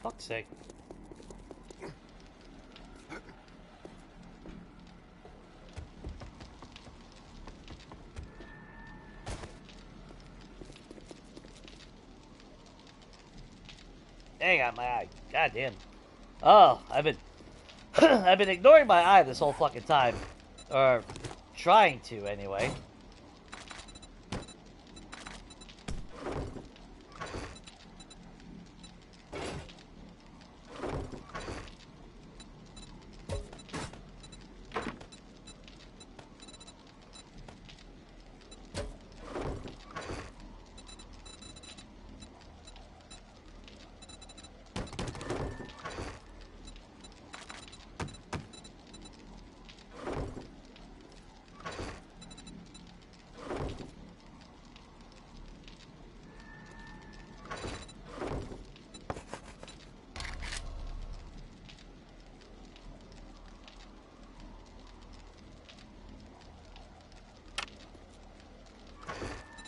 Fuck's sake. Hang on my eye. God damn. Oh, I've been I've been ignoring my eye this whole fucking time. Or trying to anyway.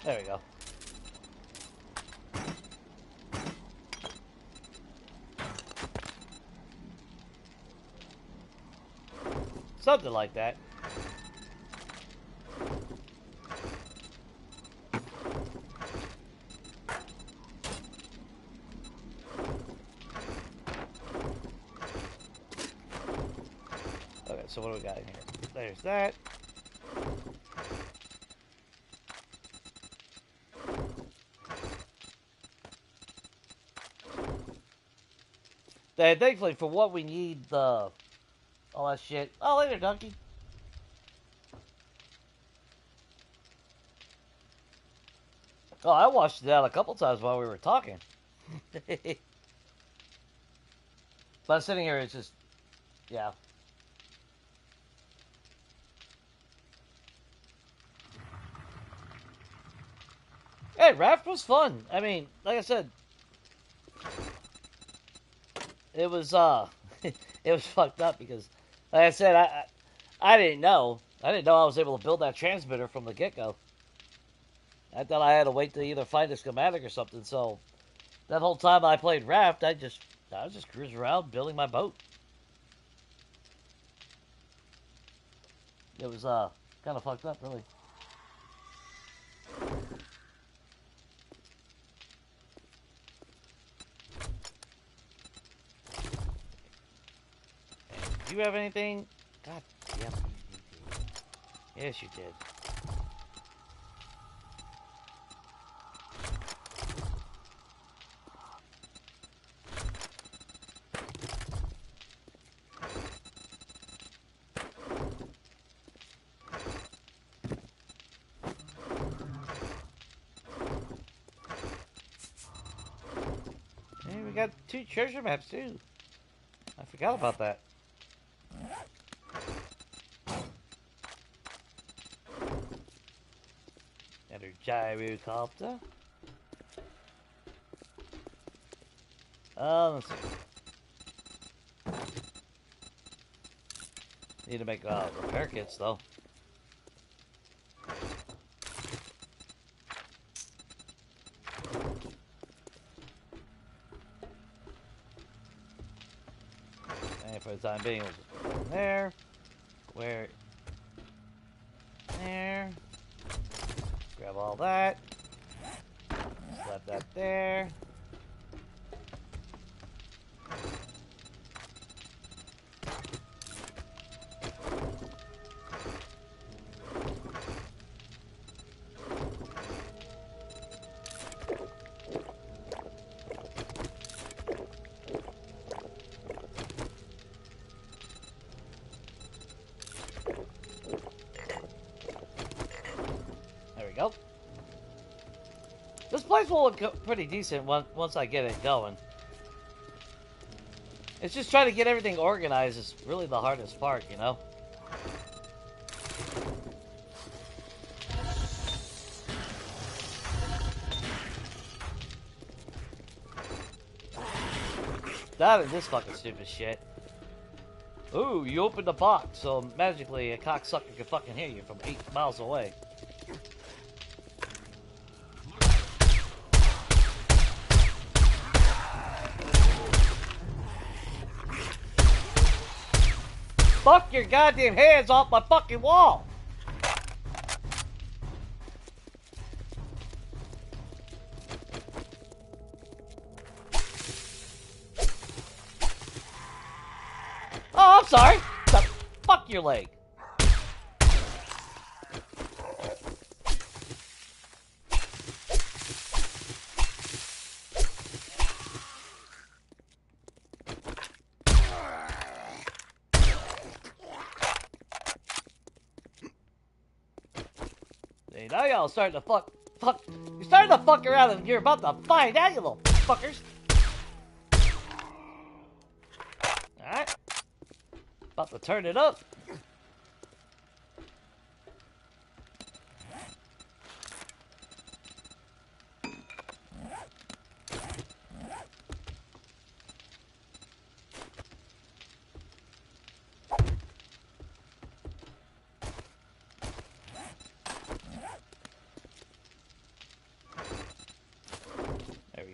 There we go. Something like that. Okay, so what do we got in here? There's that. And thankfully, for what we need, all that shit. Oh, later, donkey. Oh, I washed it out a couple times while we were talking. But sitting here, it's just, yeah. Hey, Raft was fun. I mean, like I said, it was it was fucked up because, like I said, I didn't know. I didn't know I was able to build that transmitter from the get-go. I thought I had to wait to either find a schematic or something, so that whole time I played Raft, I was just cruising around building my boat. It was kind of fucked up, really. Do you have anything? God damn it. Yes, you did. Hey, we got 2 treasure maps, too. I forgot about that. Enter gyrocopter. Let's see. Need to make repair kits, though. And for the time being, we'll just put it there. Where? There. Grab all that. Slap that there. Go. This place will look pretty decent once I get it going. It's just trying to get everything organized is really the hardest part, you know? That is this fucking stupid shit. Ooh, you opened the box, so magically a cocksucker can fucking hear you from 8 miles away. Fuck your goddamn hands off my fucking wall! Oh, I'm sorry! Fuck your leg! Now y'all starting to fuck. You're starting to fuck around and you're about to find out, you little fuckers. Alright. About to turn it up.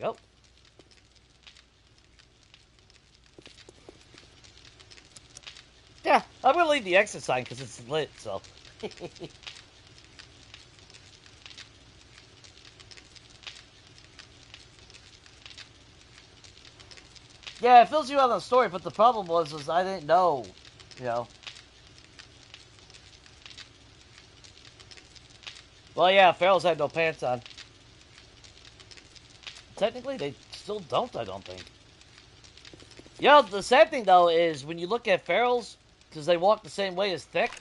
Go. Yeah, I'm gonna leave the exit sign because it's lit, so. Yeah, it fills you out on the story, but the problem was I didn't know, you know. Well, yeah, Ferals had no pants on. Technically, they still don't, I don't think. You know, the sad thing, though, is when you look at Ferals, because they walk the same way as Thick,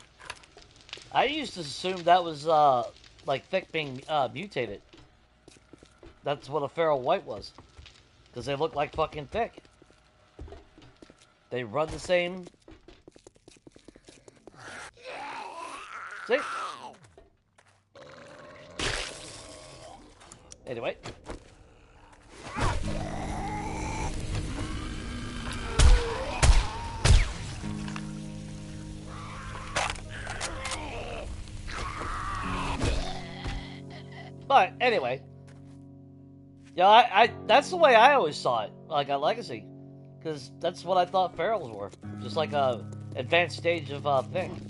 I used to assume that was, like, Thick being, mutated. That's what a Feral White was. Because they look like fucking Thick. They run the same... See? Anyway. But anyway, yeah, I that's the way I always saw it, like a legacy, because that's what I thought ferals were, just like a advanced stage of thing.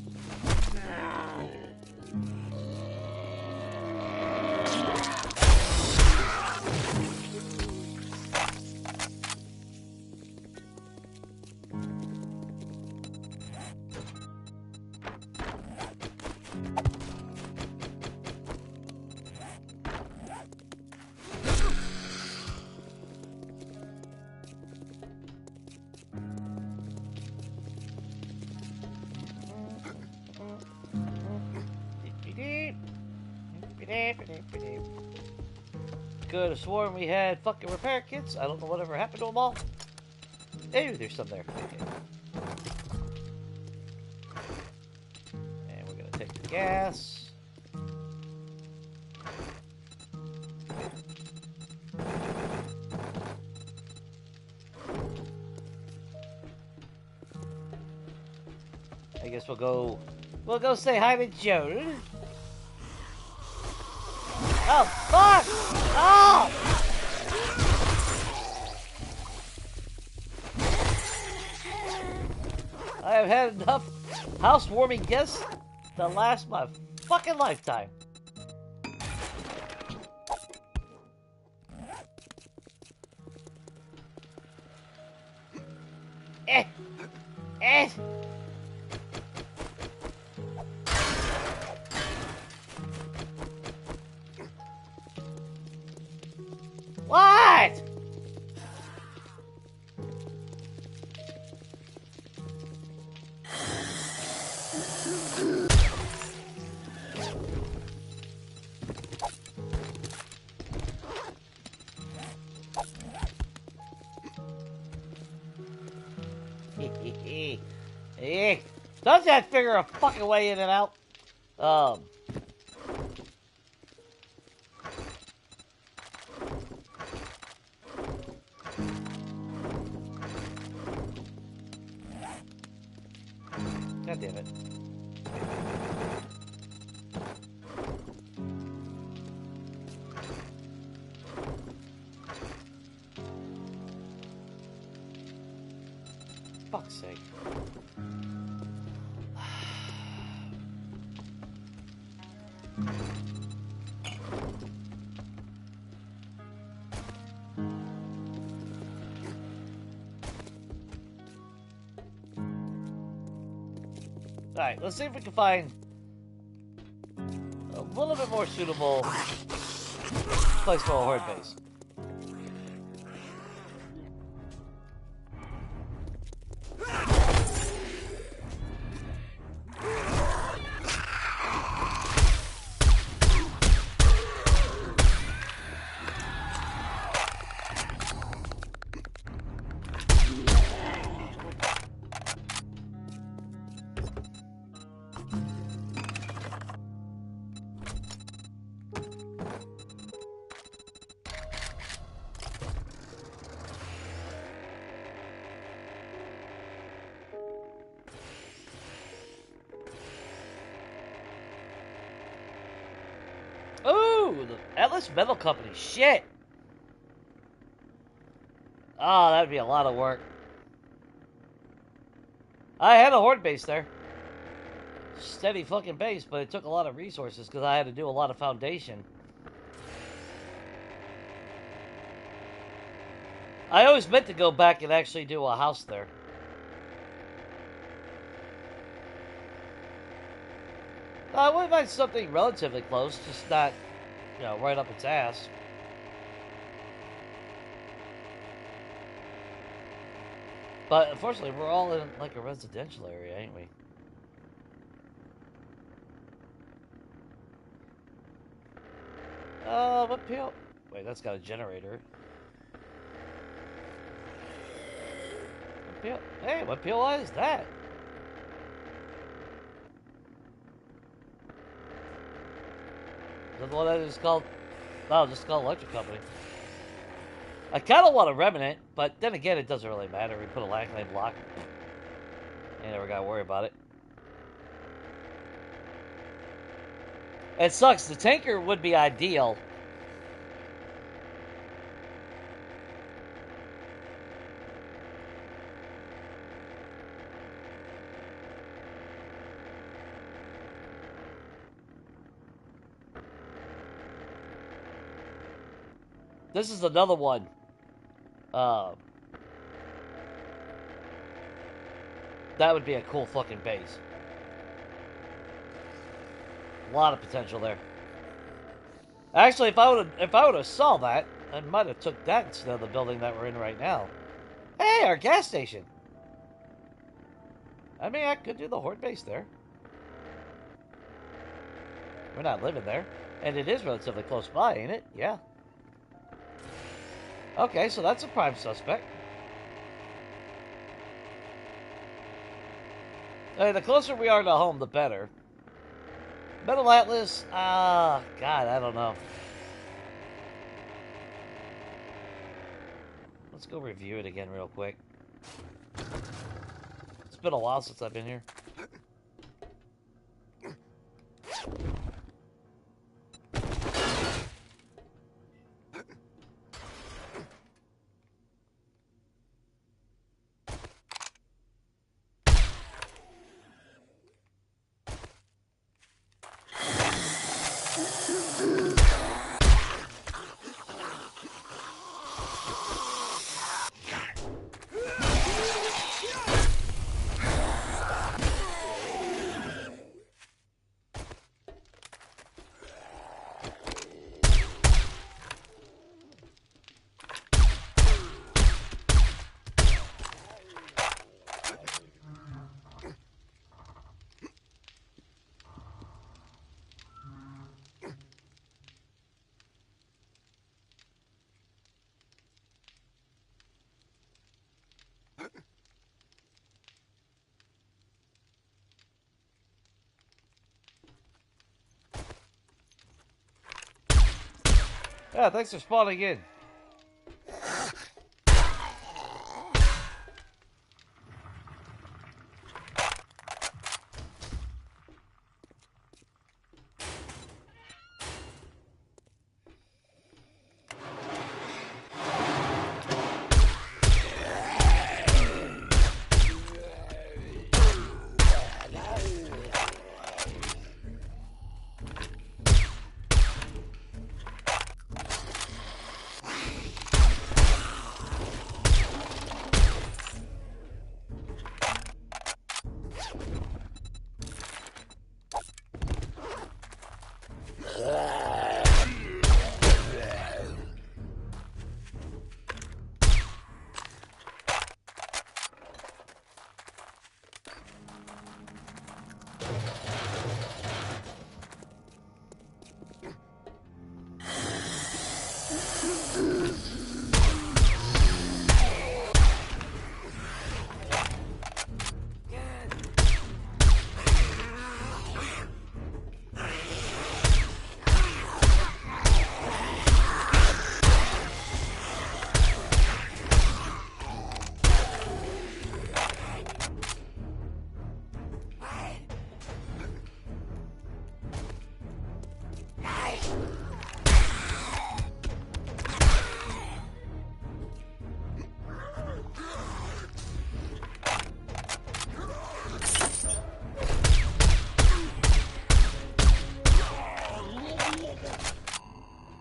Could have sworn we had fucking repair kits. I don't know whatever happened to them all. Hey, there's some there. Okay. And we're gonna take the gas. I guess we'll go say hi to Joan. Oh, fuck! Oh! I have had enough housewarming guests to last my fucking lifetime. Eh! Eh! What? Does that figure a fucking way in and out? God damn it. Fuck's sake. Alright, let's see if we can find a little bit more suitable place for a horde base. Ooh, the Atlas Metal Company. Shit. Oh, that'd be a lot of work. I had a horde base there. Steady fucking base, but it took a lot of resources because I had to do a lot of foundation. I always meant to go back and actually do a house there. I wouldn't mind something relatively close, just not, you know, right up its ass. But unfortunately, we're all in like a residential area, ain't we? What PL? Wait, that's got a generator. What PL? Hey, what PLI is that? Is that the one that is called? No, just called Electric Company. I kind of want a Remnant, but then again, it doesn't really matter. We put a Lacklane block. You never got to worry about it. It sucks. The tanker would be ideal, This is another one. That would be a cool fucking base. A lot of potential there. Actually, if I would have saw that, I might have took that instead of the building that we're in right now. Hey, our gas station. I mean, I could do the horde base there. We're not living there, and it is relatively close by, ain't it? Yeah. Okay, so that's a prime suspect. The closer we are to home, the better. Metal Atlas, God, I don't know. Let's go review it again real quick. It's been a while since I've been here. Yeah, thanks for spawning in.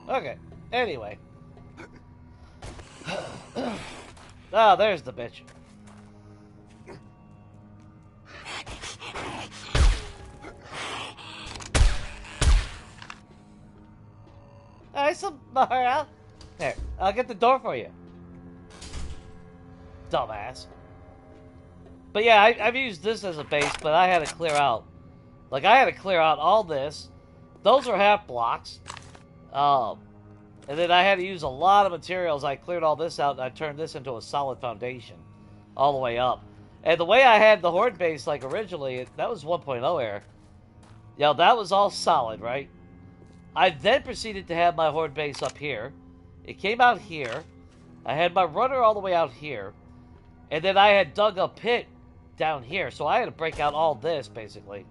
Okay, anyway. Ah, there's the bitch. Alright, Samara. There, I'll get the door for you. Dumbass. But yeah, I've used this as a base, but I had to clear out. Like, I had to clear out all this. Those are half blocks. And then I had to use a lot of materials. I cleared all this out, and I turned this into a solid foundation. All the way up. And the way I had the horde base, like, originally, that was 1.0 era. Yeah, that was all solid, right? I then proceeded to have my horde base up here. It came out here. I had my runner all the way out here. And then I had dug a pit down here. So I had to break out all this, basically.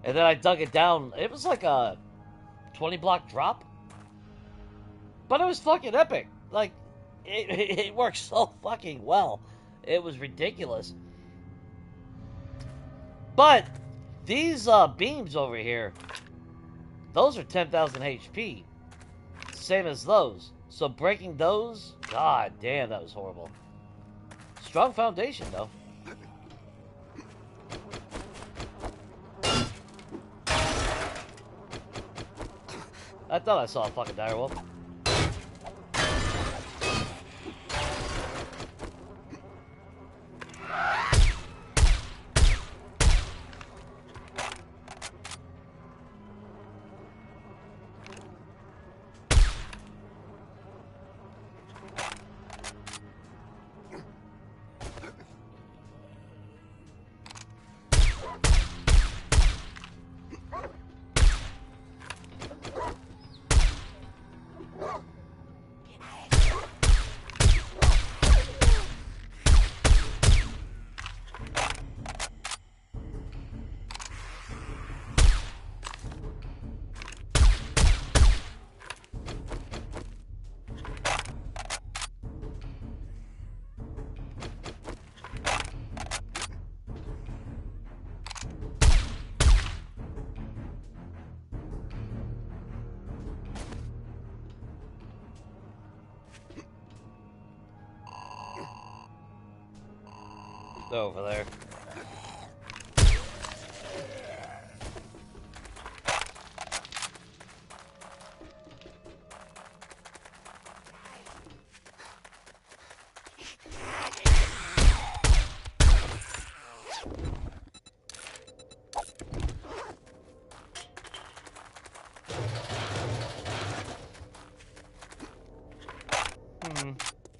And then I dug it down. It was like a 20-block drop. But it was fucking epic. Like, it worked so fucking well. It was ridiculous. But these beams over here, those are 10,000 HP. Same as those. So breaking those, god damn, that was horrible. Strong foundation, though. I thought I saw a fucking direwolf. Over there.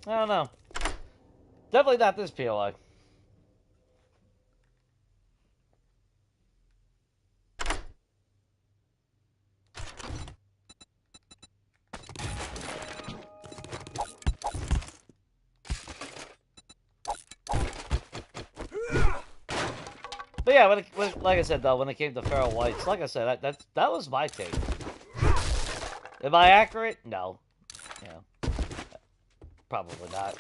I don't know. Definitely not this POI. But yeah, like I said though, when it came to Feral Whites, like I said, that was my take. Am I accurate? No. Yeah. Probably not.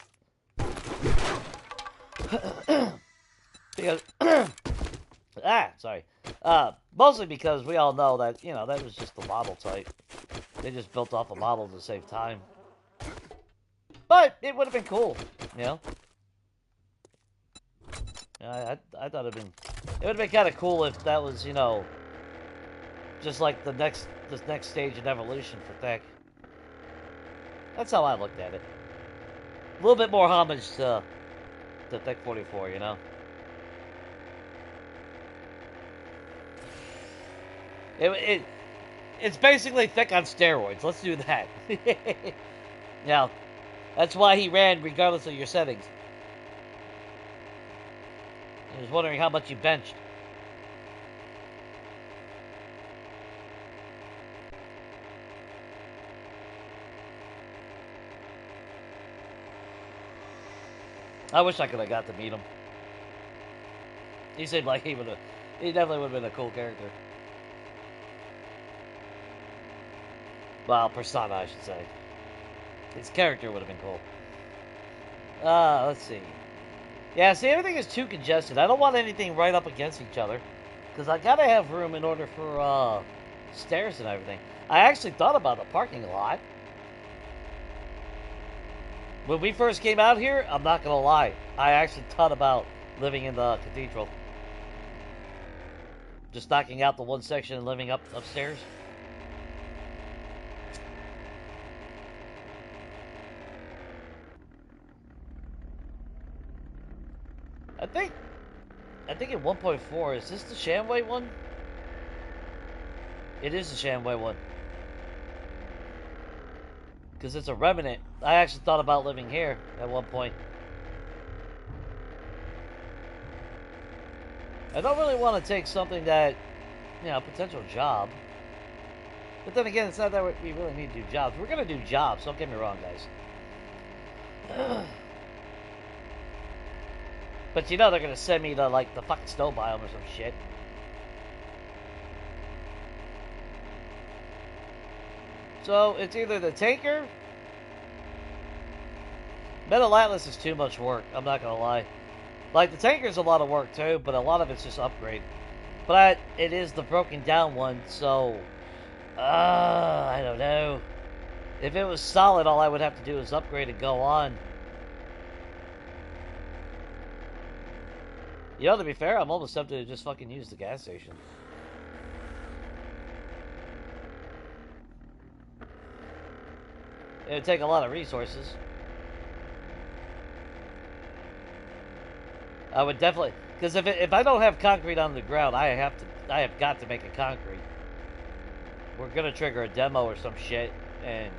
Because sorry. Mostly because we all know that, you know, that was just the model type. They just built off a model to save time. But it would have been cool, you know. I thought it would have been kind of cool if that was, you know, just like this next stage in evolution for Tech. That's how I looked at it. A little bit more homage to Tech 44, you know. It's basically Thick on steroids. Let's do that. Now, that's why he ran regardless of your settings. He was wondering how much you benched. I wish I could have got to meet him. He seemed like he definitely would have been a cool character. Well, persona, I should say. His character would have been cool. Let's see. Yeah, see, everything is too congested. I don't want anything right up against each other. Because I gotta have room in order for, stairs and everything. I actually thought about the parking lot. When we first came out here, I'm not gonna lie, I actually thought about living in the cathedral. Just knocking out the one section and living upstairs. I think at 1.4, is this the Shamway one? It is the Shamway one. Because it's a remnant. I actually thought about living here at one point. I don't really want to take something that, you know, potential job. But then again, it's not that we really need to do jobs. We're going to do jobs, don't get me wrong, guys. But you know they're going to send me to, like, the fucking snow biome or some shit. So, it's either the Tanker... Metal Atlas is too much work, I'm not going to lie. Like, the Tanker's a lot of work, too, but a lot of it's just upgrade. But it is the broken down one, so... I don't know. If it was solid, all I would have to do is upgrade and go on. You know, to be fair, I'm almost tempted to just fucking use the gas station. It would take a lot of resources. I would definitely, because if I don't have concrete on the ground, I have got to make a concrete. We're gonna trigger a demo or some shit, and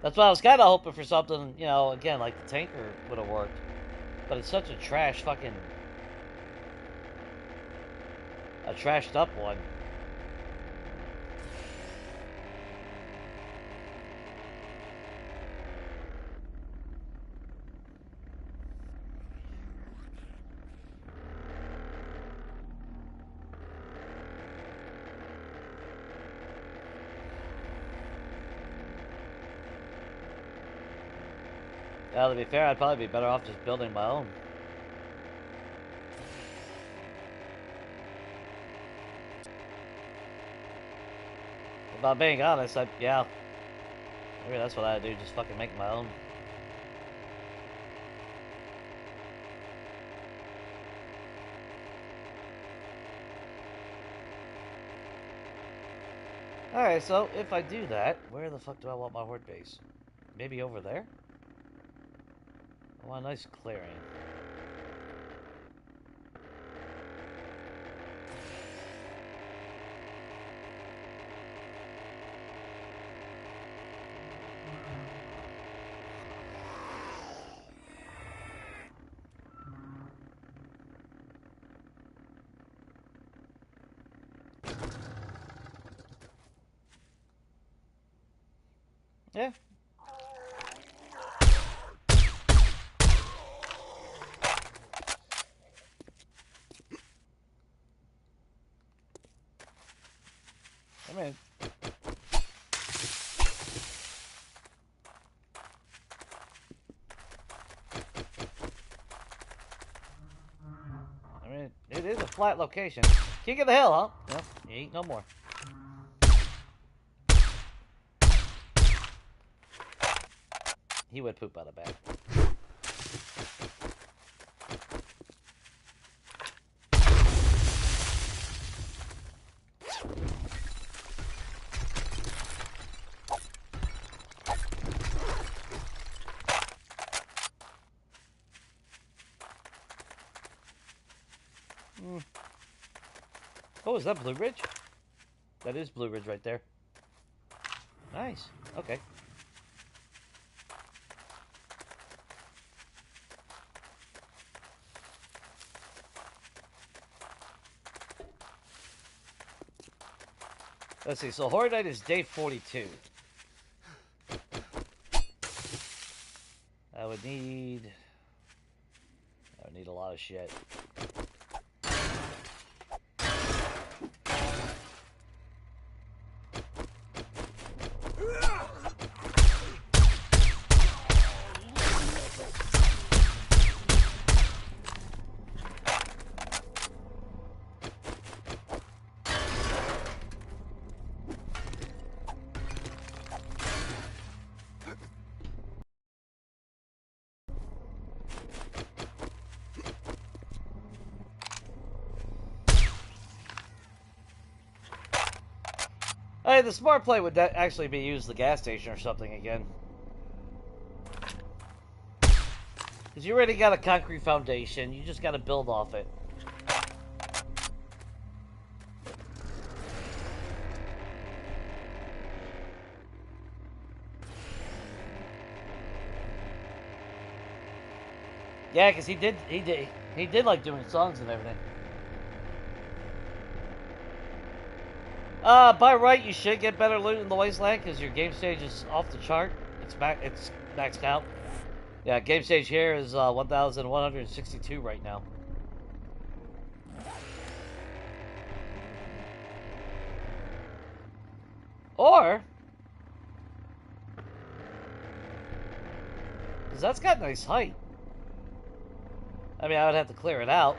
that's why I was kind of hoping for something, you know, again, like the tanker would have worked. But it's such a trash fucking, a trashed up one. Now, to be fair, I'd probably be better off just building my own. If I'm being honest, yeah. Maybe that's what I'd do, just fucking make my own. Alright, so if I do that, where the fuck do I want my horde base? Maybe over there? I want a nice clearing. Yeah. I mean, it is a flat location. King of the hill, huh? Well, you ain't no more. He would poop out of bag. Oh, is that Blue Ridge? That is Blue Ridge right there. Nice. Okay. Let's see. So Horde Night is day 42. I would need a lot of shit. Hey, the smart play would actually be use the gas station or something again. Because you already got a concrete foundation, you just got to build off it. Yeah, because he did like doing songs and everything. By right, you should get better loot in the Wasteland because your game stage is off the chart. It's maxed out. Yeah, game stage here is 1,162 right now. Or, because that's got nice height. I mean, I would have to clear it out.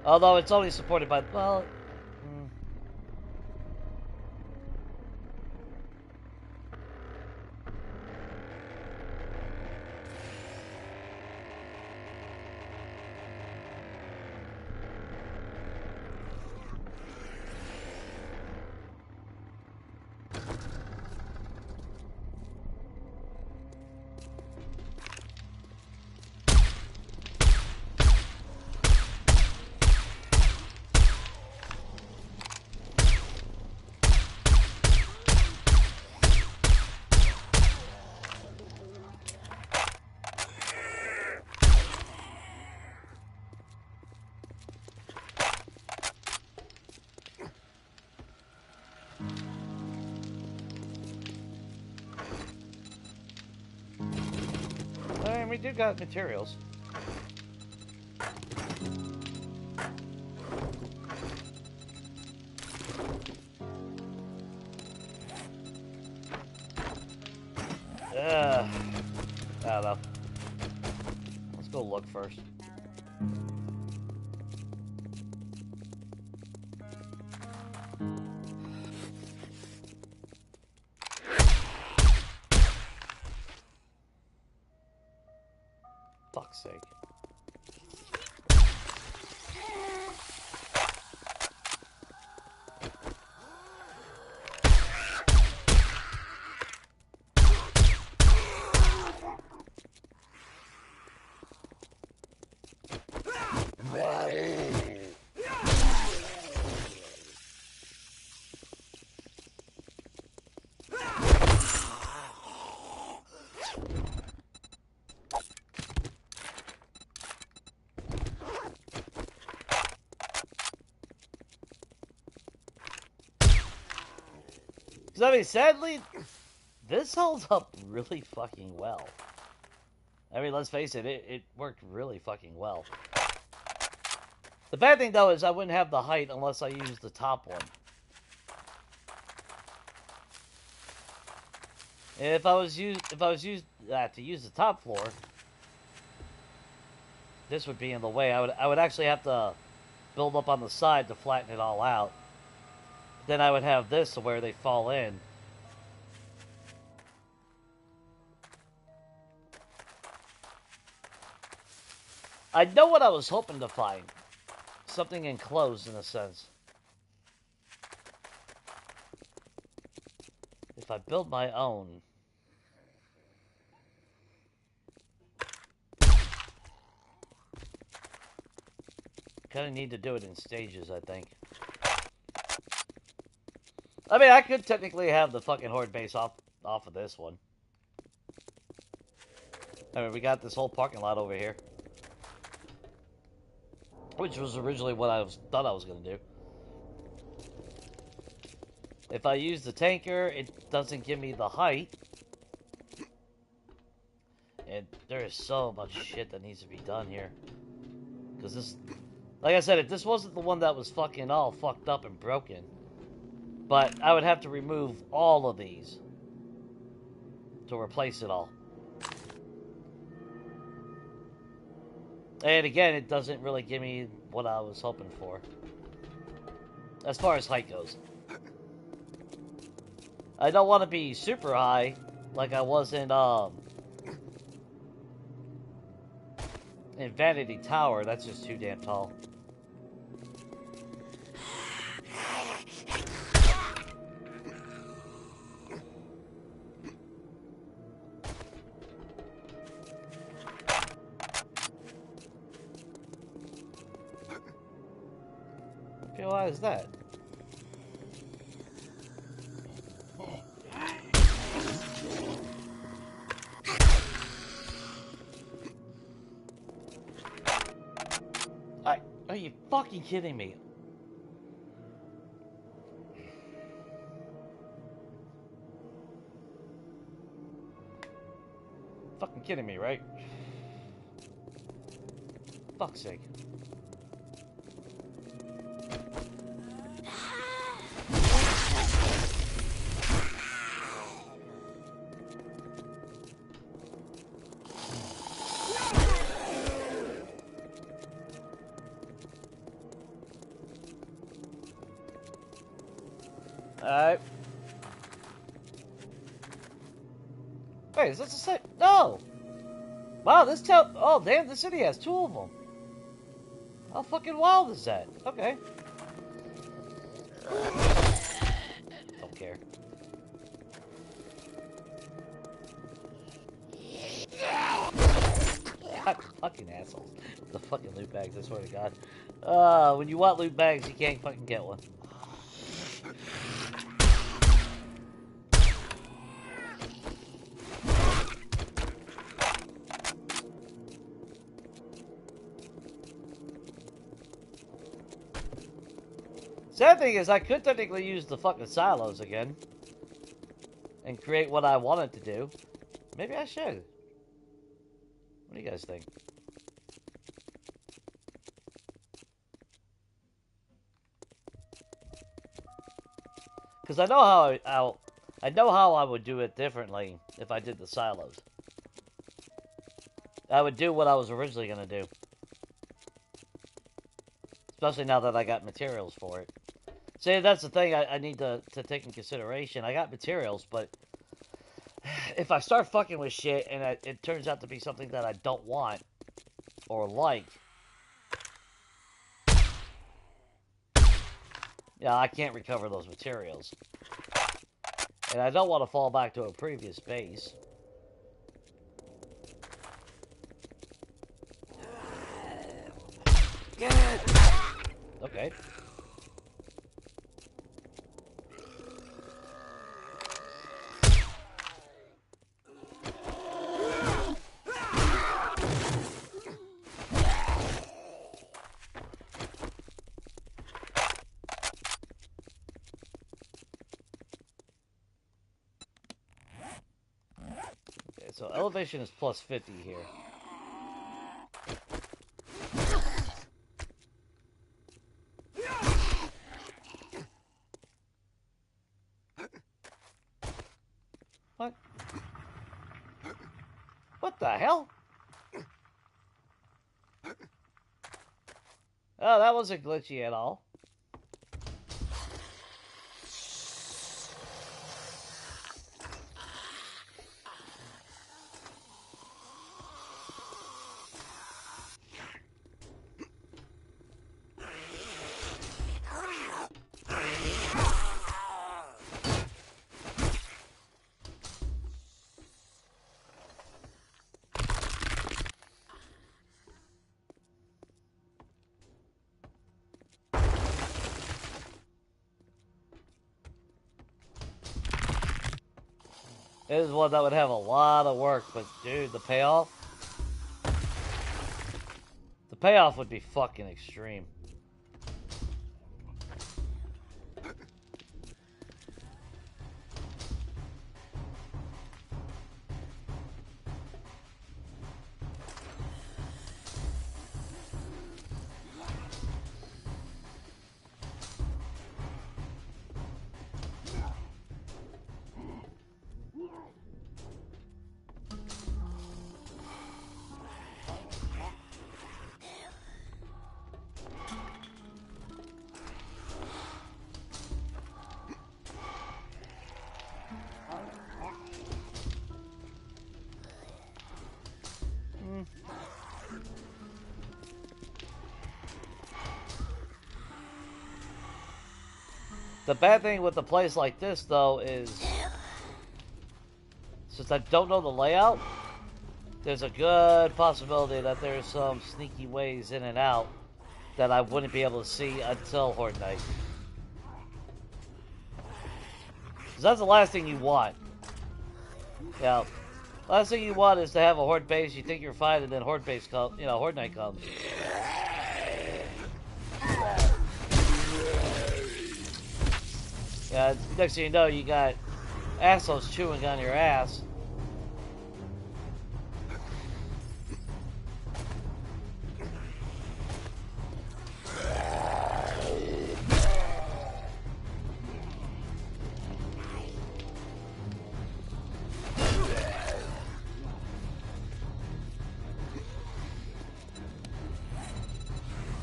Although it's only supported by, well... we do got materials. I don't know. Let's go look first. Fuck's sake. I mean, sadly, this holds up really fucking well. I mean, let's face it, it worked really fucking well. The bad thing, though, is I wouldn't have the height unless I used the top one. If I was to use the top floor, this would be in the way. I would actually have to build up on the side to flatten it all out. Then I would have this to where they fall in. I know what I was hoping to find. Something enclosed in a sense. If I build my own. Kind of need to do it in stages, I think. I mean, I could technically have the fucking horde base off of this one. I mean, we got this whole parking lot over here. Which was originally what I thought I was going to do. If I use the tanker, it doesn't give me the height. And there is so much shit that needs to be done here. Because this... Like I said, if this wasn't the one that was fucking all fucked up and broken... But I would have to remove all of these to replace it all. And again, it doesn't really give me what I was hoping for. As far as height goes. I don't want to be super high like I was in Vanity Tower. That's just too damn tall. Why is that? Are you fucking kidding me? Fucking kidding me, right? Fuck's sake. Alright. Wait, is this the same? No! Wow, this town... Oh, damn, the city has two of them. How fucking wild is that? Okay. Don't care. Fucking assholes. The fucking loot bags, I swear to God. When you want loot bags, you can't fucking get one. Sad thing is, I could technically use the fucking silos again. And create what I wanted to do. Maybe I should. What do you guys think? Because I know how I would do it differently if I did the silos. I would do what I was originally going to do. Especially now that I got materials for it. See, that's the thing I need to take in consideration. I got materials, but if I start fucking with shit and it turns out to be something that I don't want or like, yeah, I can't recover those materials. And I don't want to fall back to a previous base. Okay. So elevation is plus 50 here. What? What the hell? Oh, that wasn't glitchy at all. This is one that would have a lot of work, but dude, the payoff would be fucking extreme. The bad thing with a place like this, though, is since I don't know the layout, there's a good possibility that there's some sneaky ways in and out that I wouldn't be able to see until Horde Night. Because that's the last thing you want. Yeah. Last thing you want is to have a Horde base, you think you're fine, and then Horde base comes, Horde Night comes. Yeah, next thing you know, you got assholes chewing on your ass.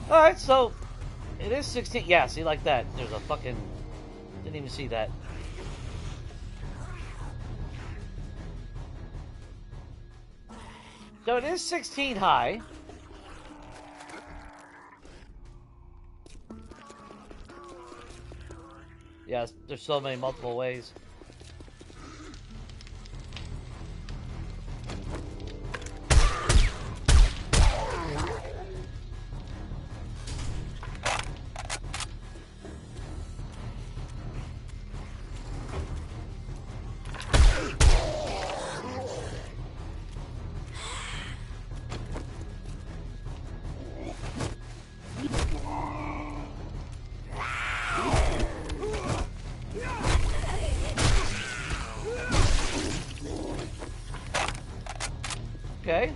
Alright, so it is 16. Yeah, see, like that. There's a fucking... Didn't even see that. So it is 16 high. Yes, there's so many multiple ways. Okay.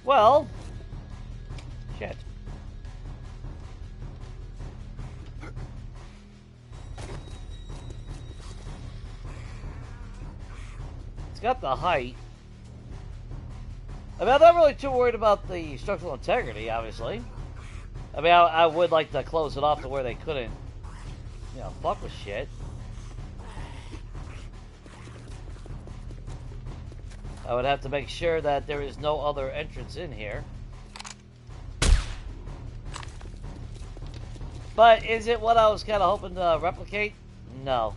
Well, shit. It's got the height. I mean, I'm not really too worried about the structural integrity, obviously. I mean, I would like to close it off to where they couldn't, you know, fuck with shit. I would have to make sure that there is no other entrance in here. But is it what I was kind of hoping to replicate? No.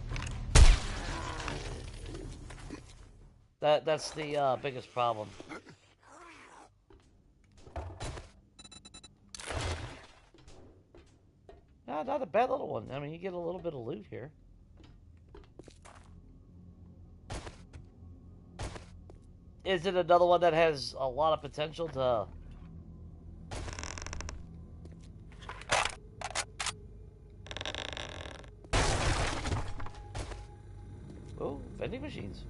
That's the biggest problem. No, not a bad little one. I mean, you get a little bit of loot here. Is it another one that has a lot of potential to... Oh, vending machines.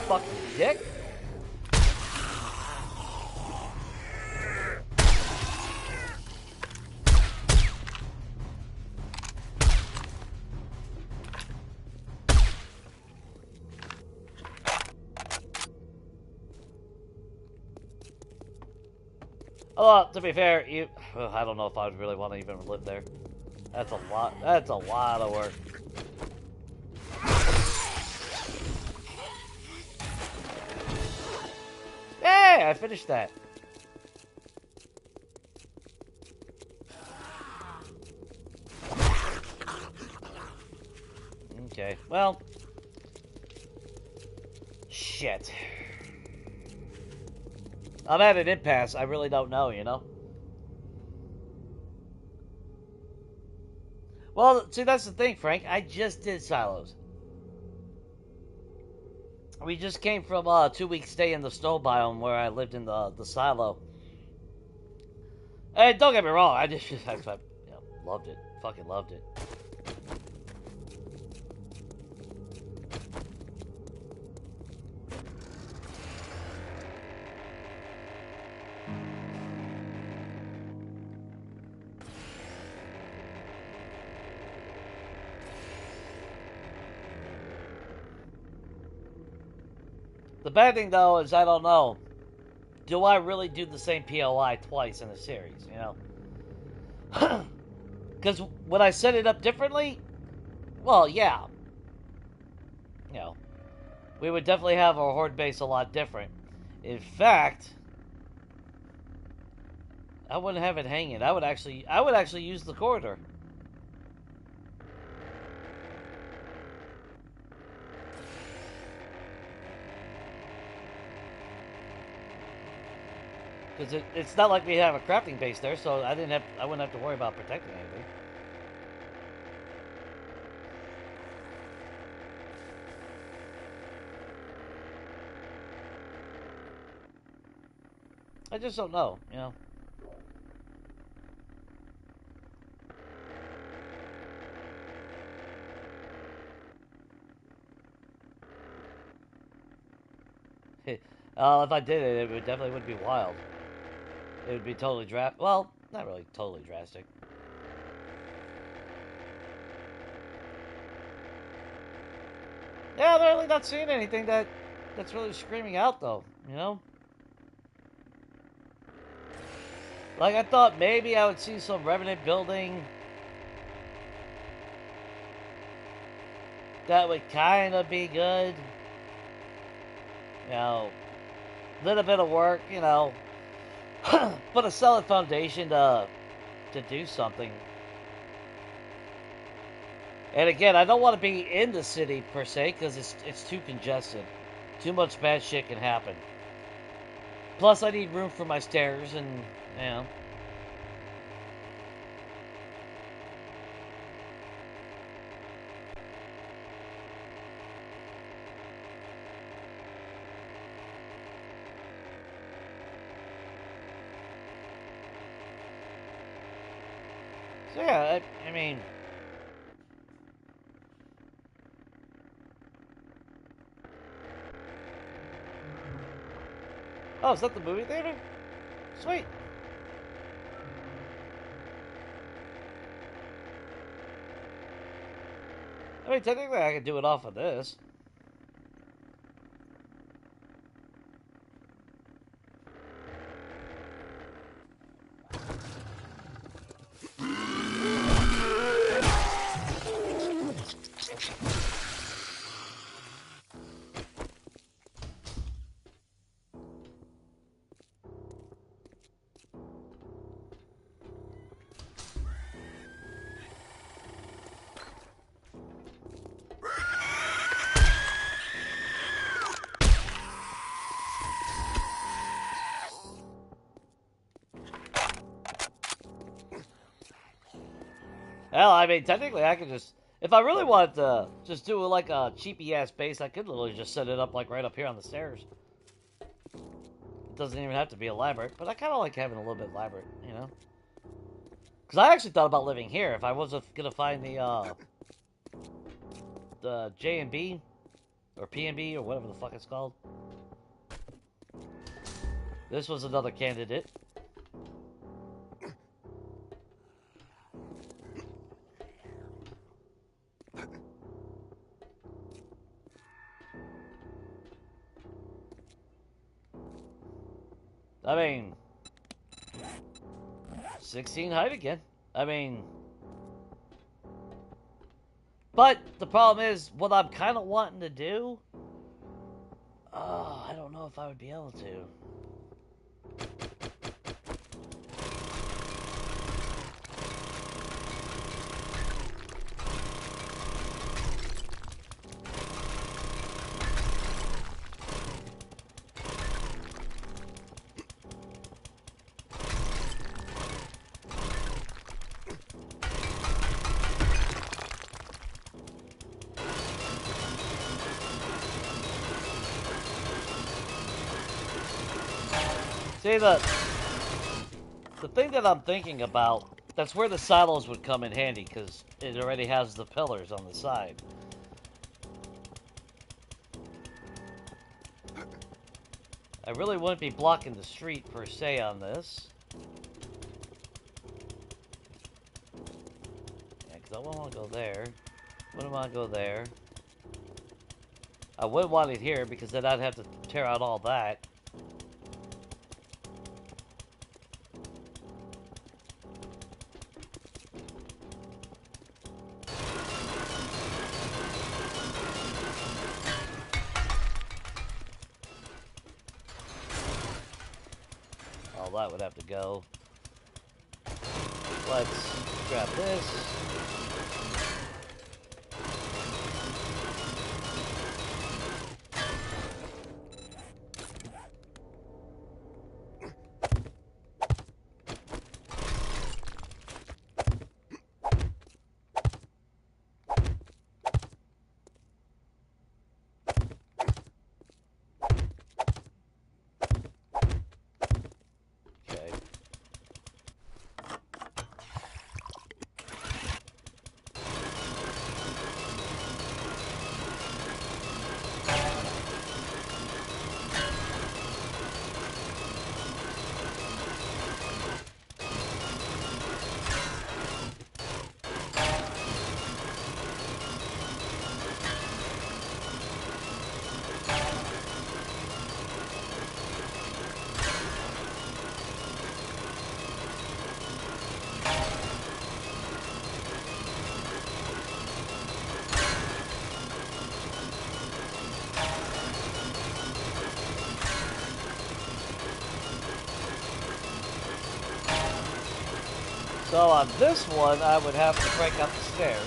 Fucking dick. Well, to be fair, I don't know if I would really want to even live there. That's a lot. That's a lot of work. Hey, I finished that. Okay, well. Shit. I'm at an impasse. I really don't know, you know? Well, see, that's the thing, Frank. I just did silos. We just came from a 2-week stay in the snow biome where I lived in the silo. Hey, don't get me wrong. I just I loved it. Fucking loved it. The bad thing, though, is I don't know. Do I really do the same POI twice in a series, you know? Because when I set it up differently, well, yeah. You know, we would definitely have our horde base a lot different. In fact, I wouldn't have it hanging. I would actually use the corridor. Because it's not like we have a crafting base there, so I wouldn't have to worry about protecting anything. I just don't know, you know. If I did it, it definitely would be wild. It would be totally well, not really totally drastic. Yeah, I'm really not seeing anything that's really screaming out, though, you know? Like, I thought maybe I would see some Revenant building that would kind of be good. You know, little bit of work, you know, put a solid foundation to do something. And again, I don't want to be in the city per se because it's too congested. Too much bad shit can happen. Plus, I need room for my stairs, and you know. So yeah, I mean, Oh, is that the movie theater? Sweet. I mean, technically I could do it off of this. Hell, I mean, technically, I could just... If I really wanted to just do like a cheapy-ass base, I could literally just set it up like right up here on the stairs. It doesn't even have to be elaborate, but I kind of like having a little bit elaborate, you know? Because I actually thought about living here if I wasn't going to find the J&B, or P&B, or whatever the fuck it's called. This was another candidate. I mean, 16 height again. I mean, but the problem is, what I'm kind of wanting to do, I don't know if I would be able to. See, the thing that I'm thinking about, that's where the silos would come in handy, because it already has the pillars on the side. I really wouldn't be blocking the street, per se, on this. Yeah, because I wouldn't want to go there. Wouldn't want to go there. I wouldn't want it here, because then I'd have to tear out all that. That would have to go. Let's grab this. So on this one, I would have to break up the stairs.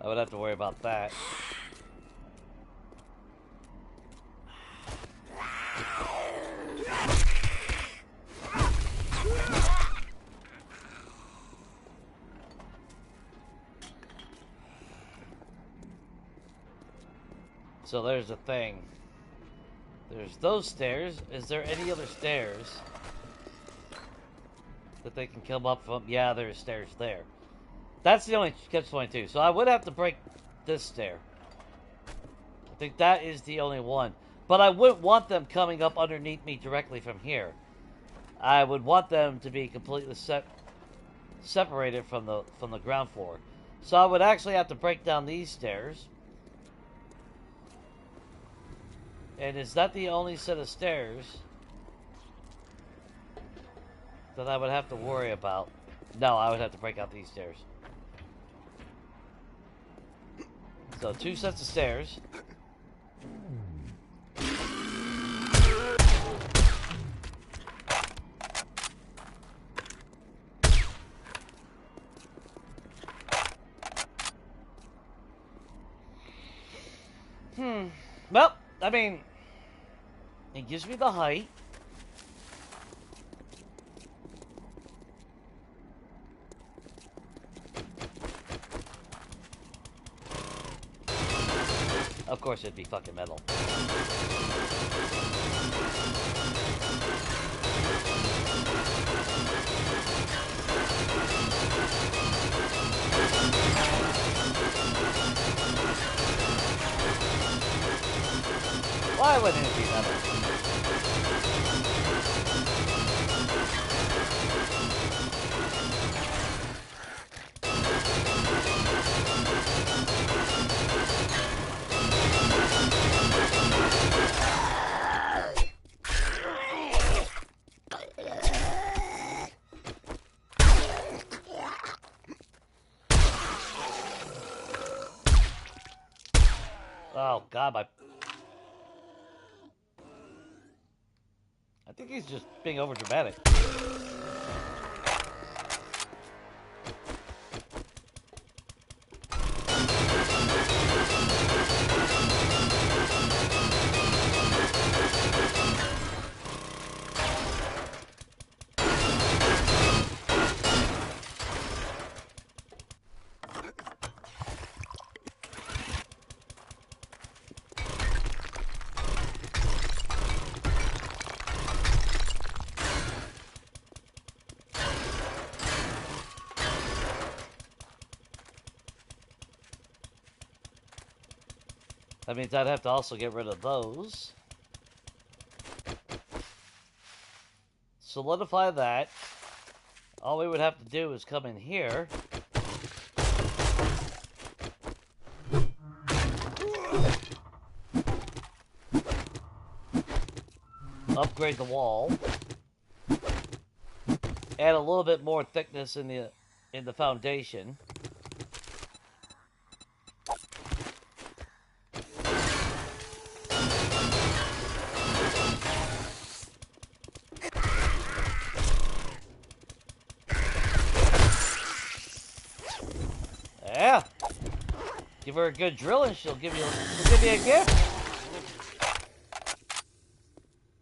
I would have to worry about that. So there's the thing. There's those stairs. Is there any other stairs that they can come up from? Yeah, there's stairs there. That's the only catch-22. So I would have to break this stair. I think that is the only one. But I wouldn't want them coming up underneath me directly from here. I would want them to be completely separated from the ground floor. So I would actually have to break down these stairs. And is that the only set of stairs that I would have to worry about? No, I would have to break out these stairs. So 2 sets of stairs. Well, I mean, it gives me the height. Of course, it'd be fucking metal. Why wouldn't it be metal? Oh God, I think he's just being over dramatic. That means I'd have to also get rid of those. Solidify that. All we would have to do is come in here. Upgrade the wall. Add a little bit more thickness in the foundation. Yeah. Give her a good drill and she'll give you a gift.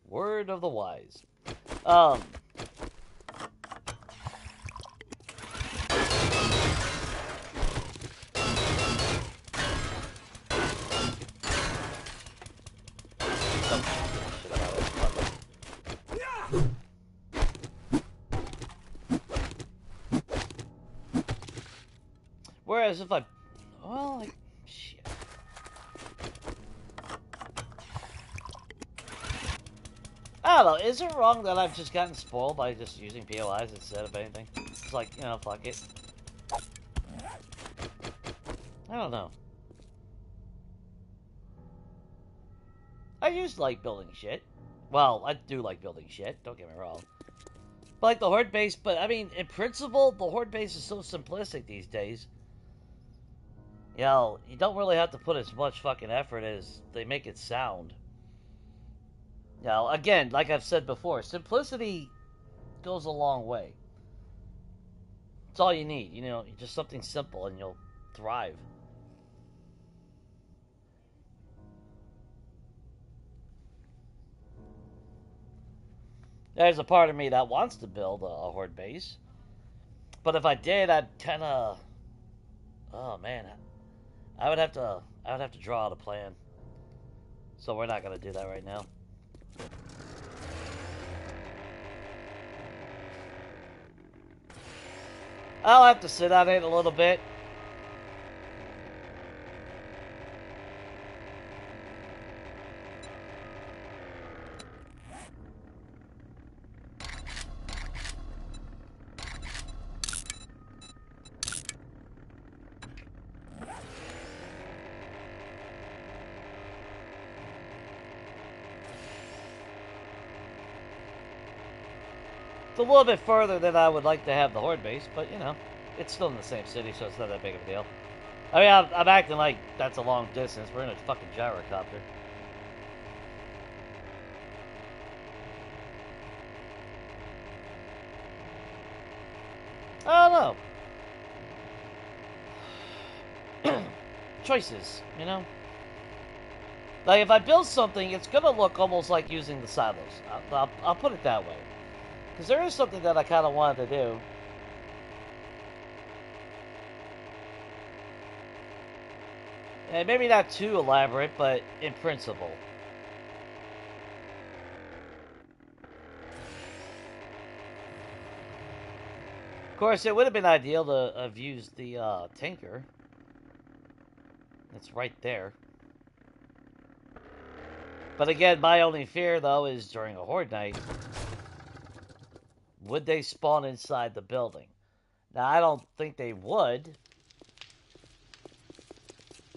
Word of the wise. Whereas if I, well, like, shit. I don't know, is it wrong that I've just gotten spoiled by just using POIs instead of anything? It's like, you know, fuck it. I don't know. I used to like building shit. Well, I do like building shit, don't get me wrong. But like the horde base, but I mean, in principle, the horde base is so simplistic these days. You know, you don't really have to put as much fucking effort as they make it sound. You know, again, like I've said before, simplicity goes a long way. It's all you need, you know, just something simple and you'll thrive. There's a part of me that wants to build a horde base, but if I did, I'd kind of. Oh man, I would have to. I would have to draw out a plan. So we're not gonna do that right now. I'll have to sit on it a little bit. It's a little bit further than I would like to have the horde base, but you know, it's still in the same city, so it's not that big of a deal. I mean, I'm acting like that's a long distance. We're in a fucking gyrocopter. I don't know. Choices, you know? Like, if I build something, it's gonna look almost like using the silos. I'll put it that way. Because there is something that I kind of wanted to do. And maybe not too elaborate, but in principle. Of course, it would have been ideal to have used the tanker. It's right there. But again, my only fear, though, is during a horde night, would they spawn inside the building? Now, I don't think they would.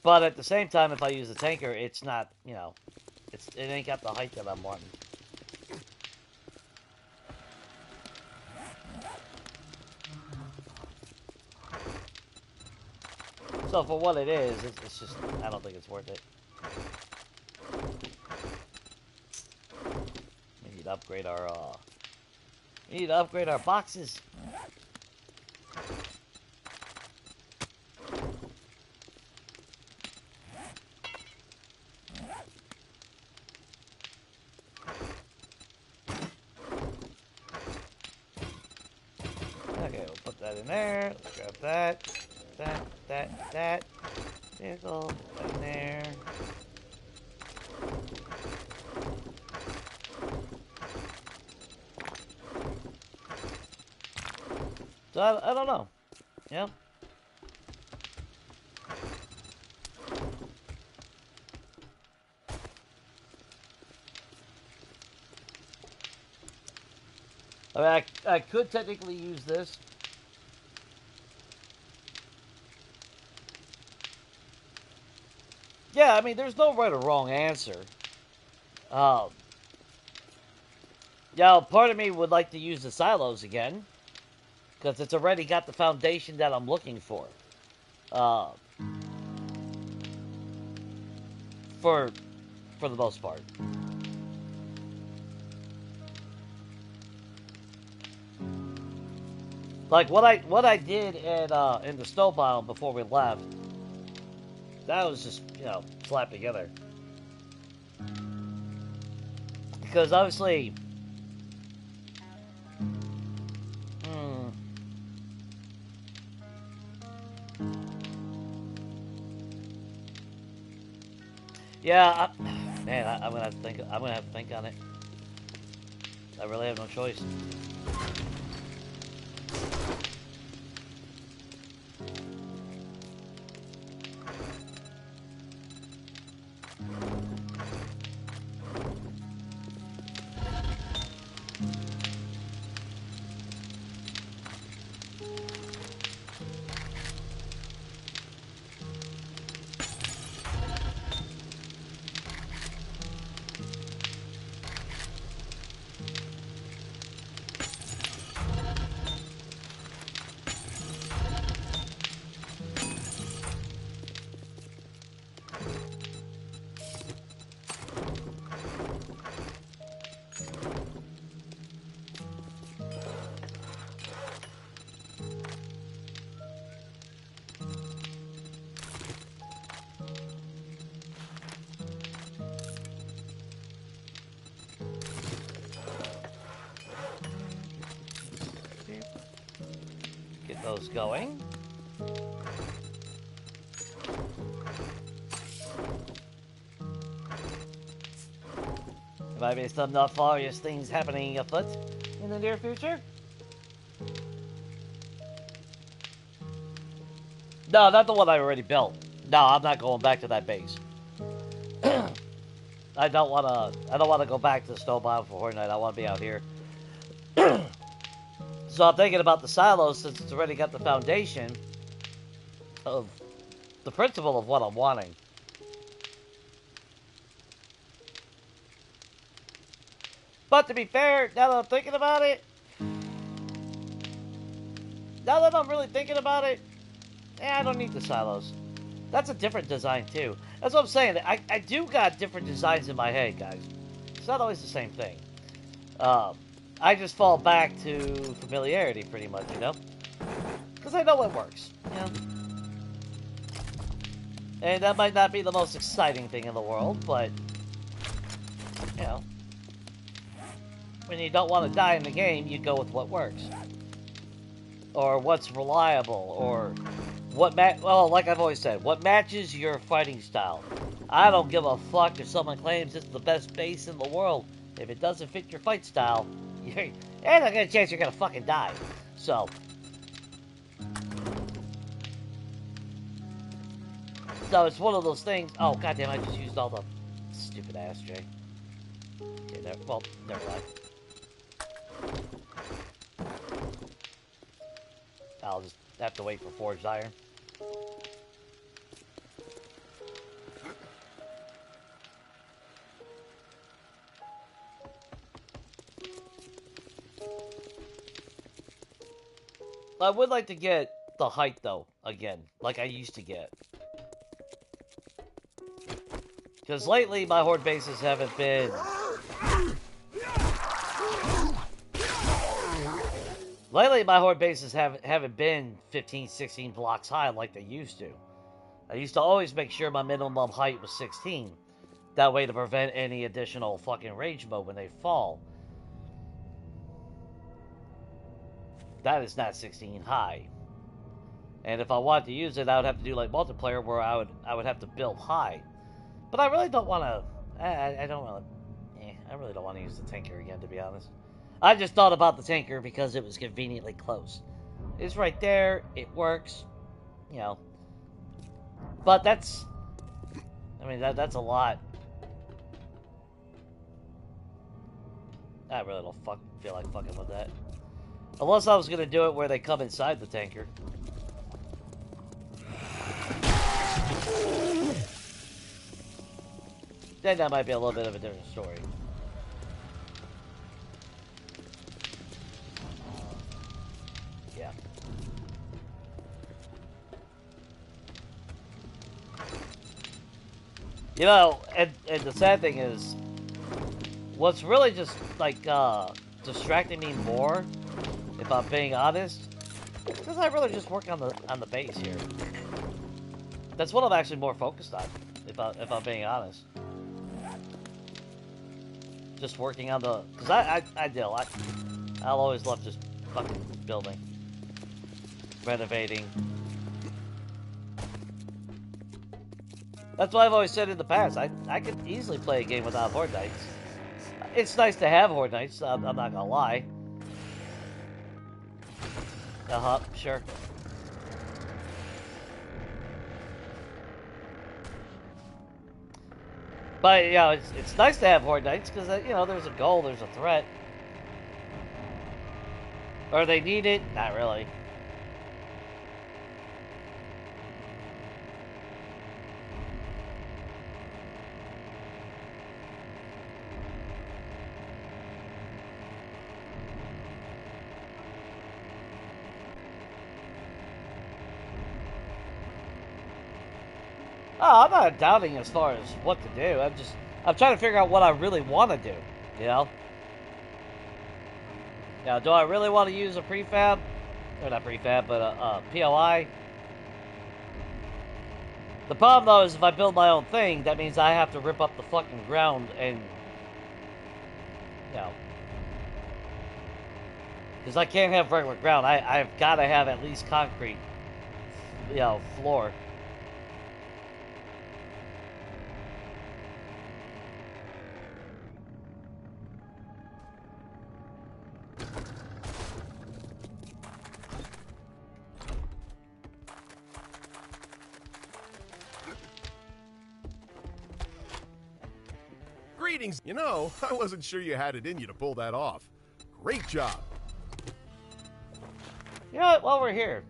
But at the same time, if I use the tanker, it's not, you know, it ain't got the height that I'm wanting. So for what it is, it's just, I don't think it's worth it. We need to upgrade our boxes. Okay, we'll put that in there. Let's grab that. Vehicle in there. So I don't know. Yeah. I mean, I could technically use this. Yeah, I mean, there's no right or wrong answer. Yeah, part of me would like to use the silos again, because it's already got the foundation that I'm looking for. For the most part. Like what I did at in the snow biome before we left, that was just, you know, slapped together. Because obviously, yeah, man, I'm gonna have to think. I'm gonna have to think on it. I really have no choice. those going. There might be some nefarious things happening afoot in the near future. No, not the one I already built. No, I'm not going back to that base. I don't wanna go back to the snowbound for Horde Night. I wanna be out here. So I'm thinking about the silos since it's already got the foundation of the principle of what I'm wanting. But to be fair, now that I'm thinking about it, I don't need the silos. That's a different design too. That's what I'm saying. I do got different designs in my head, guys. It's not always the same thing. I just fall back to familiarity pretty much, you know? Because I know what works, you know? And that might not be the most exciting thing in the world, but, you know, when you don't want to die in the game, you go with what works. Or what's reliable, or what well, like I've always said, what matches your fighting style. I don't give a fuck if someone claims it's the best base in the world. If it doesn't fit your fight style, ain't not gonna chance you're gonna fucking die. So it's one of those things. Oh goddamn! I just used all the stupid ass Jay. Okay, never mind. I'll just have to wait for forged iron. I would like to get the height, though, again, like I used to get. Because lately, my horde bases haven't been... Lately, my horde bases haven't been 15, 16 blocks high like they used to. I used to always make sure my minimum height was 16. That way to prevent any additional fucking rage mode when they fall. That is not 16 high. And if I wanted to use it, I would have to do like multiplayer where I would have to build high. But I really don't want to... I really don't want to use the tanker again, to be honest. I just thought about the tanker because it was conveniently close. It's right there. It works. You know. But that's... I mean, that's a lot. I really don't feel like fucking with that. Unless I was going to do it where they come inside the tanker. Then that might be a little bit of a different story. Yeah. You know, and the sad thing is, what's really just, like, distracting me more, if I'm being honest, is because I really just work on the base here. That's what I'm actually more focused on, if I'm being honest. Just working on the... Because I'll always love just fucking building. Renovating. That's what I've always said in the past. I could easily play a game without Horde Nights. It's nice to have Horde Nights, I'm not gonna lie. Sure. But, you know, it's nice to have Horde Nights, because, you know, there's a goal, there's a threat. Or they need it? Not really. Oh, I'm not doubting as far as what to do. I'm trying to figure out what I really want to do, you know? Now, do I really want to use a prefab? Or not prefab, but a POI? The problem, though, is if I build my own thing, that means I have to rip up the fucking ground and, you know, Because I can't have regular ground. I've got to have at least concrete, floor. Greetings. You know, I wasn't sure you had it in you to pull that off. Great job. You know what? While we're here,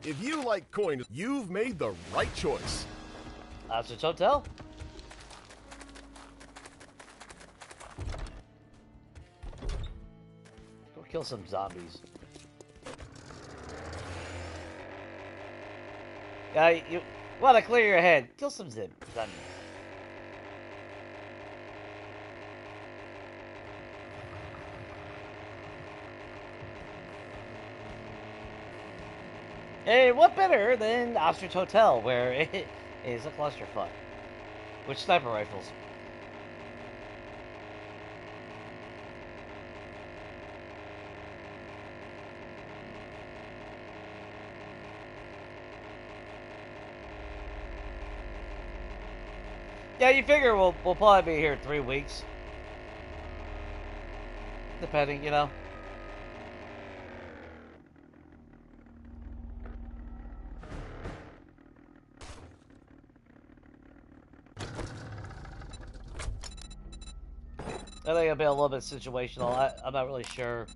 If you like coin, you've made the right choice. Ostrich Hotel. Go kill some zombies. You want to clear your head? Kill some zombies. Hey, what better than Ostrich Hotel, where it is a clusterfuck with sniper rifles? Yeah, you figure we'll probably be here 3 weeks. Depending, you know. I think it'll be a little bit situational. I'm not really sure.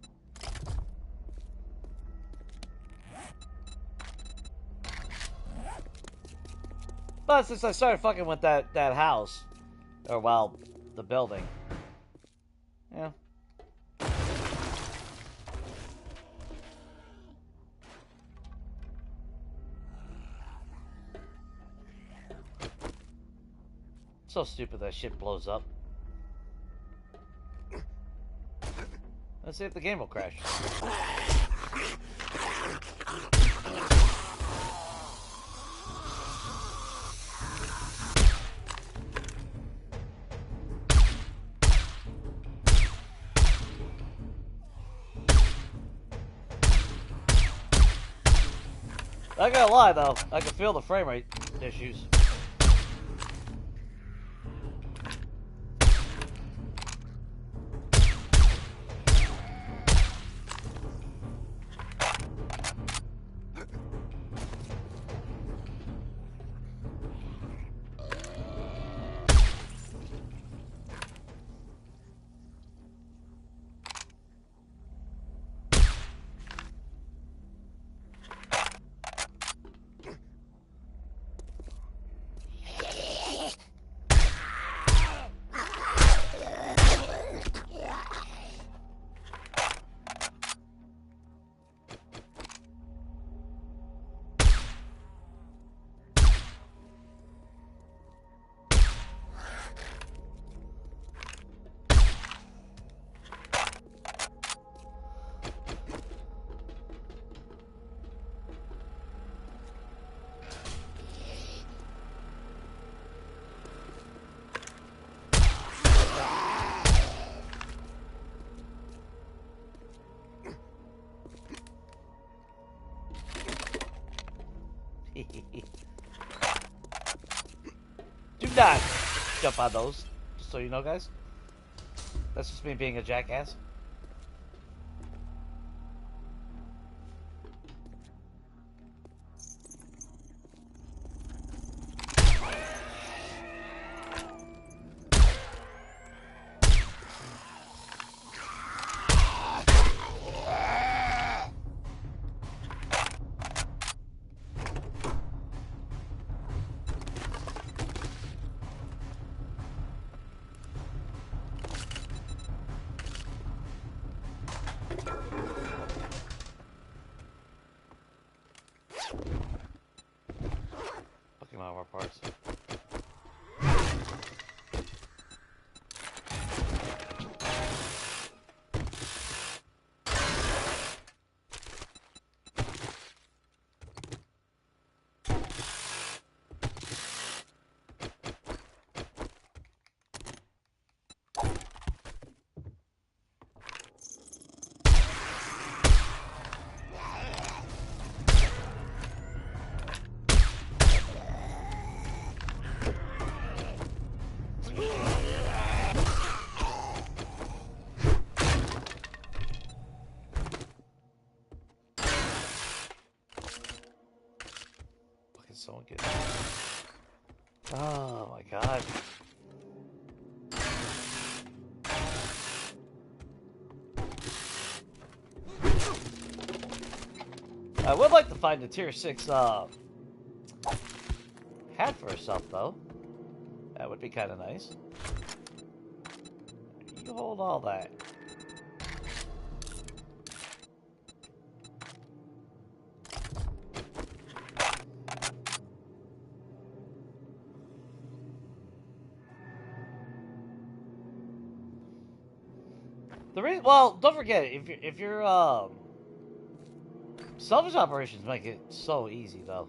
But since I started fucking with that house, or well, the building, yeah. So stupid that shit blows up. Let's see if the game will crash. Not gonna lie though, I can feel the frame rate issues. Do not jump on those, just so you know, guys. That's just me being a jackass. Fucking all of our parts. Oh my god. I would like to find a tier 6 hat for herself though. That would be kind of nice. You hold all that. Well, don't forget if you're salvage operations make it so easy though.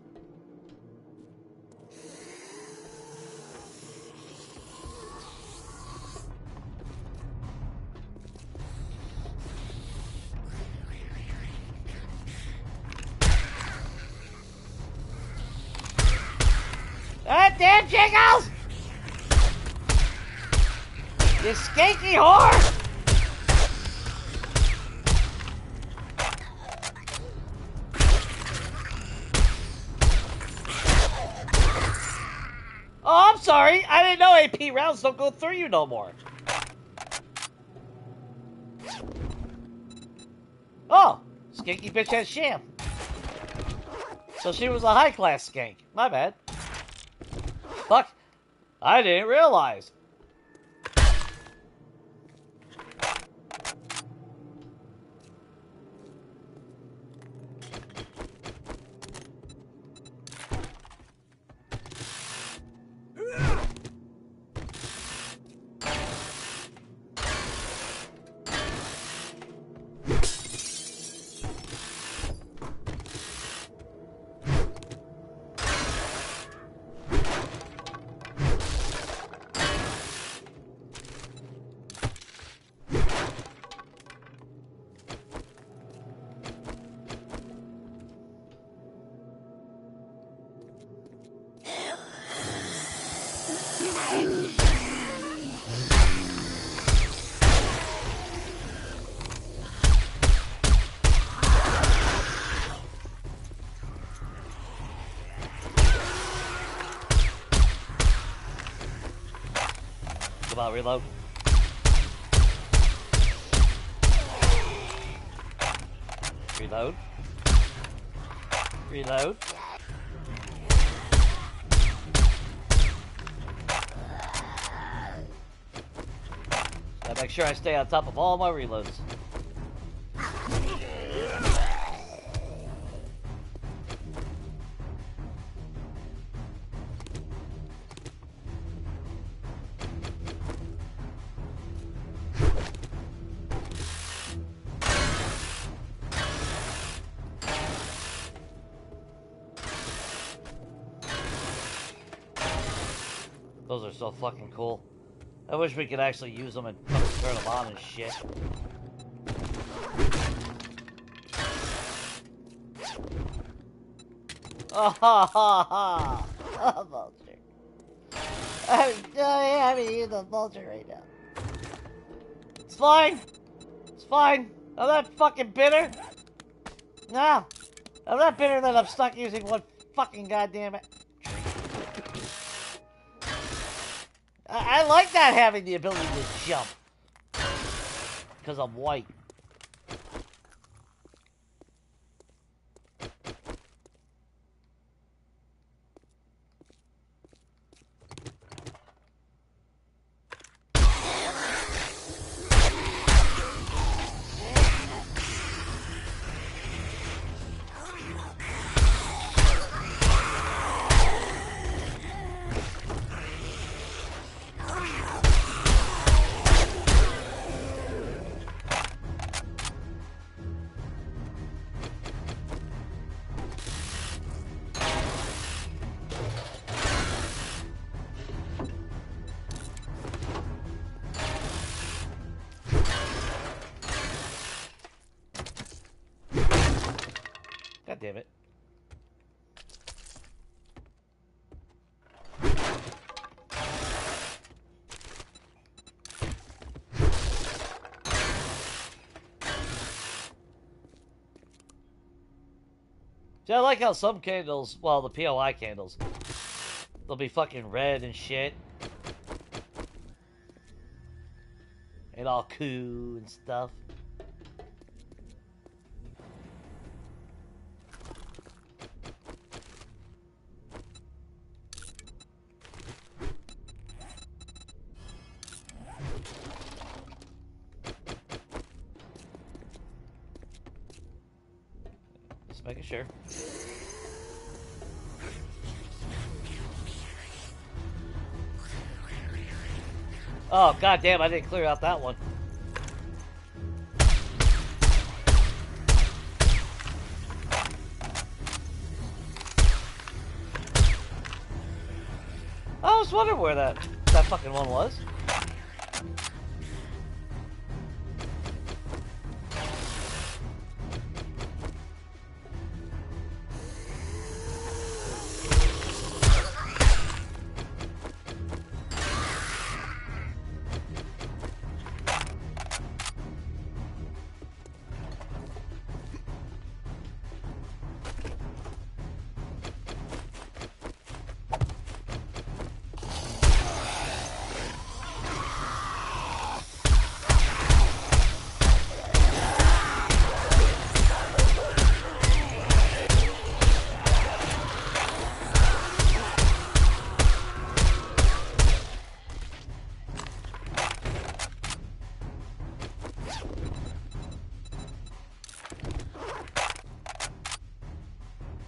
Ah, damn jiggles! You skanky whore! Oh, I'm sorry. I didn't know AP rounds don't go through you no more. Oh, skanky bitch has sham. So she was a high-class skank. My bad. Fuck. I didn't realize. Come on, reload. Reload. Reload. Gotta make sure I stay on top of all my reloads. Those are so fucking cool. I wish we could actually use them and fucking turn them on and shit. Oh, ha, ha, ha. Oh, vulture. I'm having to use the vulture right now. It's fine. It's fine. I'm not fucking bitter. No. I'm not bitter that I'm stuck using one fucking goddamn it. I like that having the ability to jump. Because I'm white. God damn it. See, I like how some candles, well, the POI candles, they'll be fucking red and shit. And all cool and stuff. Just making sure. Oh, goddamn, I didn't clear out that one. I was wondering where that fucking one was.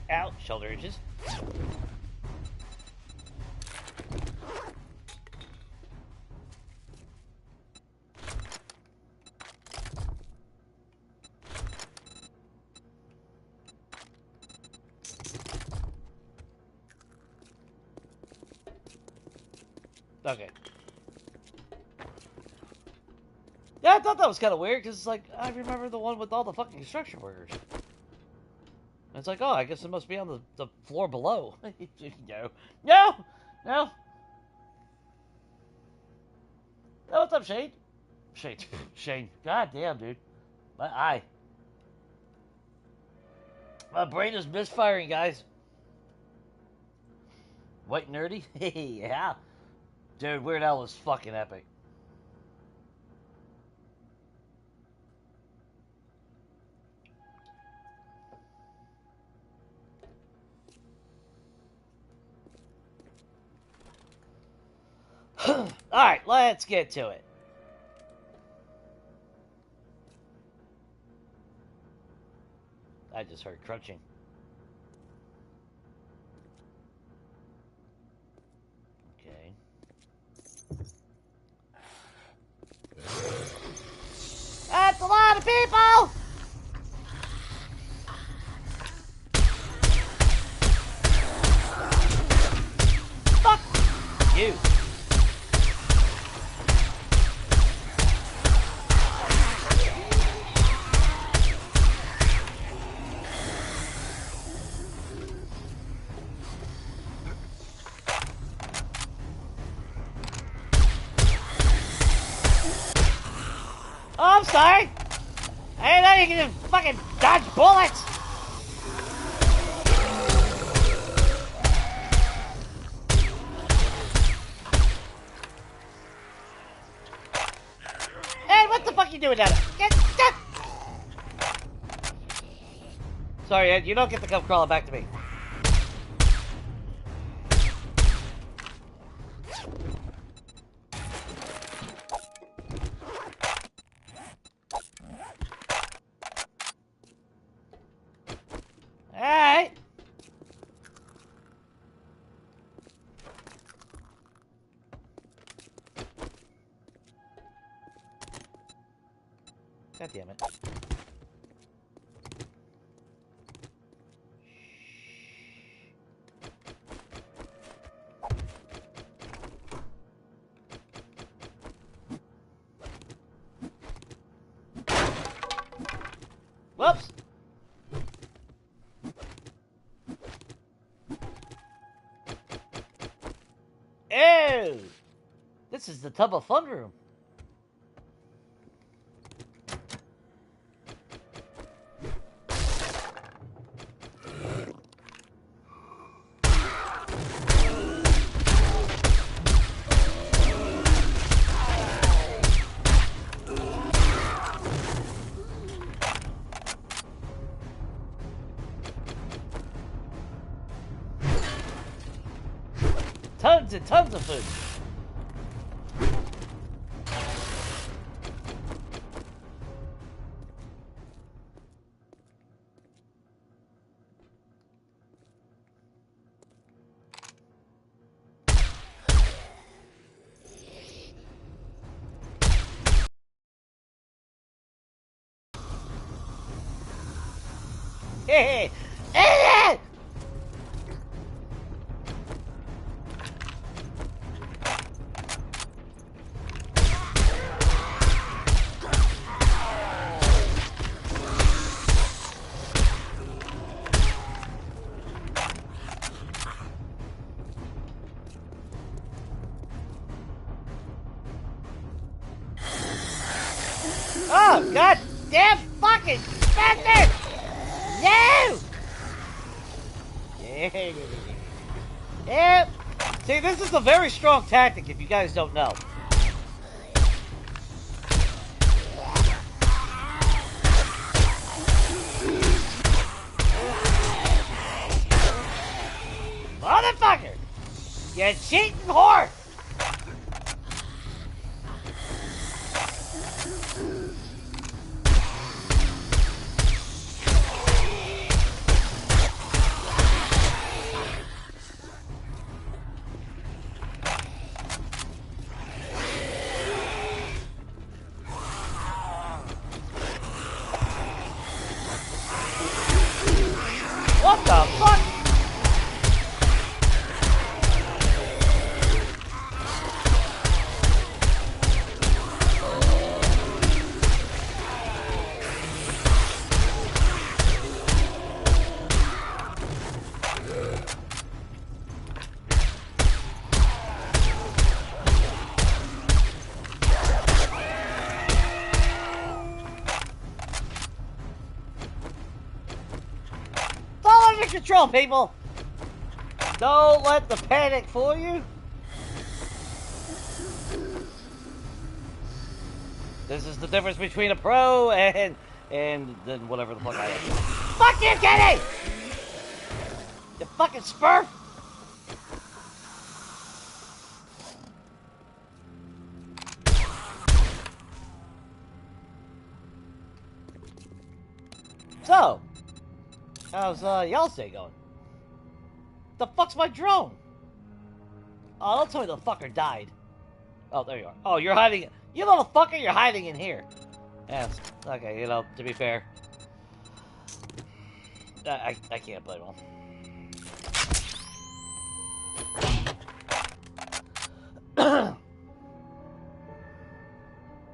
Out, shoulder edges. Okay. Yeah, I thought that was kind of weird, because, like, I remember the one with all the fucking construction workers. And it's like, oh, I guess it must be on the floor below. No. No! No! Oh, what's up, Shane? Shane. God damn, dude. My eye. My brain is misfiring, guys. White nerdy? Yeah. Dude, Weird Al was fucking epic. Alright, let's get to it. I just heard crunching. Okay. That's a lot of people! Fuck you. Oh, I'm sorry. I didn't know you could just fucking dodge bullets. Hey, what the fuck you doing down there? Get. Sorry, Ed, you don't get to come crawling back to me. Alright. God damn it. Whoops. Ew! This is the tub of fun room. tons and tons of food. Hey, hey, oh, god damn fucking bastard! No! Yeah. See, this is a very strong tactic if you guys don't know. Motherfucker! You cheating whore! What the fuck? Control, people! Don't let the panic fool you. This is the difference between a pro and then whatever the fuck I am. Fuck you, Kenny! You fucking smurf! So, how's y'all's day going? The fuck's my drone? Oh, don't tell me the fucker died. Oh, there you are. Oh, you're hiding. You little fucker, you're hiding in here. Yes. Okay, you know, to be fair. I can't blame him.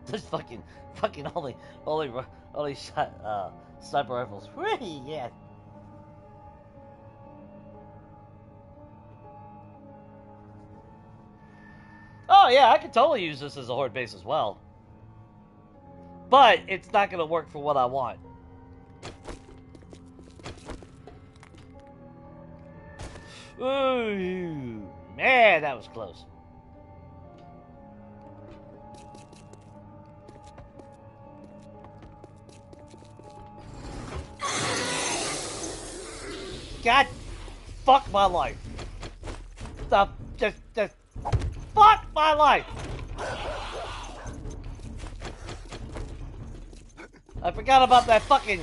This fucking only shot, sniper rifles. Yeah. Oh yeah, I could totally use this as a horde base as well. But it's not gonna work for what I want. Ooh, man, that was close. God, fuck my life. Stop, just fuck my life. I forgot about that fucking.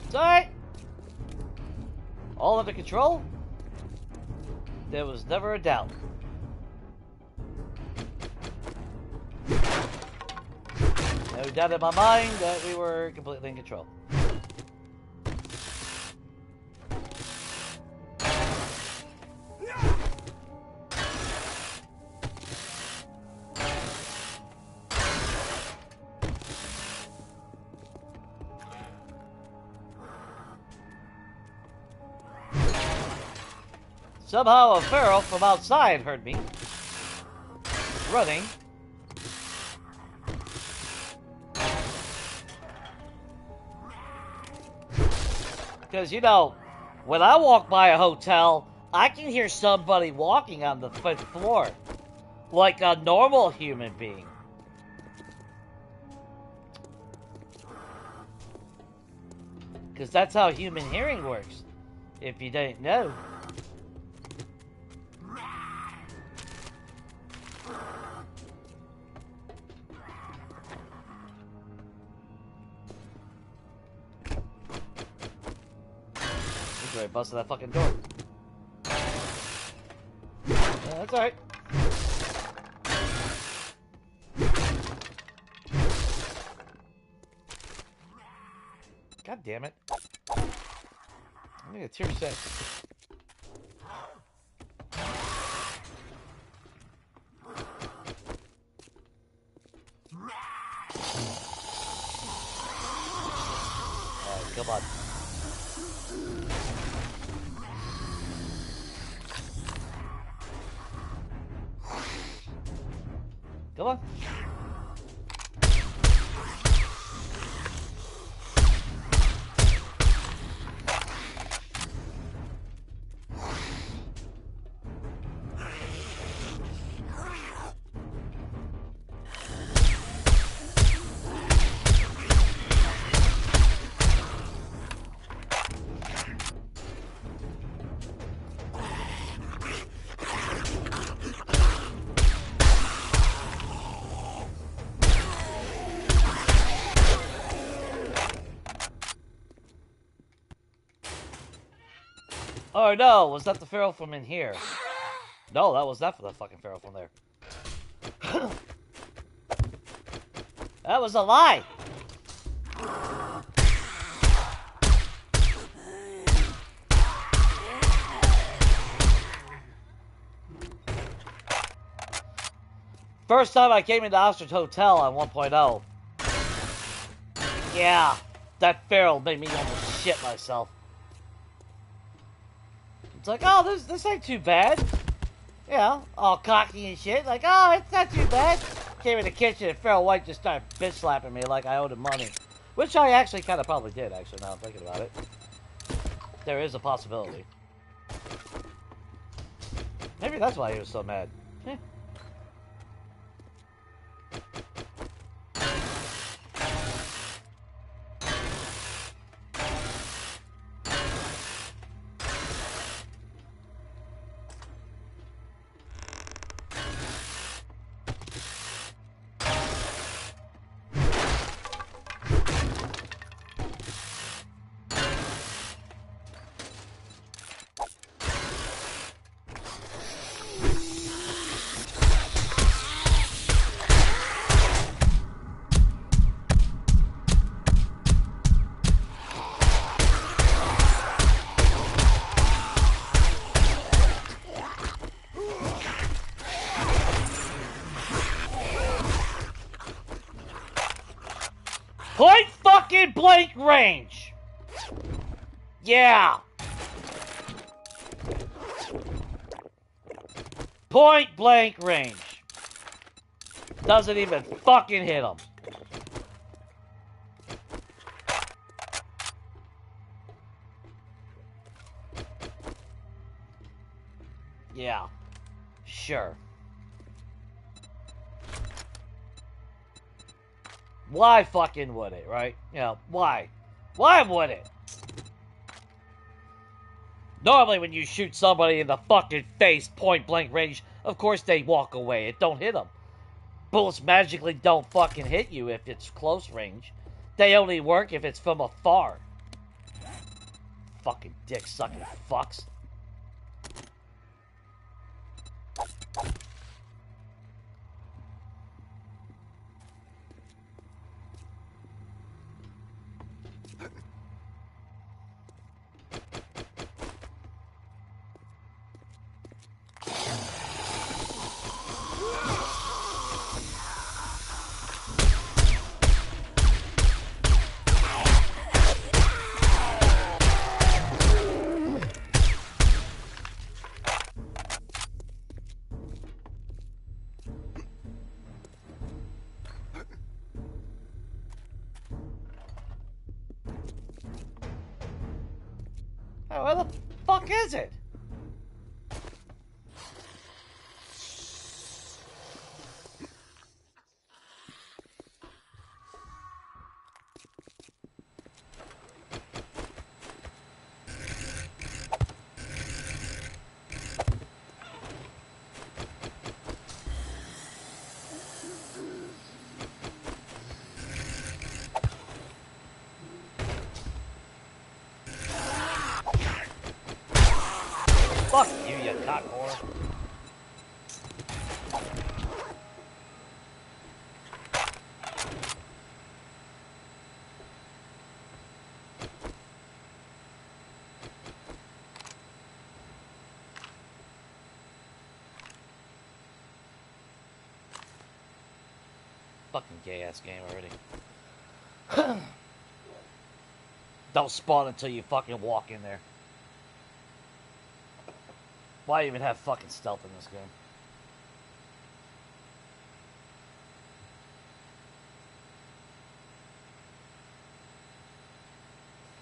Sorry. All under control. There was never a doubt. No doubt in my mind that we were completely in control. Somehow a feral from outside heard me running. Because, you know, when I walk by a hotel, I can hear somebody walking on the fifth floor. Like a normal human being. Because that's how human hearing works. If you didn't know. He's ready to bust that fucking door. That's alright. God damn it. I need a tier 6. Alright, come on. Come on. Oh no, was that the feral from in here? No, that was not for the fucking feral from there. That was a lie! First time I came into Ostrich Hotel on 1.0. Yeah, that feral made me almost shit myself. It's like, oh, this ain't too bad. You know, all cocky and shit. Like, oh, it's not too bad. Came in the kitchen and Feral White just started bitch slapping me like I owed him money. Which I actually kind of probably did, actually, now I'm thinking about it. There is a possibility. Maybe that's why he was so mad. Eh. Point fucking blank range! Yeah! Point blank range. Doesn't even fucking hit him. Yeah. Sure. Why fucking would it, right? You know, why? Why would it? Normally when you shoot somebody in the fucking face, point blank range, of course they walk away. It don't hit them. Bullets magically don't fucking hit you if it's close range. They only work if it's from afar. Fucking dick-sucking fucks. Hey, where the fuck is it? Fuck you, you cock whore. Fucking gay ass game already. Don't spawn until you fucking walk in there. Why even have fucking stealth in this game?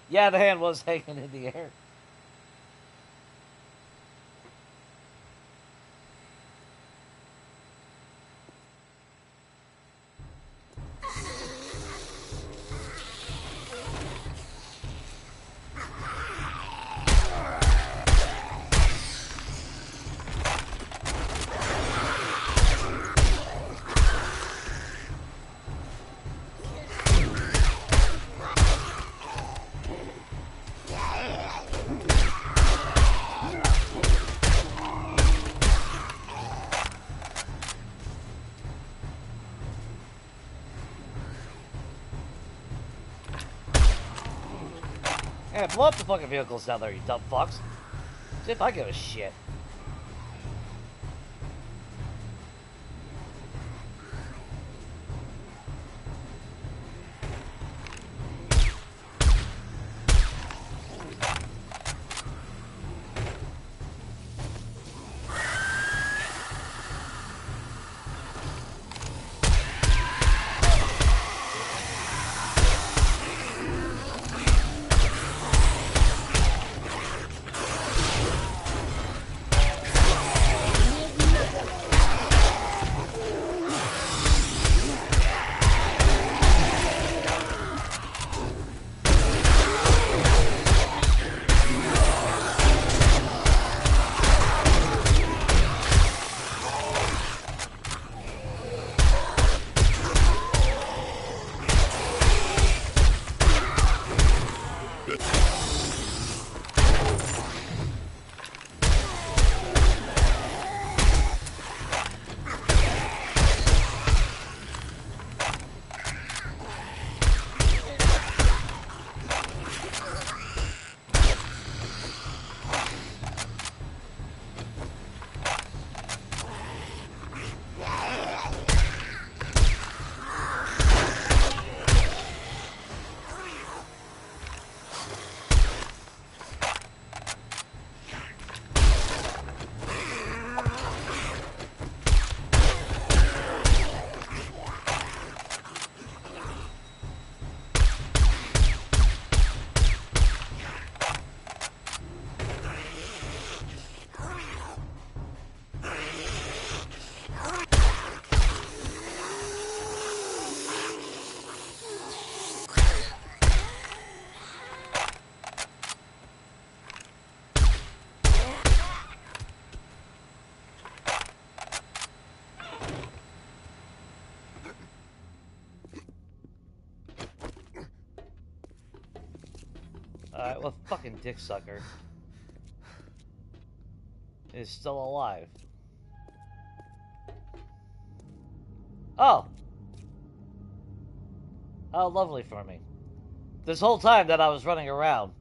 Yeah, the hand was hanging in the air. Hey, blow up the fucking vehicles down there, you dumb fucks. See if I give a shit. Alright, well, fucking dick sucker is still alive. Oh! Oh, lovely for me. This whole time that I was running around.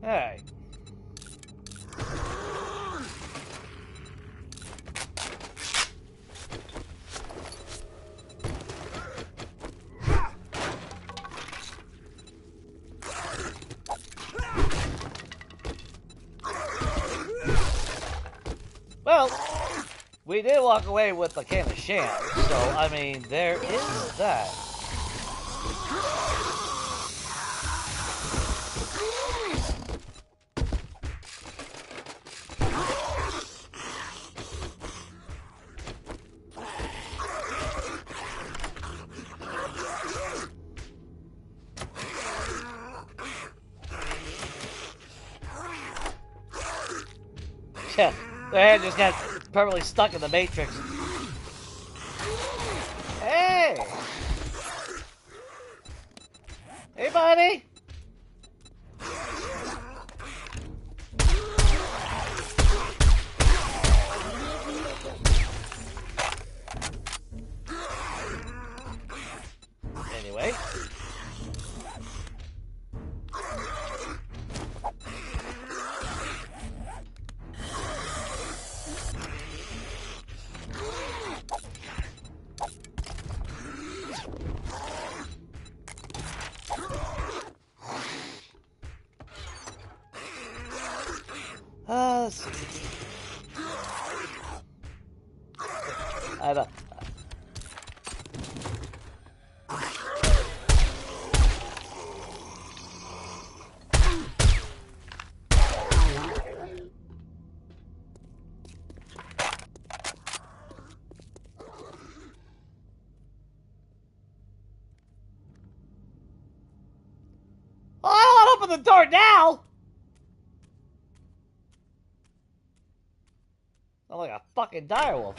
Alright. Well, we did walk away with a can of sham, so, I mean, there is that. Yeah, their head just got permanently stuck in the Matrix. Hey! Hey, buddy! Anyway. Let's see. I don't. Oh, I don't open the door now! I'm like a fucking direwolf.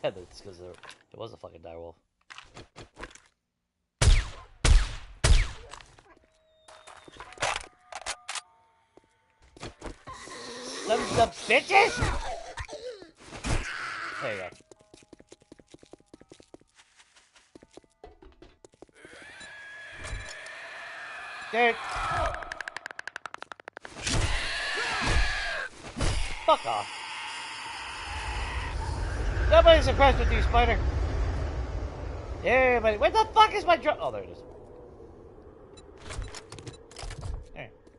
It's because there was a fucking direwolf. Sons of bitches! There you go. Dude. Fuck off. Nobody's impressed with you, Spider. Everybody. Where the fuck is my drum? Oh, there it is.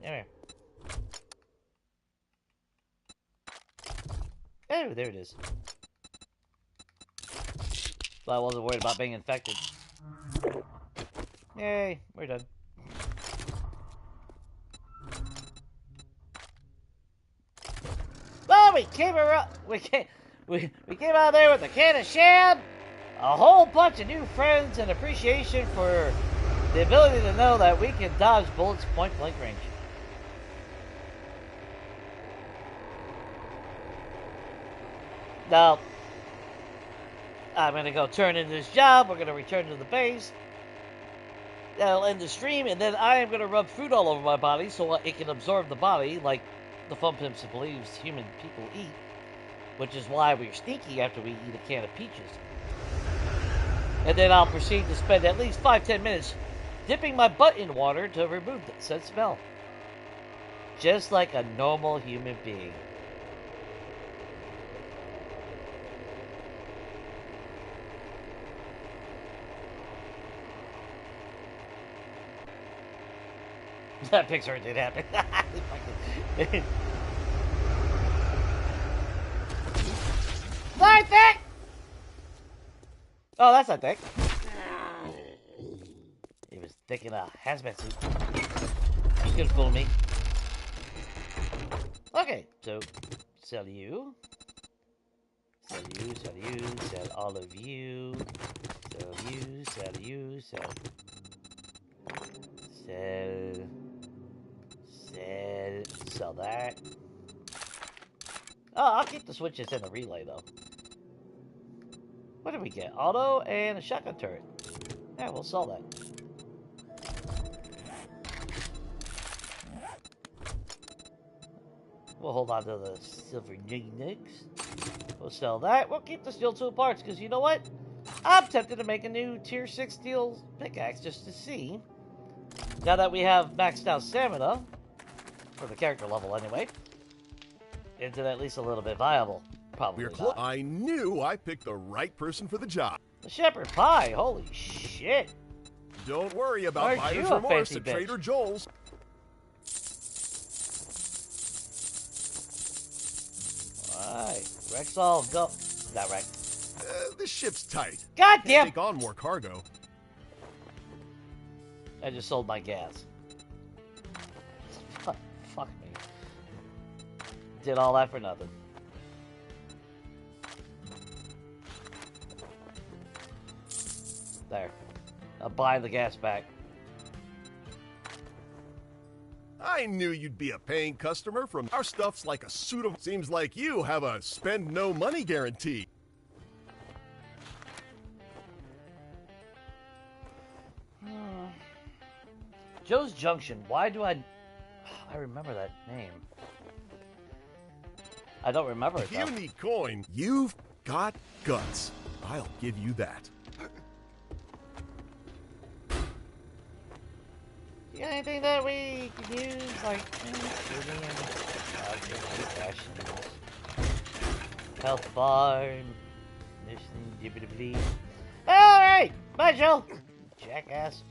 There. Oh, there it is. But I wasn't worried about being infected. Yay, we're done. Well, we came around. We came out there with a can of sham, a whole bunch of new friends, and appreciation for the ability to know that we can dodge bullets point blank range. Now, I'm gonna go turn in this job. We're gonna return to the base. That'll end the stream, and then I am gonna rub food all over my body so it can absorb the body like the Fun Pimps believes human people eat. Which is why we're sneaky after we eat a can of peaches. And then I'll proceed to spend at least 5-10 minutes dipping my butt in water to remove said smell. Just like a normal human being. That picture did happen. Sorry, Thick! Oh, that's not Thick. He was thick in a hazmat suit. You could fool me. Okay, so sell you. Sell you, sell you, sell all of you. Sell you, sell you, sell. Sell that. Oh, I'll keep the switches in the relay, though. What did we get? Auto and a shotgun turret. Yeah, we'll sell that. We'll hold on to the silver nugs. We'll sell that. We'll keep the steel tool parts, because you know what? I'm tempted to make a new tier 6 steel pickaxe just to see. Now that we have maxed out stamina, for the character level anyway, is it at least a little bit viable? Probably not. I knew I picked the right person for the job. The shepherd pie, holy shit. Don't worry about Aren't buyer's you a remorse fancy at bitch? Trader Joel's. Alright, Rexall, go. Not right. The ship's tight. God Can't damn! take on more cargo. I just sold my gas. Fuck me. Did all that for nothing. There. I'll buy the gas back. I knew you'd be a paying customer from our stuff's like a suit of... Seems like you have a spend no money guarantee. Joe's Junction. Why do I remember that name? I don't remember it, If you though. need coin, you've got guts. I'll give you that. You got anything that we can use, like health bar, mission, alright! Bye, Joe! Jackass.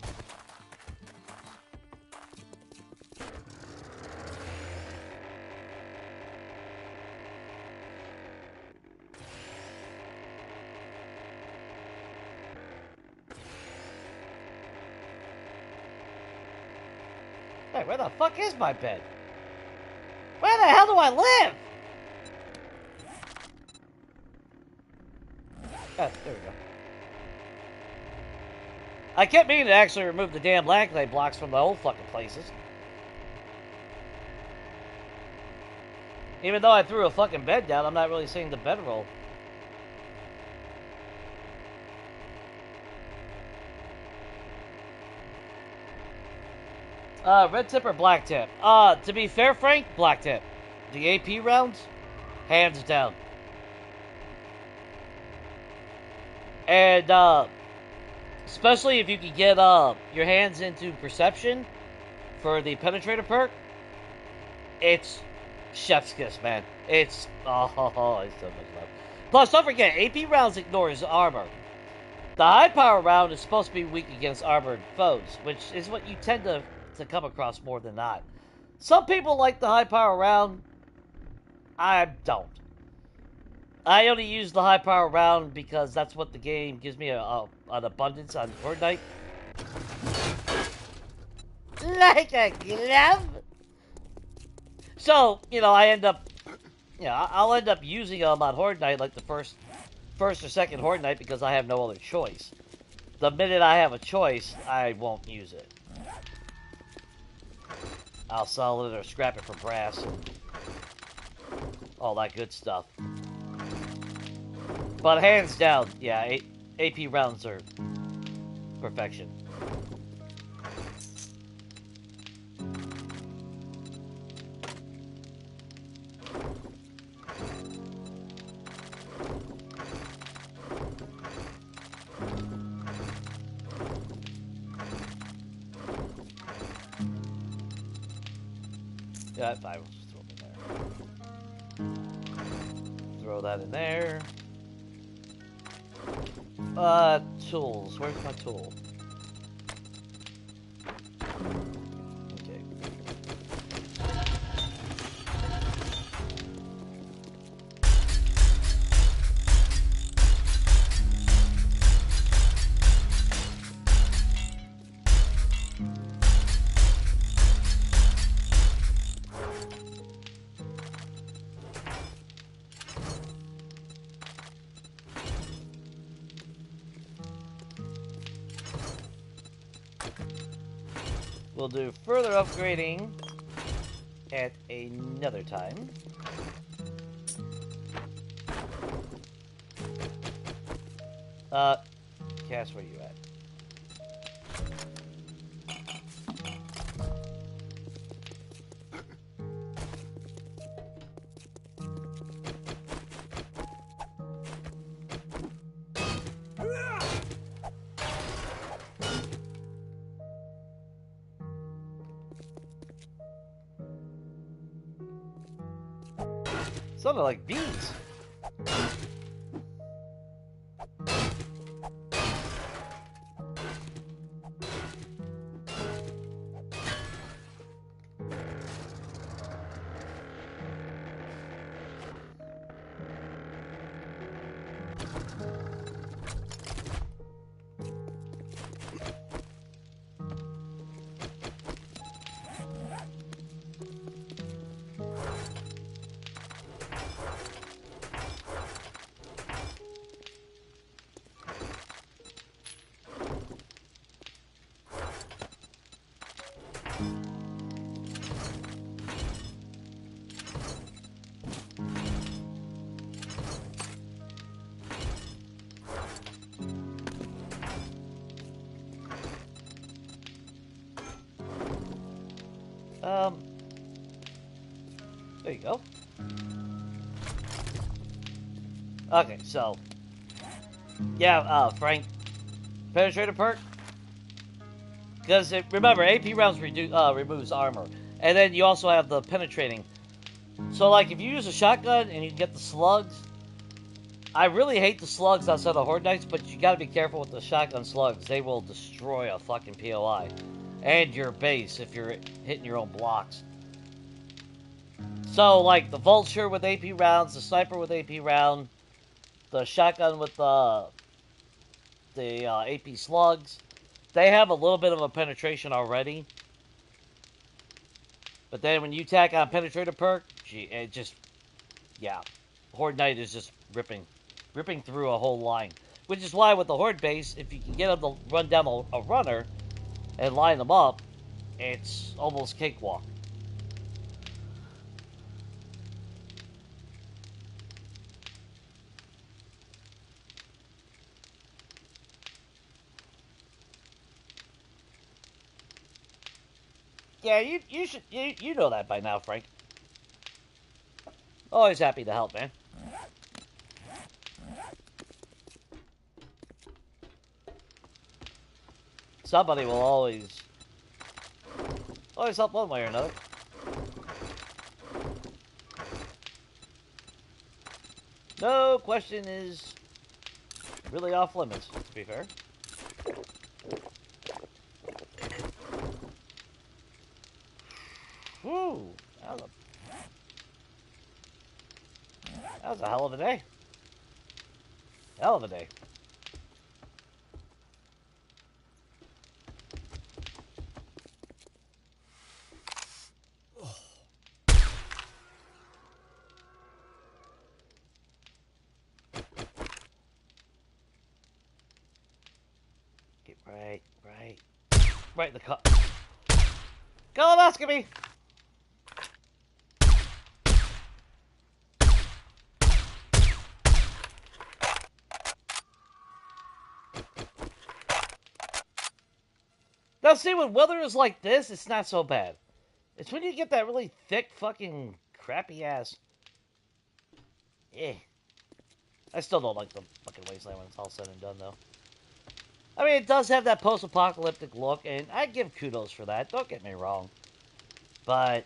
Hey, where the fuck is my bed? Where the hell do I live? Oh, there we go. I kept meaning to actually remove the damn lag blocks from the old fucking places. Even though I threw a fucking bed down, I'm not really seeing the bedroll. Red tip or black tip? To be fair, Frank, black tip. The AP rounds, hands down. And, especially if you can get, your hands into perception for the penetrator perk, it's chef's kiss, man. It's, it's so much love. Plus, don't forget, AP rounds ignores armor. The high power round is supposed to be weak against armored foes, which is what you tend to come across more than not. Some people like the high power round. I don't. I only use the high power round because that's what the game gives me an abundance on Fortnite. Like a glove. So, you know, I end up, I'll end up using them on Horde Night like the first or second Horde Night because I have no other choice. The minute I have a choice, I won't use it. I'll sell it or scrap it for brass and all that good stuff. But hands down, yeah, AP rounds are perfection. Yeah, I will just throw it in there. Throw that in there. Tools. Where's my tool? Okay. We'll do further upgrading at another time. Cass, where you at? Sounded like bees. There you go. Okay, so yeah, Frank, penetrator perk. Because remember, AP rounds removes armor, and then you also have the penetrating. So like, if you use a shotgun and you get the slugs, I really hate the slugs outside of Horde Knights, but you gotta be careful with the shotgun slugs. They will destroy a fucking POI. And your base if you're hitting your own blocks. So, like, the Vulture with AP rounds, the Sniper with AP round, the Shotgun with the AP slugs, they have a little bit of a penetration already. But then when you tack on Penetrator perk, gee, it just, yeah. Horde Knight is just ripping through a whole line. Which is why with the Horde base, if you can get them to run down a runner and line them up, it's almost cakewalk. Yeah, you know that by now, Frank. Always happy to help, man. Somebody will always help one way or another. No question is really off limits, to be fair. Whew, that was a hell of a day. Hell of a day. Get right in the cup. Colonoscopy! Now see, when weather is like this, it's not so bad. It's when you get that really thick fucking crappy ass. Eh. I still don't like the fucking wasteland when it's all said and done, though. I mean, it does have that post-apocalyptic look, and I give kudos for that. Don't get me wrong. But,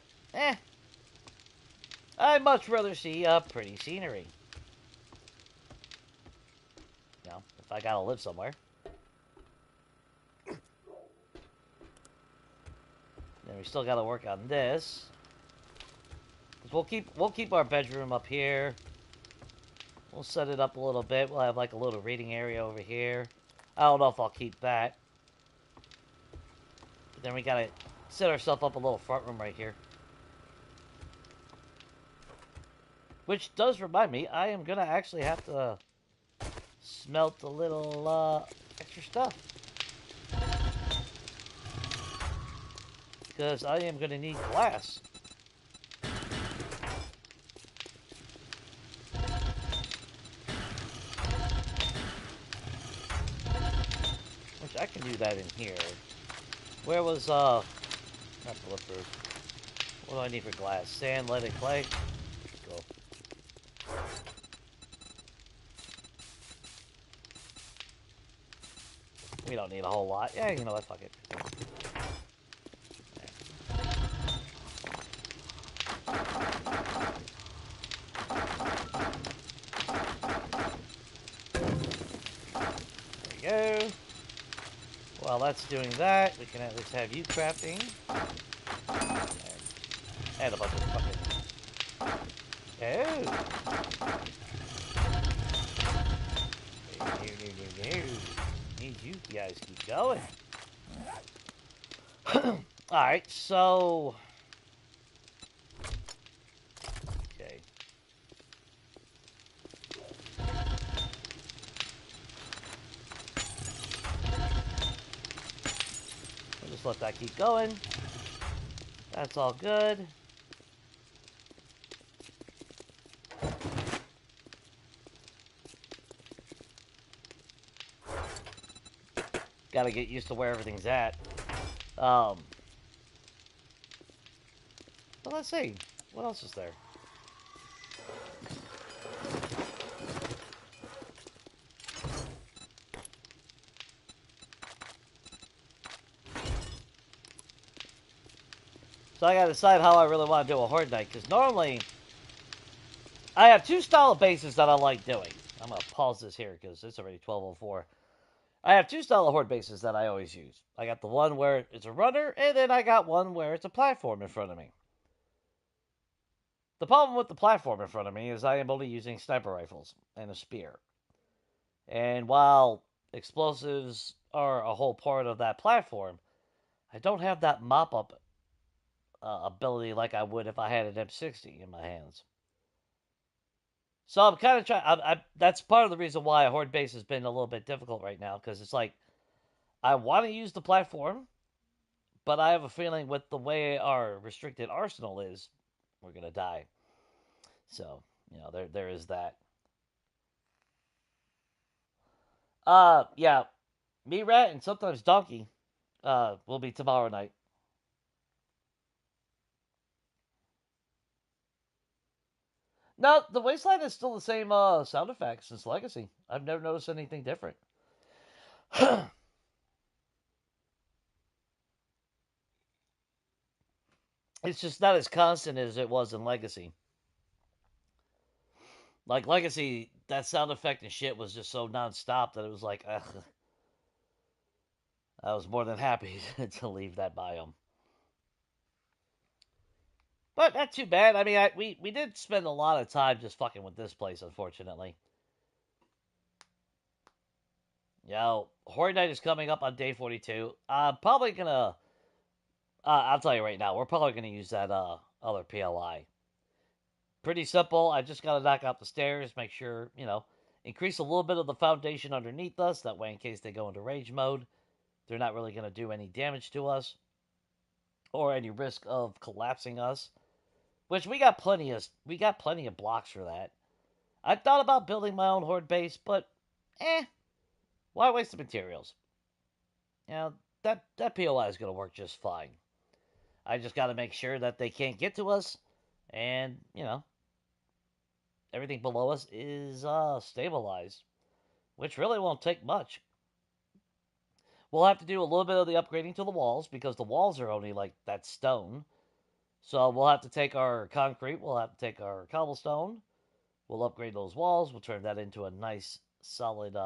I'd much rather see pretty scenery. You know, if I gotta live somewhere. Then we still gotta work on this. Cause we'll keep our bedroom up here. We'll set it up a little bit. We'll have like a little reading area over here. I don't know if I'll keep that. But then we gotta set ourselves up a little front room right here. Which does remind me, I am gonna actually have to smelt a little extra stuff. Because I am gonna need glass. Which I can do that in here. Where was, not bulletproof. What do I need for glass? Sand, lead, and clay? Go. We don't need a whole lot. Yeah, you know what, fuck it. while that's doing that, we can at least have you crafting. And a bunch of fucking... Oh! Need you guys keep going. Alright, so... Okay. We'll just let that keep going. That's all good. Gotta get used to where everything's at. But let's see. What else is there? So I gotta decide how I really want to do a Horde Night, because normally I have two style of bases that I like doing. I'm gonna pause this here because it's already 12:04. I have two style of Horde bases that I always use. I got the one where it's a runner, and then I got one where it's a platform in front of me. The problem with the platform in front of me is I am only using sniper rifles and a spear. And while explosives are a whole part of that platform, I don't have that mop-up ability like I would if I had an M60 in my hands. So I'm kind of trying. That's part of the reason why a Horde base has been a little bit difficult right now, because it's like I want to use the platform, but I have a feeling with the way our restricted arsenal is, we're gonna die. So there is that. Yeah, me, Rat, and sometimes Donkey will be tomorrow night. No, the Wasteland is still the same sound effects since Legacy. I've never noticed anything different. It's just not as constant as it was in Legacy. Like Legacy, that sound effect and shit was just so nonstop that it was like, ugh. I was more than happy to leave that biome. But not too bad. I mean, we did spend a lot of time just fucking with this place, unfortunately. Horde Night is coming up on day 42. I'm probably gonna... I'll tell you right now, we're probably gonna use that other PLI. Pretty simple. I just gotta knock out the stairs, make sure, increase a little bit of the foundation underneath us. That way, in case they go into rage mode, they're not really gonna do any damage to us. Or any risk of collapsing us. Which we got plenty of blocks for that. I thought about building my own Horde base, but why waste the materials? That POI is going to work just fine. I just got to make sure that they can't get to us, and everything below us is stabilized, which really won't take much. We'll have to do a little bit of the upgrading to the walls because the walls are only like that stone. So we'll have to take our concrete, we'll have to take our cobblestone, we'll upgrade those walls, we'll turn that into a nice solid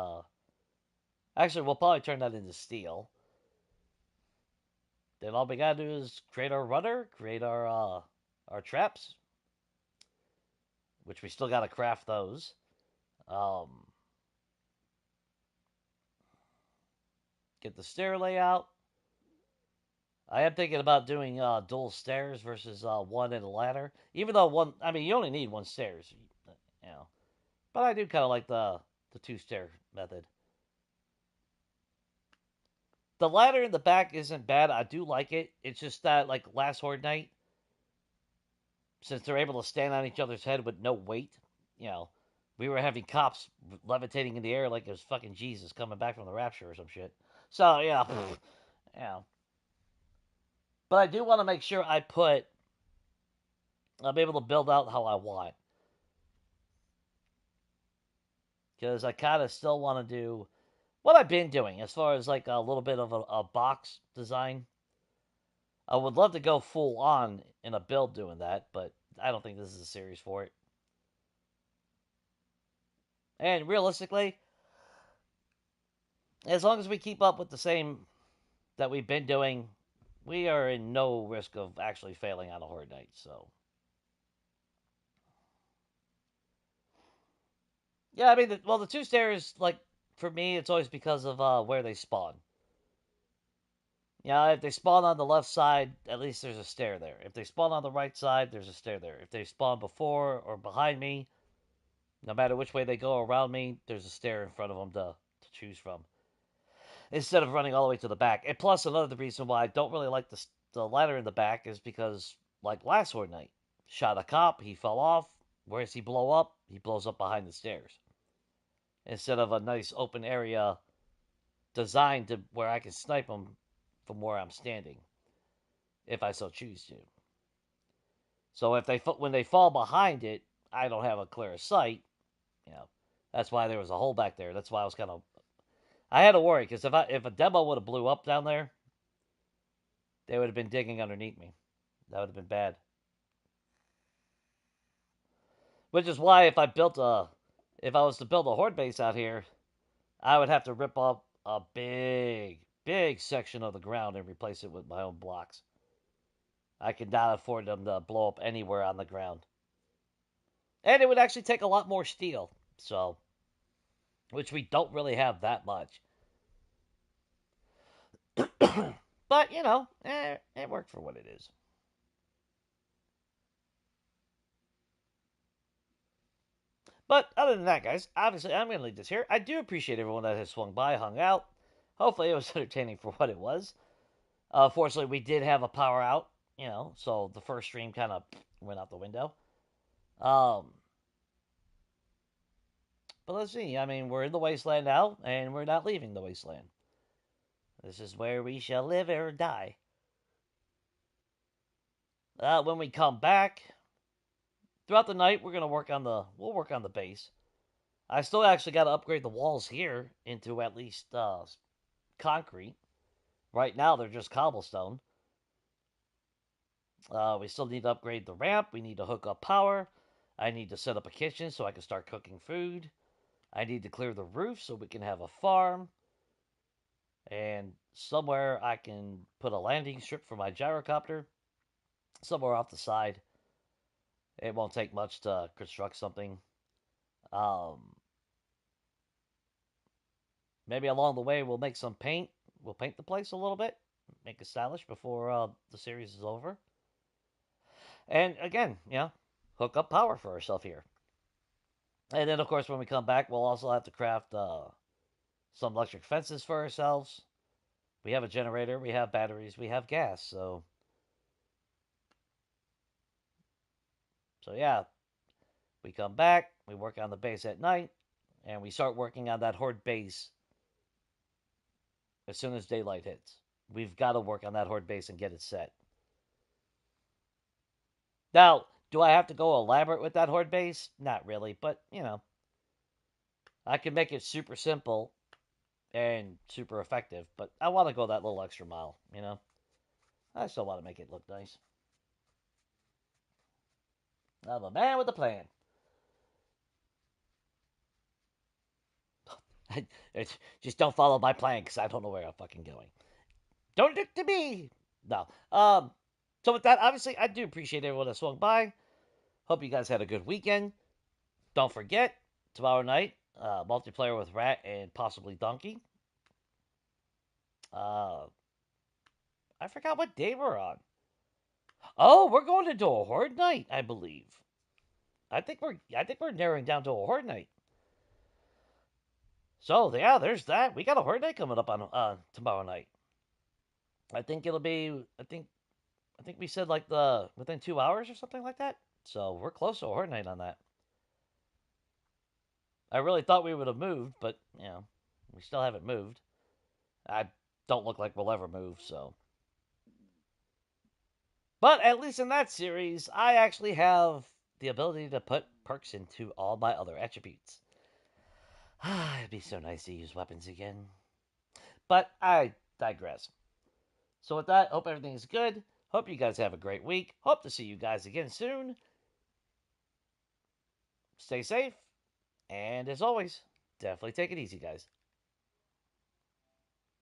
actually we'll probably turn that into steel. Then all we gotta do is create our rudder, create our traps, which we still gotta craft those. Get the stair layout. I am thinking about doing dual stairs versus one and a ladder. Even though one, I mean, you only need one stairs, But I do kind of like the two stair method. The ladder in the back isn't bad. I do like it. It's just that, like last Horde Night, since they're able to stand on each other's head with no weight, we were having cops levitating in the air like it was fucking Jesus coming back from the rapture or some shit. So, yeah. But I do want to make sure I'm able to build out how I want. Because I kind of still want to do what I've been doing as far as like a little bit of a box design. I would love to go full on in a build doing that, but I don't think this is a series for it. And realistically, as long as we keep up with the same that we've been doing, we are in no risk of actually failing on a Horde Night. So, yeah, I mean, the two stairs, like, for me, it's always because of where they spawn. Yeah, if they spawn on the left side, at least there's a stair there. If they spawn on the right side, there's a stair there. If they spawn before or behind me, no matter which way they go around me, there's a stair in front of them to choose from. Instead of running all the way to the back. And plus, another reason why I don't really like the ladder in the back is because, like last Horde Night, shot a cop, he fell off. Where does he blow up? He blows up behind the stairs. Instead of a nice open area designed to where I can snipe him from where I'm standing, if I so choose to. So if when they fall behind it, I don't have a clear sight. You know, that's why there was a hole back there. That's why I was kind of, I had to worry because if a demo would have blew up down there, they would have been digging underneath me. That would have been bad. Which is why if I was to build a horde base out here, I would have to rip up a big section of the ground and replace it with my own blocks. I could not afford them to blow up anywhere on the ground. And it would actually take a lot more steel, so, which we don't really have that much. But, you know, it worked for what it is. But other than that, guys, obviously I'm going to leave this here. I do appreciate everyone that has swung by, hung out. Hopefully it was entertaining for what it was. Fortunately, we did have a power out, you know, so the first stream kind of went out the window. But let's see. I mean, we're in the wasteland now, and we're not leaving the wasteland. This is where we shall live or die. When we come back, throughout the night, we'll work on the base. I still actually got to upgrade the walls here into at least concrete. Right now, they're just cobblestone. We still need to upgrade the ramp. We need to hook up power. I need to set up a kitchen so I can start cooking food. I need to clear the roof so we can have a farm. And somewhere I can put a landing strip for my gyrocopter. Somewhere off the side. It won't take much to construct something. Maybe along the way we'll make some paint. We'll paint the place a little bit. Make it stylish before the series is over. And again, hook up power for ourselves here. And then, of course, when we come back, we'll also have to craft some electric fences for ourselves. We have a generator, we have batteries, we have gas, so yeah. We come back, we work on the base at night, and we start working on that horde base as soon as daylight hits. We've got to work on that horde base and get it set. Now, do I have to go elaborate with that horde base? Not really, but, I can make it super simple and super effective, but I want to go that little extra mile, I still want to make it look nice. I'm a man with a plan. Just don't follow my plan, because I don't know where I'm fucking going. Don't look to me! No. So with that, obviously, I do appreciate everyone that swung by. Hope you guys had a good weekend. Don't forget, tomorrow night, multiplayer with Rat and possibly Donkey. I forgot what day we're on. Oh, we're going to do a Horde Night, I believe. I think we're narrowing down to a Horde Night. So yeah, there's that. We got a Horde Night coming up on tomorrow night. I think it'll be. I think we said like within 2 hours or something like that. So we're close to a Horde Night on that. I really thought we would have moved, but we still haven't moved. I don't look like we'll ever move, so. But at least in that series, I actually have the ability to put perks into all my other attributes. It'd be so nice to use weapons again. But I digress. So with that, hope everything is good. Hope you guys have a great week. Hope to see you guys again soon. Stay safe. And as always, definitely take it easy, guys.